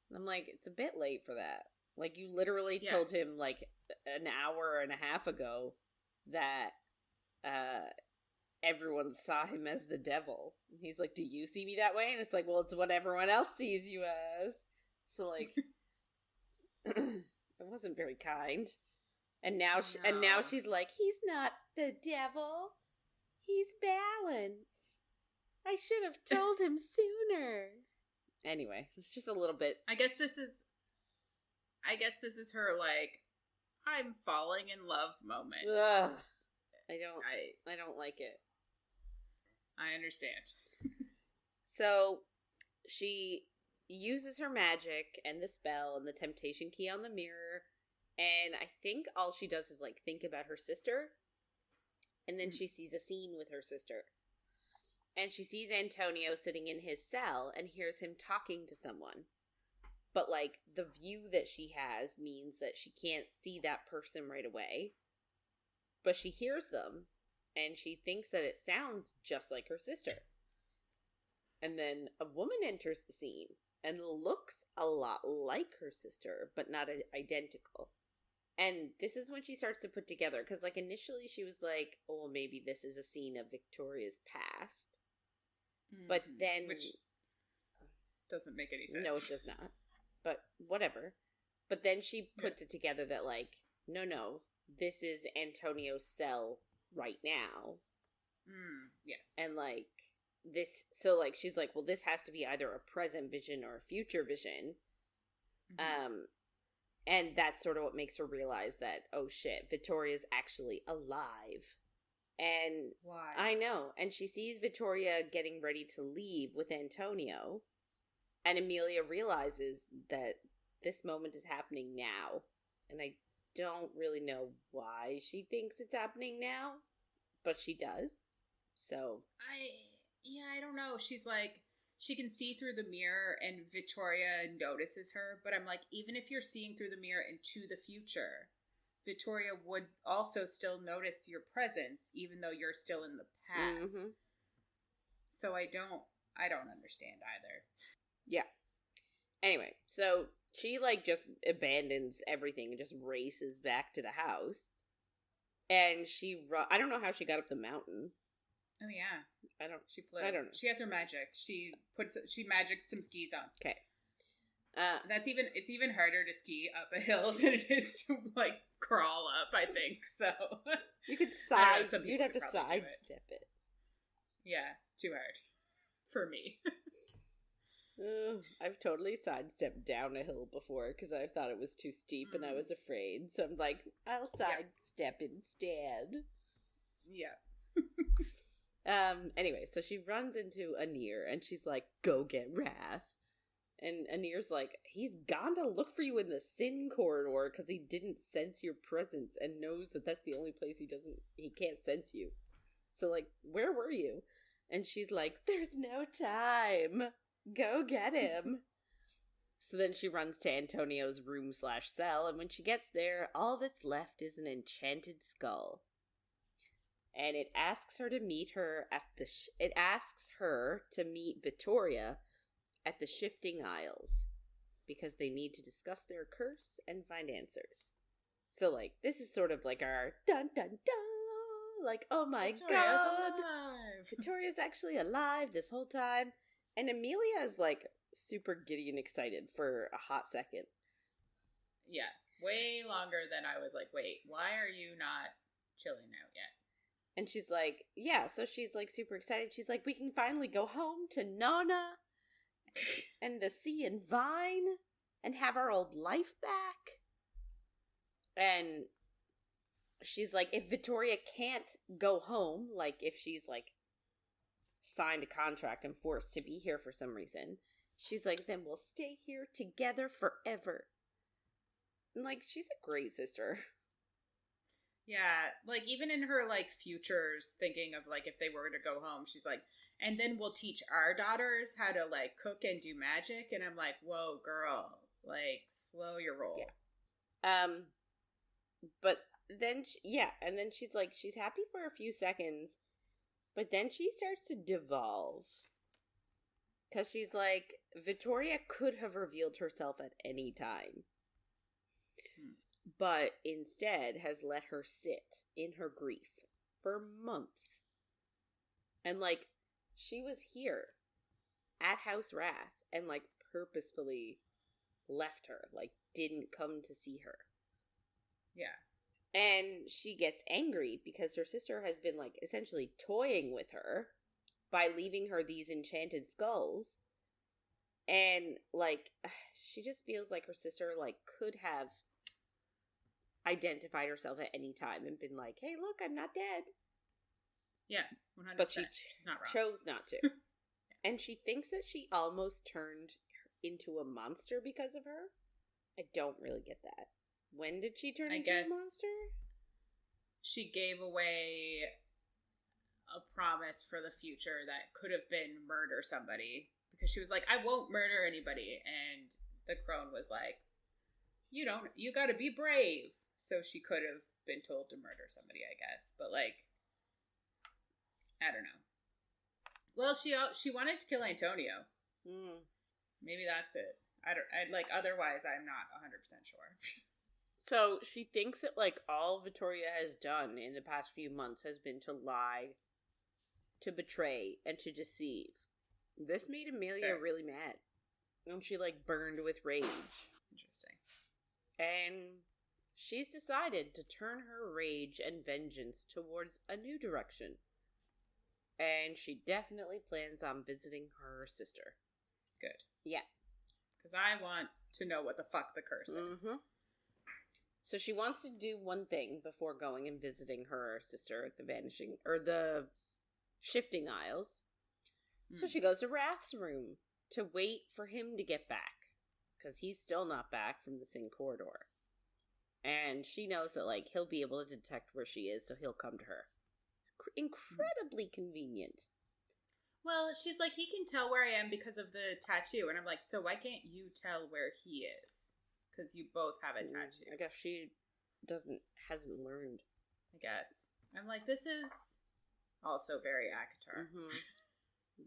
And I'm like, it's a bit late for that. Like, you literally told him, like, an hour and a half ago that everyone saw him as the devil. And he's like, do you see me that way? And it's like, well, it's what everyone else sees you as. So, like, it wasn't very kind. And now, she's like, he's not the devil. He's balance. I should have told him sooner. Anyway, it's just a little bit. I guess this is her, like, I'm falling in love moment. Ugh. I don't like it. I understand. So, she uses her magic and the spell and the temptation key on the mirror, and I think all she does is, like, think about her sister, and then she sees a scene with her sister. And she sees Antonio sitting in his cell and hears him talking to someone. But, like, the view that she has means that she can't see that person right away. But she hears them, and she thinks that it sounds just like her sister. And then a woman enters the scene and looks a lot like her sister, but not identical. And this is when she starts to put together, because, like, initially she was like, oh, well, maybe this is a scene of Victoria's past. Mm-hmm. But then... Which doesn't make any sense. No, it does not. But whatever. But then she puts it together that, like, no, this is Antonio's cell right now. Yes. And, like, this... So, like, she's like, well, this has to be either a present vision or a future vision. Mm-hmm. And that's sort of what makes her realize that, oh shit, Victoria's actually alive. And why? I know. And she sees Victoria getting ready to leave with Antonio. And Emilia realizes that this moment is happening now. And I don't really know why she thinks it's happening now. But she does. So. I don't know. She's like, she can see through the mirror and Victoria notices her, but I'm like, even if you're seeing through the mirror into the future, Victoria would also still notice your presence, even though you're still in the past. Mm-hmm. So I don't understand either. Yeah. Anyway, so she, like, just abandons everything and just races back to the house. And I don't know how she got up the mountain. Oh yeah, She flew. I don't know. She has her magic. She magics some skis on. Okay. It's even harder to ski up a hill than it is to, like, crawl up, I think. So you could you'd have to sidestep it. Yeah, too hard for me. I've totally sidestepped down a hill before because I thought it was too steep and I was afraid. So I'm like, I'll sidestep instead. Yeah. Anyway, so she runs into Anir and she's like, go get Wrath. And Anir's like, he's gone to look for you in the Sin Corridor because he didn't sense your presence and knows that that's the only place he can't sense you. So, like, where were you? And she's like, there's no time. Go get him. So then she runs to Antonio's room/cell, and when she gets there, all that's left is an enchanted skull. And it asks her to meet her it asks her to meet Victoria at the shifting aisles because they need to discuss their curse and find answers. So, like, this is sort of like our dun dun dun, like, oh my god, Victoria's actually alive this whole time. And Emilia is, like, super giddy and excited for a hot second. Yeah, way longer than I was like, wait, why are you not chilling out yet? And she's like, yeah, so she's, like, super excited. She's like, we can finally go home to Nona and the sea and Vine and have our old life back. And she's like, if Victoria can't go home, like, if she's, like, signed a contract and forced to be here for some reason, she's like, then we'll stay here together forever. And, like, she's a great sister. Yeah, like, even in her, like, futures, thinking of, like, if they were to go home, she's like, and then we'll teach our daughters how to, like, cook and do magic. And I'm like, whoa, girl, like, slow your roll. Yeah. But then, and then she's like, she's happy for a few seconds, but then she starts to devolve. Because she's like, Victoria could have revealed herself at any time. But instead has let her sit in her grief for months. And, like, she was here at House Wrath and, like, purposefully left her. Like, didn't come to see her. Yeah. And she gets angry because her sister has been, like, essentially toying with her by leaving her these enchanted skulls. And, like, she just feels like her sister, like, could have identified herself at any time and been like, hey, look, I'm not dead. Yeah, 100%. But she's not wrong. chose not to. And she thinks that she almost turned into a monster because of her. I don't really get that. When did she turn into a monster? She gave away a promise for the future that could have been murder somebody. Because she was like, I won't murder anybody. And the crone was like, you gotta be brave. So she could have been told to murder somebody, I guess. But, like, I don't know. Well, she wanted to kill Antonio. Maybe that's it. Otherwise, I'm not 100% sure. So she thinks that, like, all Victoria has done in the past few months has been to lie, to betray, and to deceive. This made Emilia really mad. And she, like, burned with rage. Interesting. And she's decided to turn her rage and vengeance towards a new direction. And she definitely plans on visiting her sister. Good. Yeah. Because I want to know what the fuck the curse is. Mm-hmm. So she wants to do one thing before going and visiting her sister at the shifting aisles. So she goes to Wrath's room to wait for him to get back. Because he's still not back from the thin corridor. And she knows that, like, he'll be able to detect where she is, so he'll come to her. Incredibly convenient. Well, she's like, he can tell where I am because of the tattoo. And I'm like, so why can't you tell where he is? Because you both have a tattoo. I guess she hasn't learned. I guess. I'm like, this is also very ACOTAR. Mm-hmm.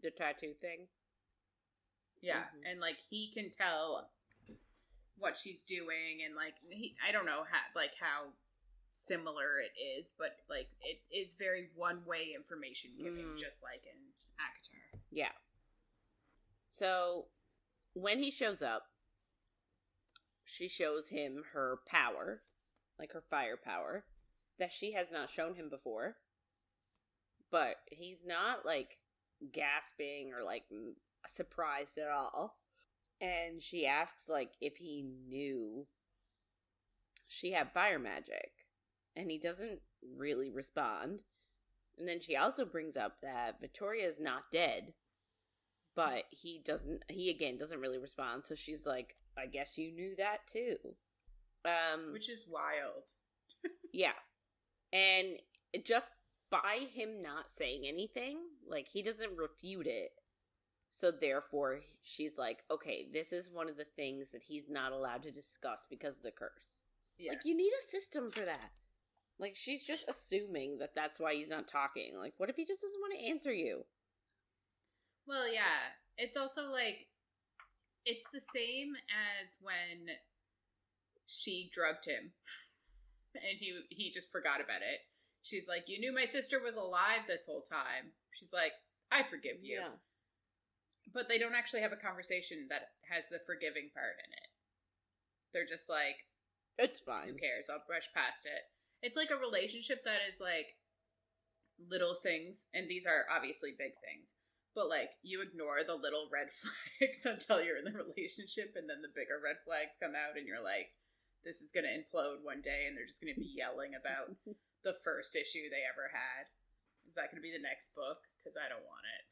The tattoo thing? Yeah, and, like, he can tell what she's doing, and, like, I don't know how similar it is, but, like, it is very one-way information giving, just like in ACOTAR. Yeah. So, when he shows up, she shows him her power, like her fire power, that she has not shown him before. But he's not, like, gasping or, like, surprised at all. And she asks, like, if he knew she had fire magic. And he doesn't really respond. And then she also brings up that Victoria is not dead. But he again doesn't really respond. So she's like, I guess you knew that too. Which is wild. Yeah. And just by him not saying anything, like, he doesn't refute it. So therefore, she's like, okay, this is one of the things that he's not allowed to discuss because of the curse. Yeah. Like, you need a system for that. Like, she's just assuming that that's why he's not talking. Like, what if he just doesn't want to answer you? Well, yeah. It's also, like, It's the same as when she drugged him and he just forgot about it. She's like, you knew my sister was alive this whole time. She's like, I forgive you. Yeah. But they don't actually have a conversation that has the forgiving part in it. They're just like, it's fine. Who cares? I'll brush past it. It's like a relationship that is like little things, and these are obviously big things, but like you ignore the little red flags until you're in the relationship, and then the bigger red flags come out, and you're like, this is going to implode one day, and they're just going to be yelling about the first issue they ever had. Is that going to be the next book? Because I don't want it.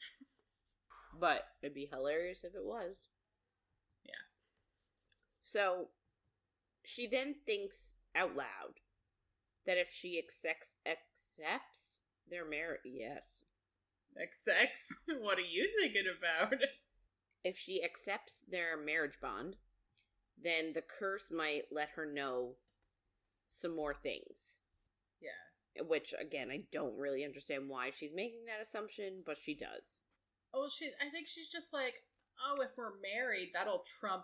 But it'd be hilarious if it was. Yeah. So she then thinks out loud that if she accepts their marriage, yes. Accepts? What are you thinking about? If she accepts their marriage bond, then the curse might let her know some more things. Yeah. Which, again, I don't really understand why she's making that assumption, but she does. Oh, I think she's just like, oh, if we're married, that'll trump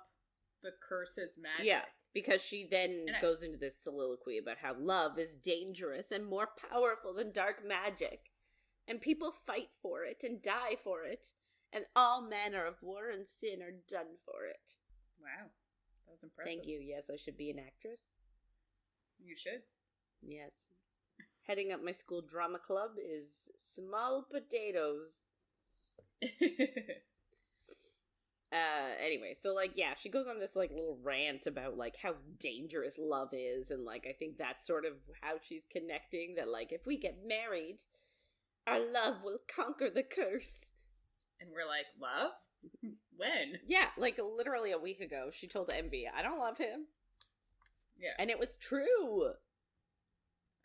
the curse's magic. Yeah, because she then goes into this soliloquy about how love is dangerous and more powerful than dark magic, and people fight for it and die for it, and all manner of war and sin are done for it. Wow, that was impressive. Thank you. Yes, I should be an actress. You should. Yes. Heading up my school drama club is small potatoes. Anyway, so like, yeah, she goes on this like little rant about like how dangerous love is, and like I think that's sort of how she's connecting that like if we get married, our love will conquer the curse. And we're like, love? When? Yeah, like literally a week ago, she told Envy, I don't love him. Yeah. And it was true.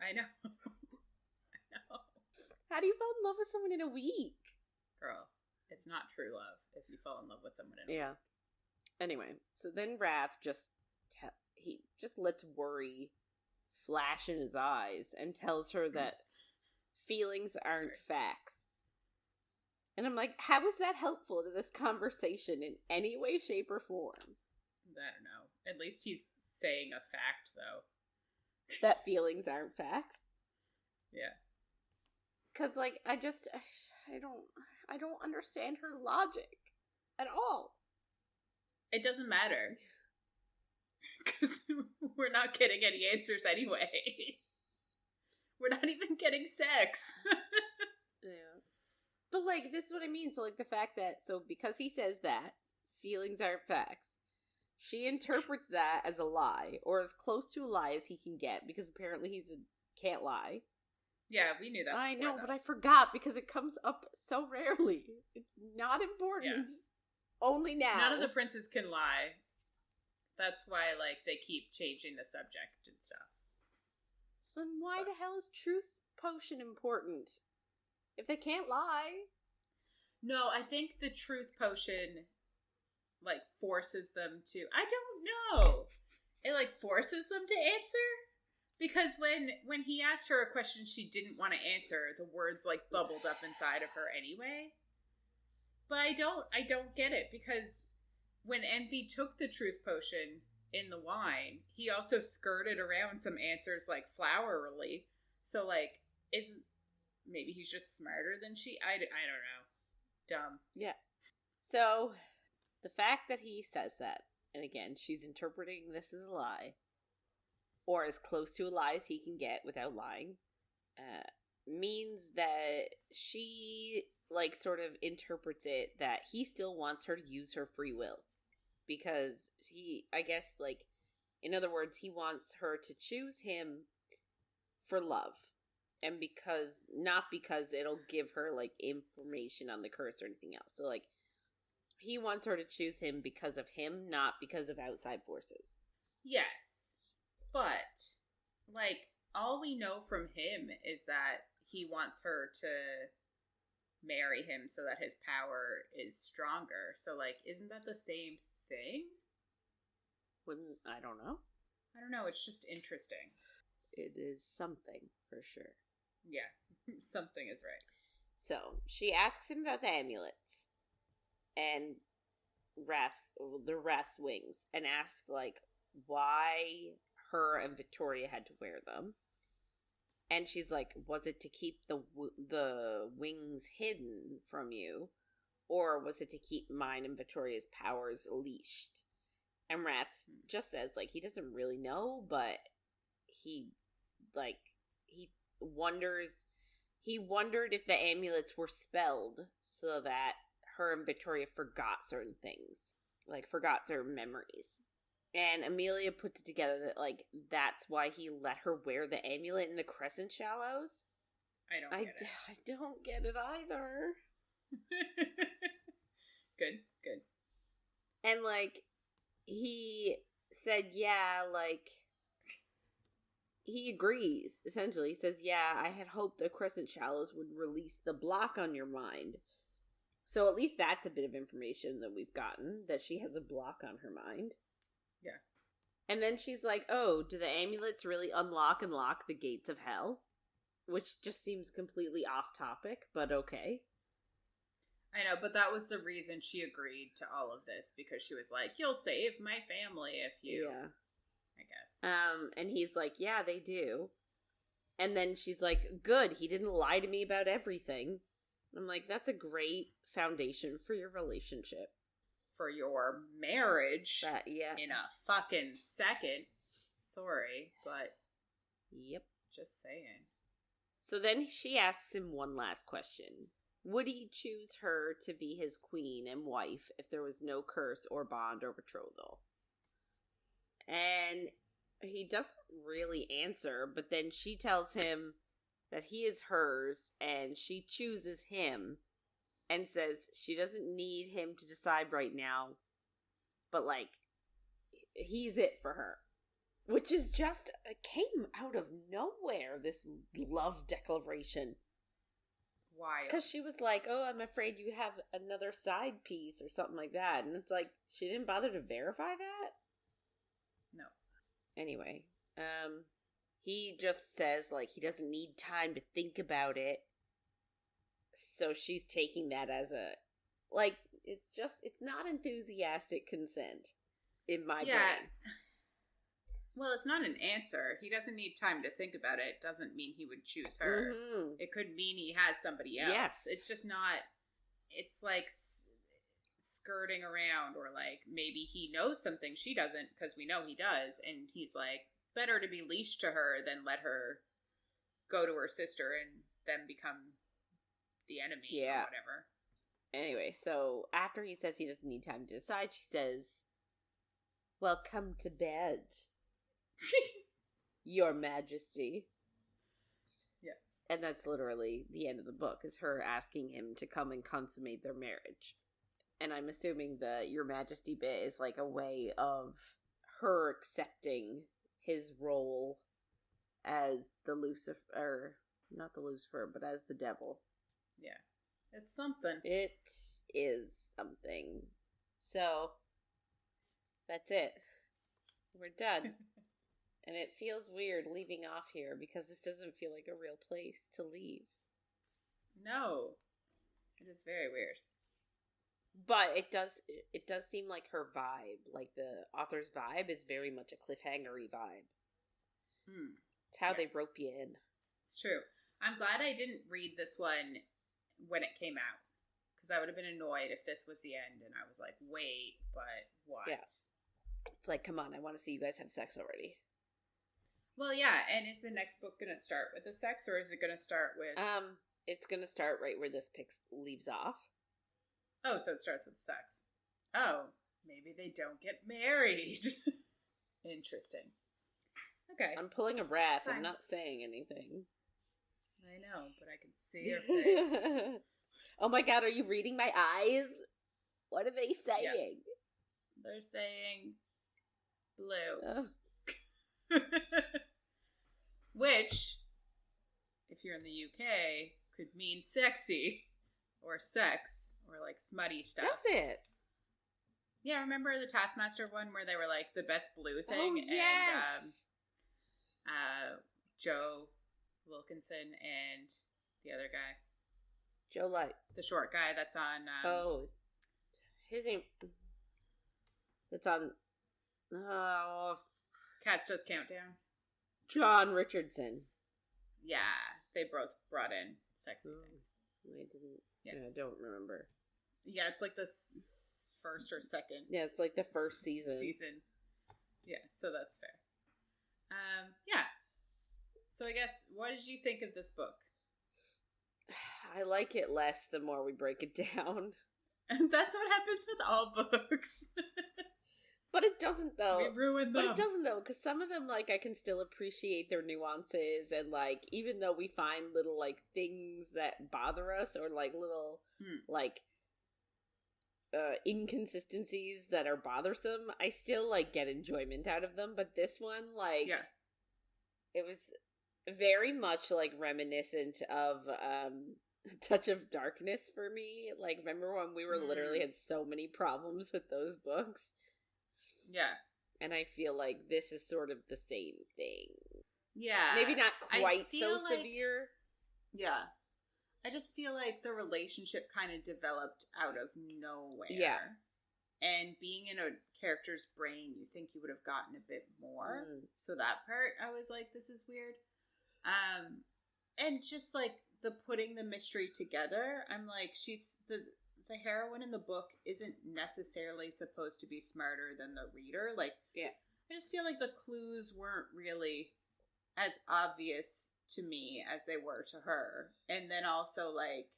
I know. I know. How do you fall in love with someone in a week? Girl, it's not true love if you fall in love with someone in a week. Anyway, so then Wrath he just lets worry flash in his eyes and tells her that feelings aren't facts. And I'm like, how is that helpful to this conversation in any way, shape, or form? I don't know. At least he's saying a fact, though. That feelings aren't facts? Yeah. Because, like, I don't understand her logic at all. It doesn't matter. Because we're not getting any answers anyway. We're not even getting sex. Yeah. But, like, this is what I mean. So, like, the fact that, so because he says that, feelings aren't facts, she interprets that as a lie, or as close to a lie as he can get, because apparently can't lie. Yeah, we knew that before, I know, though. but I forgot because it comes up so rarely. It's not important. Yeah. Only now. None of the princes can lie. That's why, like, they keep changing the subject and stuff. So then why the hell is truth potion important? If they can't lie. No, I think the truth potion, like, forces them to... I don't know. It, like, forces them to answer? Because when he asked her a question she didn't want to answer, the words, like, bubbled up inside of her anyway. But I don't get it, because when Envy took the truth potion in the wine, he also skirted around some answers, like, flowerily. So, like, maybe he's just smarter than she... I don't know. Dumb. Yeah. So, the fact that he says that, and again, she's interpreting this as a lie, or as close to a lie as he can get without lying, means that she, like, sort of interprets it that he still wants her to use her free will. Because he, I guess, like, in other words, he wants her to choose him for love. And not because it'll give her, like, information on the curse or anything else. So, like, he wants her to choose him because of him, not because of outside forces. Yes. But, like, all we know from him is that he wants her to marry him so that his power is stronger. So, like, isn't that the same thing? I don't know. I don't know. It's just interesting. It is something, for sure. Yeah, something is right. So, she asks him about the amulets. And Wrath's wings and asks, like, why her and Victoria had to wear them. And she's like, was it to keep the wings hidden from you? Or was it to keep mine and Victoria's powers leashed? And Wrath just says, like, he doesn't really know, but he wondered if the amulets were spelled so that her and Victoria forgot certain things. Like, forgot certain memories. And Emilia puts it together that, like, that's why he let her wear the amulet in the Crescent Shallows. I don't get it. I don't get it either. Good. And, like, he said, yeah, like, he agrees, essentially. He says, yeah, I had hoped the Crescent Shallows would release the block on your mind. So at least that's a bit of information that we've gotten, that she has a block on her mind. Yeah. And then she's like, oh, do the amulets really unlock and lock the gates of hell? Which just seems completely off topic, but okay. I know, but that was the reason she agreed to all of this, because she was like, you'll save my family if you... Yeah. I guess. And he's like, yeah, they do. And then she's like, good, he didn't lie to me about everything. I'm like, that's a great foundation for your relationship. For your marriage. Yeah. In a fucking second. Sorry, but... Yep. Just saying. So then she asks him one last question. Would he choose her to be his queen and wife if there was no curse or bond or betrothal? And he doesn't really answer, but then she tells him that he is hers and she chooses him and says she doesn't need him to decide right now, but, like, he's it for her. Which is just, it came out of nowhere, this love declaration. Why? Because she was like, oh, I'm afraid you have another side piece or something like that. And it's like, she didn't bother to verify that? No. Anyway, he just says, like, he doesn't need time to think about it. So she's taking that as a, like, it's not enthusiastic consent in my brain. Well, it's not an answer. He doesn't need time to think about it. Doesn't mean he would choose her. Mm-hmm. It could mean he has somebody else. Yes. It's just not, it's like skirting around, or like maybe he knows something she doesn't, because we know he does, and he's like, better to be leashed to her than let her go to her sister and then become the enemy or whatever. Anyway, so after he says he doesn't need time to decide, she says, well, come to bed, Your Majesty. Yeah. And that's literally the end of the book, is her asking him to come and consummate their marriage. And I'm assuming the Your Majesty bit is like a way of her accepting his role as the Lucifer, not the Lucifer, but as the devil. Yeah. It's something. It is something. So, that's it. We're done. And it feels weird leaving off here, because this doesn't feel like a real place to leave. No. It is very weird. But it does seem like her vibe, like the author's vibe, is very much a cliffhanger-y vibe. It's how they rope you in. It's true. I'm glad I didn't read this one when it came out, because I would have been annoyed if this was the end and I was like, wait, but what? Yeah. It's like, come on, I want to see you guys have sex already. Well, yeah, and is the next book going to start with the sex, or is it going to start with... It's going to start right where this leaves off. Oh, so it starts with sex. Oh, maybe they don't get married. Interesting. Okay. I'm pulling a wrath. I'm not saying anything. I know, but I can see your face. Oh my god, are you reading my eyes? What are they saying? Yeah. They're saying blue. Oh. Which, if you're in the UK, could mean sexy, or sex, or like smutty stuff. Does it? Yeah, remember the Taskmaster one where they were like the best blue thing? Oh, yes! And Joe Wilkinson and the other guy. Joe Light. The short guy that's on... his name... It's on. Oh, Cats Does Countdown. John Richardson. Yeah, they both brought in sexy things. I didn't. Yeah, I don't remember. Yeah, it's like the first or second. Yeah, it's like the first season. Yeah, so that's fair. Yeah. So I guess, what did you think of this book? I like it less the more we break it down. And that's what happens with all books. But it doesn't, though. We ruined them. But it doesn't, though, because some of them, like, I can still appreciate their nuances, and, like, even though we find little, like, things that bother us, or, like, little, like, inconsistencies that are bothersome, I still, like, get enjoyment out of them. But this one, like, it was very much, like, reminiscent of, A Touch of Darkness for me. Like, remember when we were literally had so many problems with those books? Yeah. And I feel like this is sort of the same thing. Yeah. Maybe not quite so severe. Yeah. I just feel like the relationship kind of developed out of nowhere. Yeah. And being in a character's brain, you think you would have gotten a bit more. So that part, I was like, this is weird. And just like the putting the mystery together, I'm like, the heroine in the book isn't necessarily supposed to be smarter than the reader. Like, I just feel like the clues weren't really as obvious to me as they were to her. And then also, like,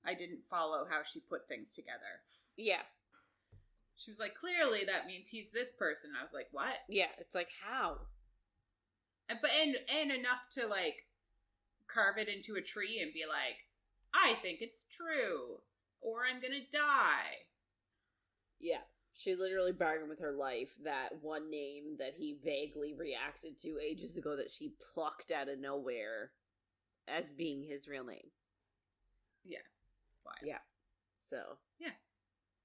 I didn't follow how she put things together. Yeah. She was like, clearly that means he's this person. I was like, what? Yeah, it's like, how? And enough to, like, carve it into a tree and be like, I think it's true. Or I'm gonna die. Yeah. She literally bargained with her life that one name that he vaguely reacted to ages ago that she plucked out of nowhere as being his real name. Yeah. Wild. Yeah. So. Yeah.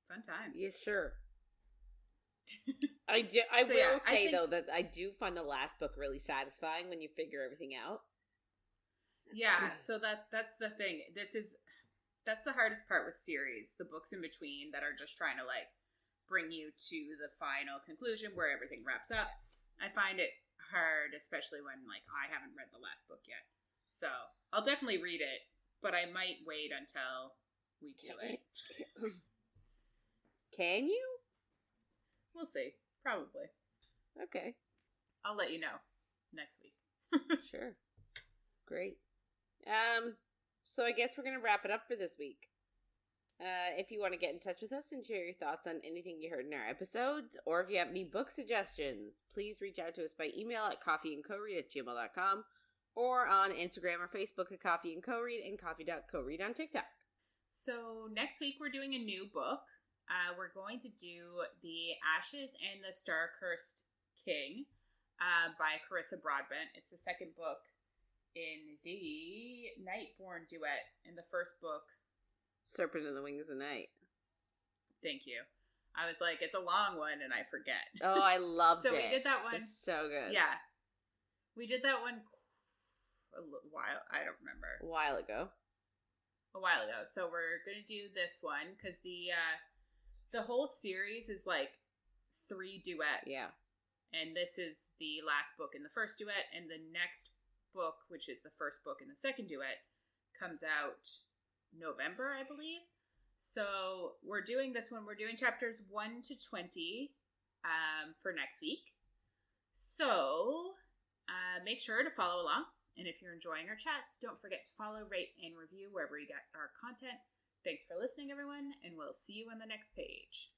Fun times. Yeah, sure. I will say, though, that I do find the last book really satisfying when you figure everything out. Yeah, so that's the thing. That's the hardest part with series, the books in between that are just trying to, like, bring you to the final conclusion where everything wraps up. I find it hard, especially when, like, I haven't read the last book yet. So, I'll definitely read it, but I might wait until we do it. Can you? We'll see. Probably. Okay. I'll let you know next week. Sure. Great. So I guess we're going to wrap it up for this week. If you want to get in touch with us and share your thoughts on anything you heard in our episodes, or if you have any book suggestions, please reach out to us by email at coffeeandcoread@gmail.com, or on Instagram or Facebook at Coffee and Co-Read, and coffee.coread on TikTok. So next week we're doing a new book. We're going to do The Ashes and the Star-Cursed King by Carissa Broadbent. It's the second book in the Nightborn duet. In the first book, Serpent in the Wings of Night. Thank you. I was like, it's a long one, and I forget. Oh, I loved it. So we did that one. It's so good. Yeah. We did that one a while. I don't remember. A while ago. So we're going to do this one, because the whole series is like 3 duets. Yeah. And this is the last book in the first duet, and the next book, which is the first book in the second duet, comes out November, I believe. So we're doing this one. We're doing chapters 1 to 20 for next week. So make sure to follow along. And if you're enjoying our chats, don't forget to follow, rate, and review wherever you get our content. Thanks for listening, everyone, and we'll see you on the next page.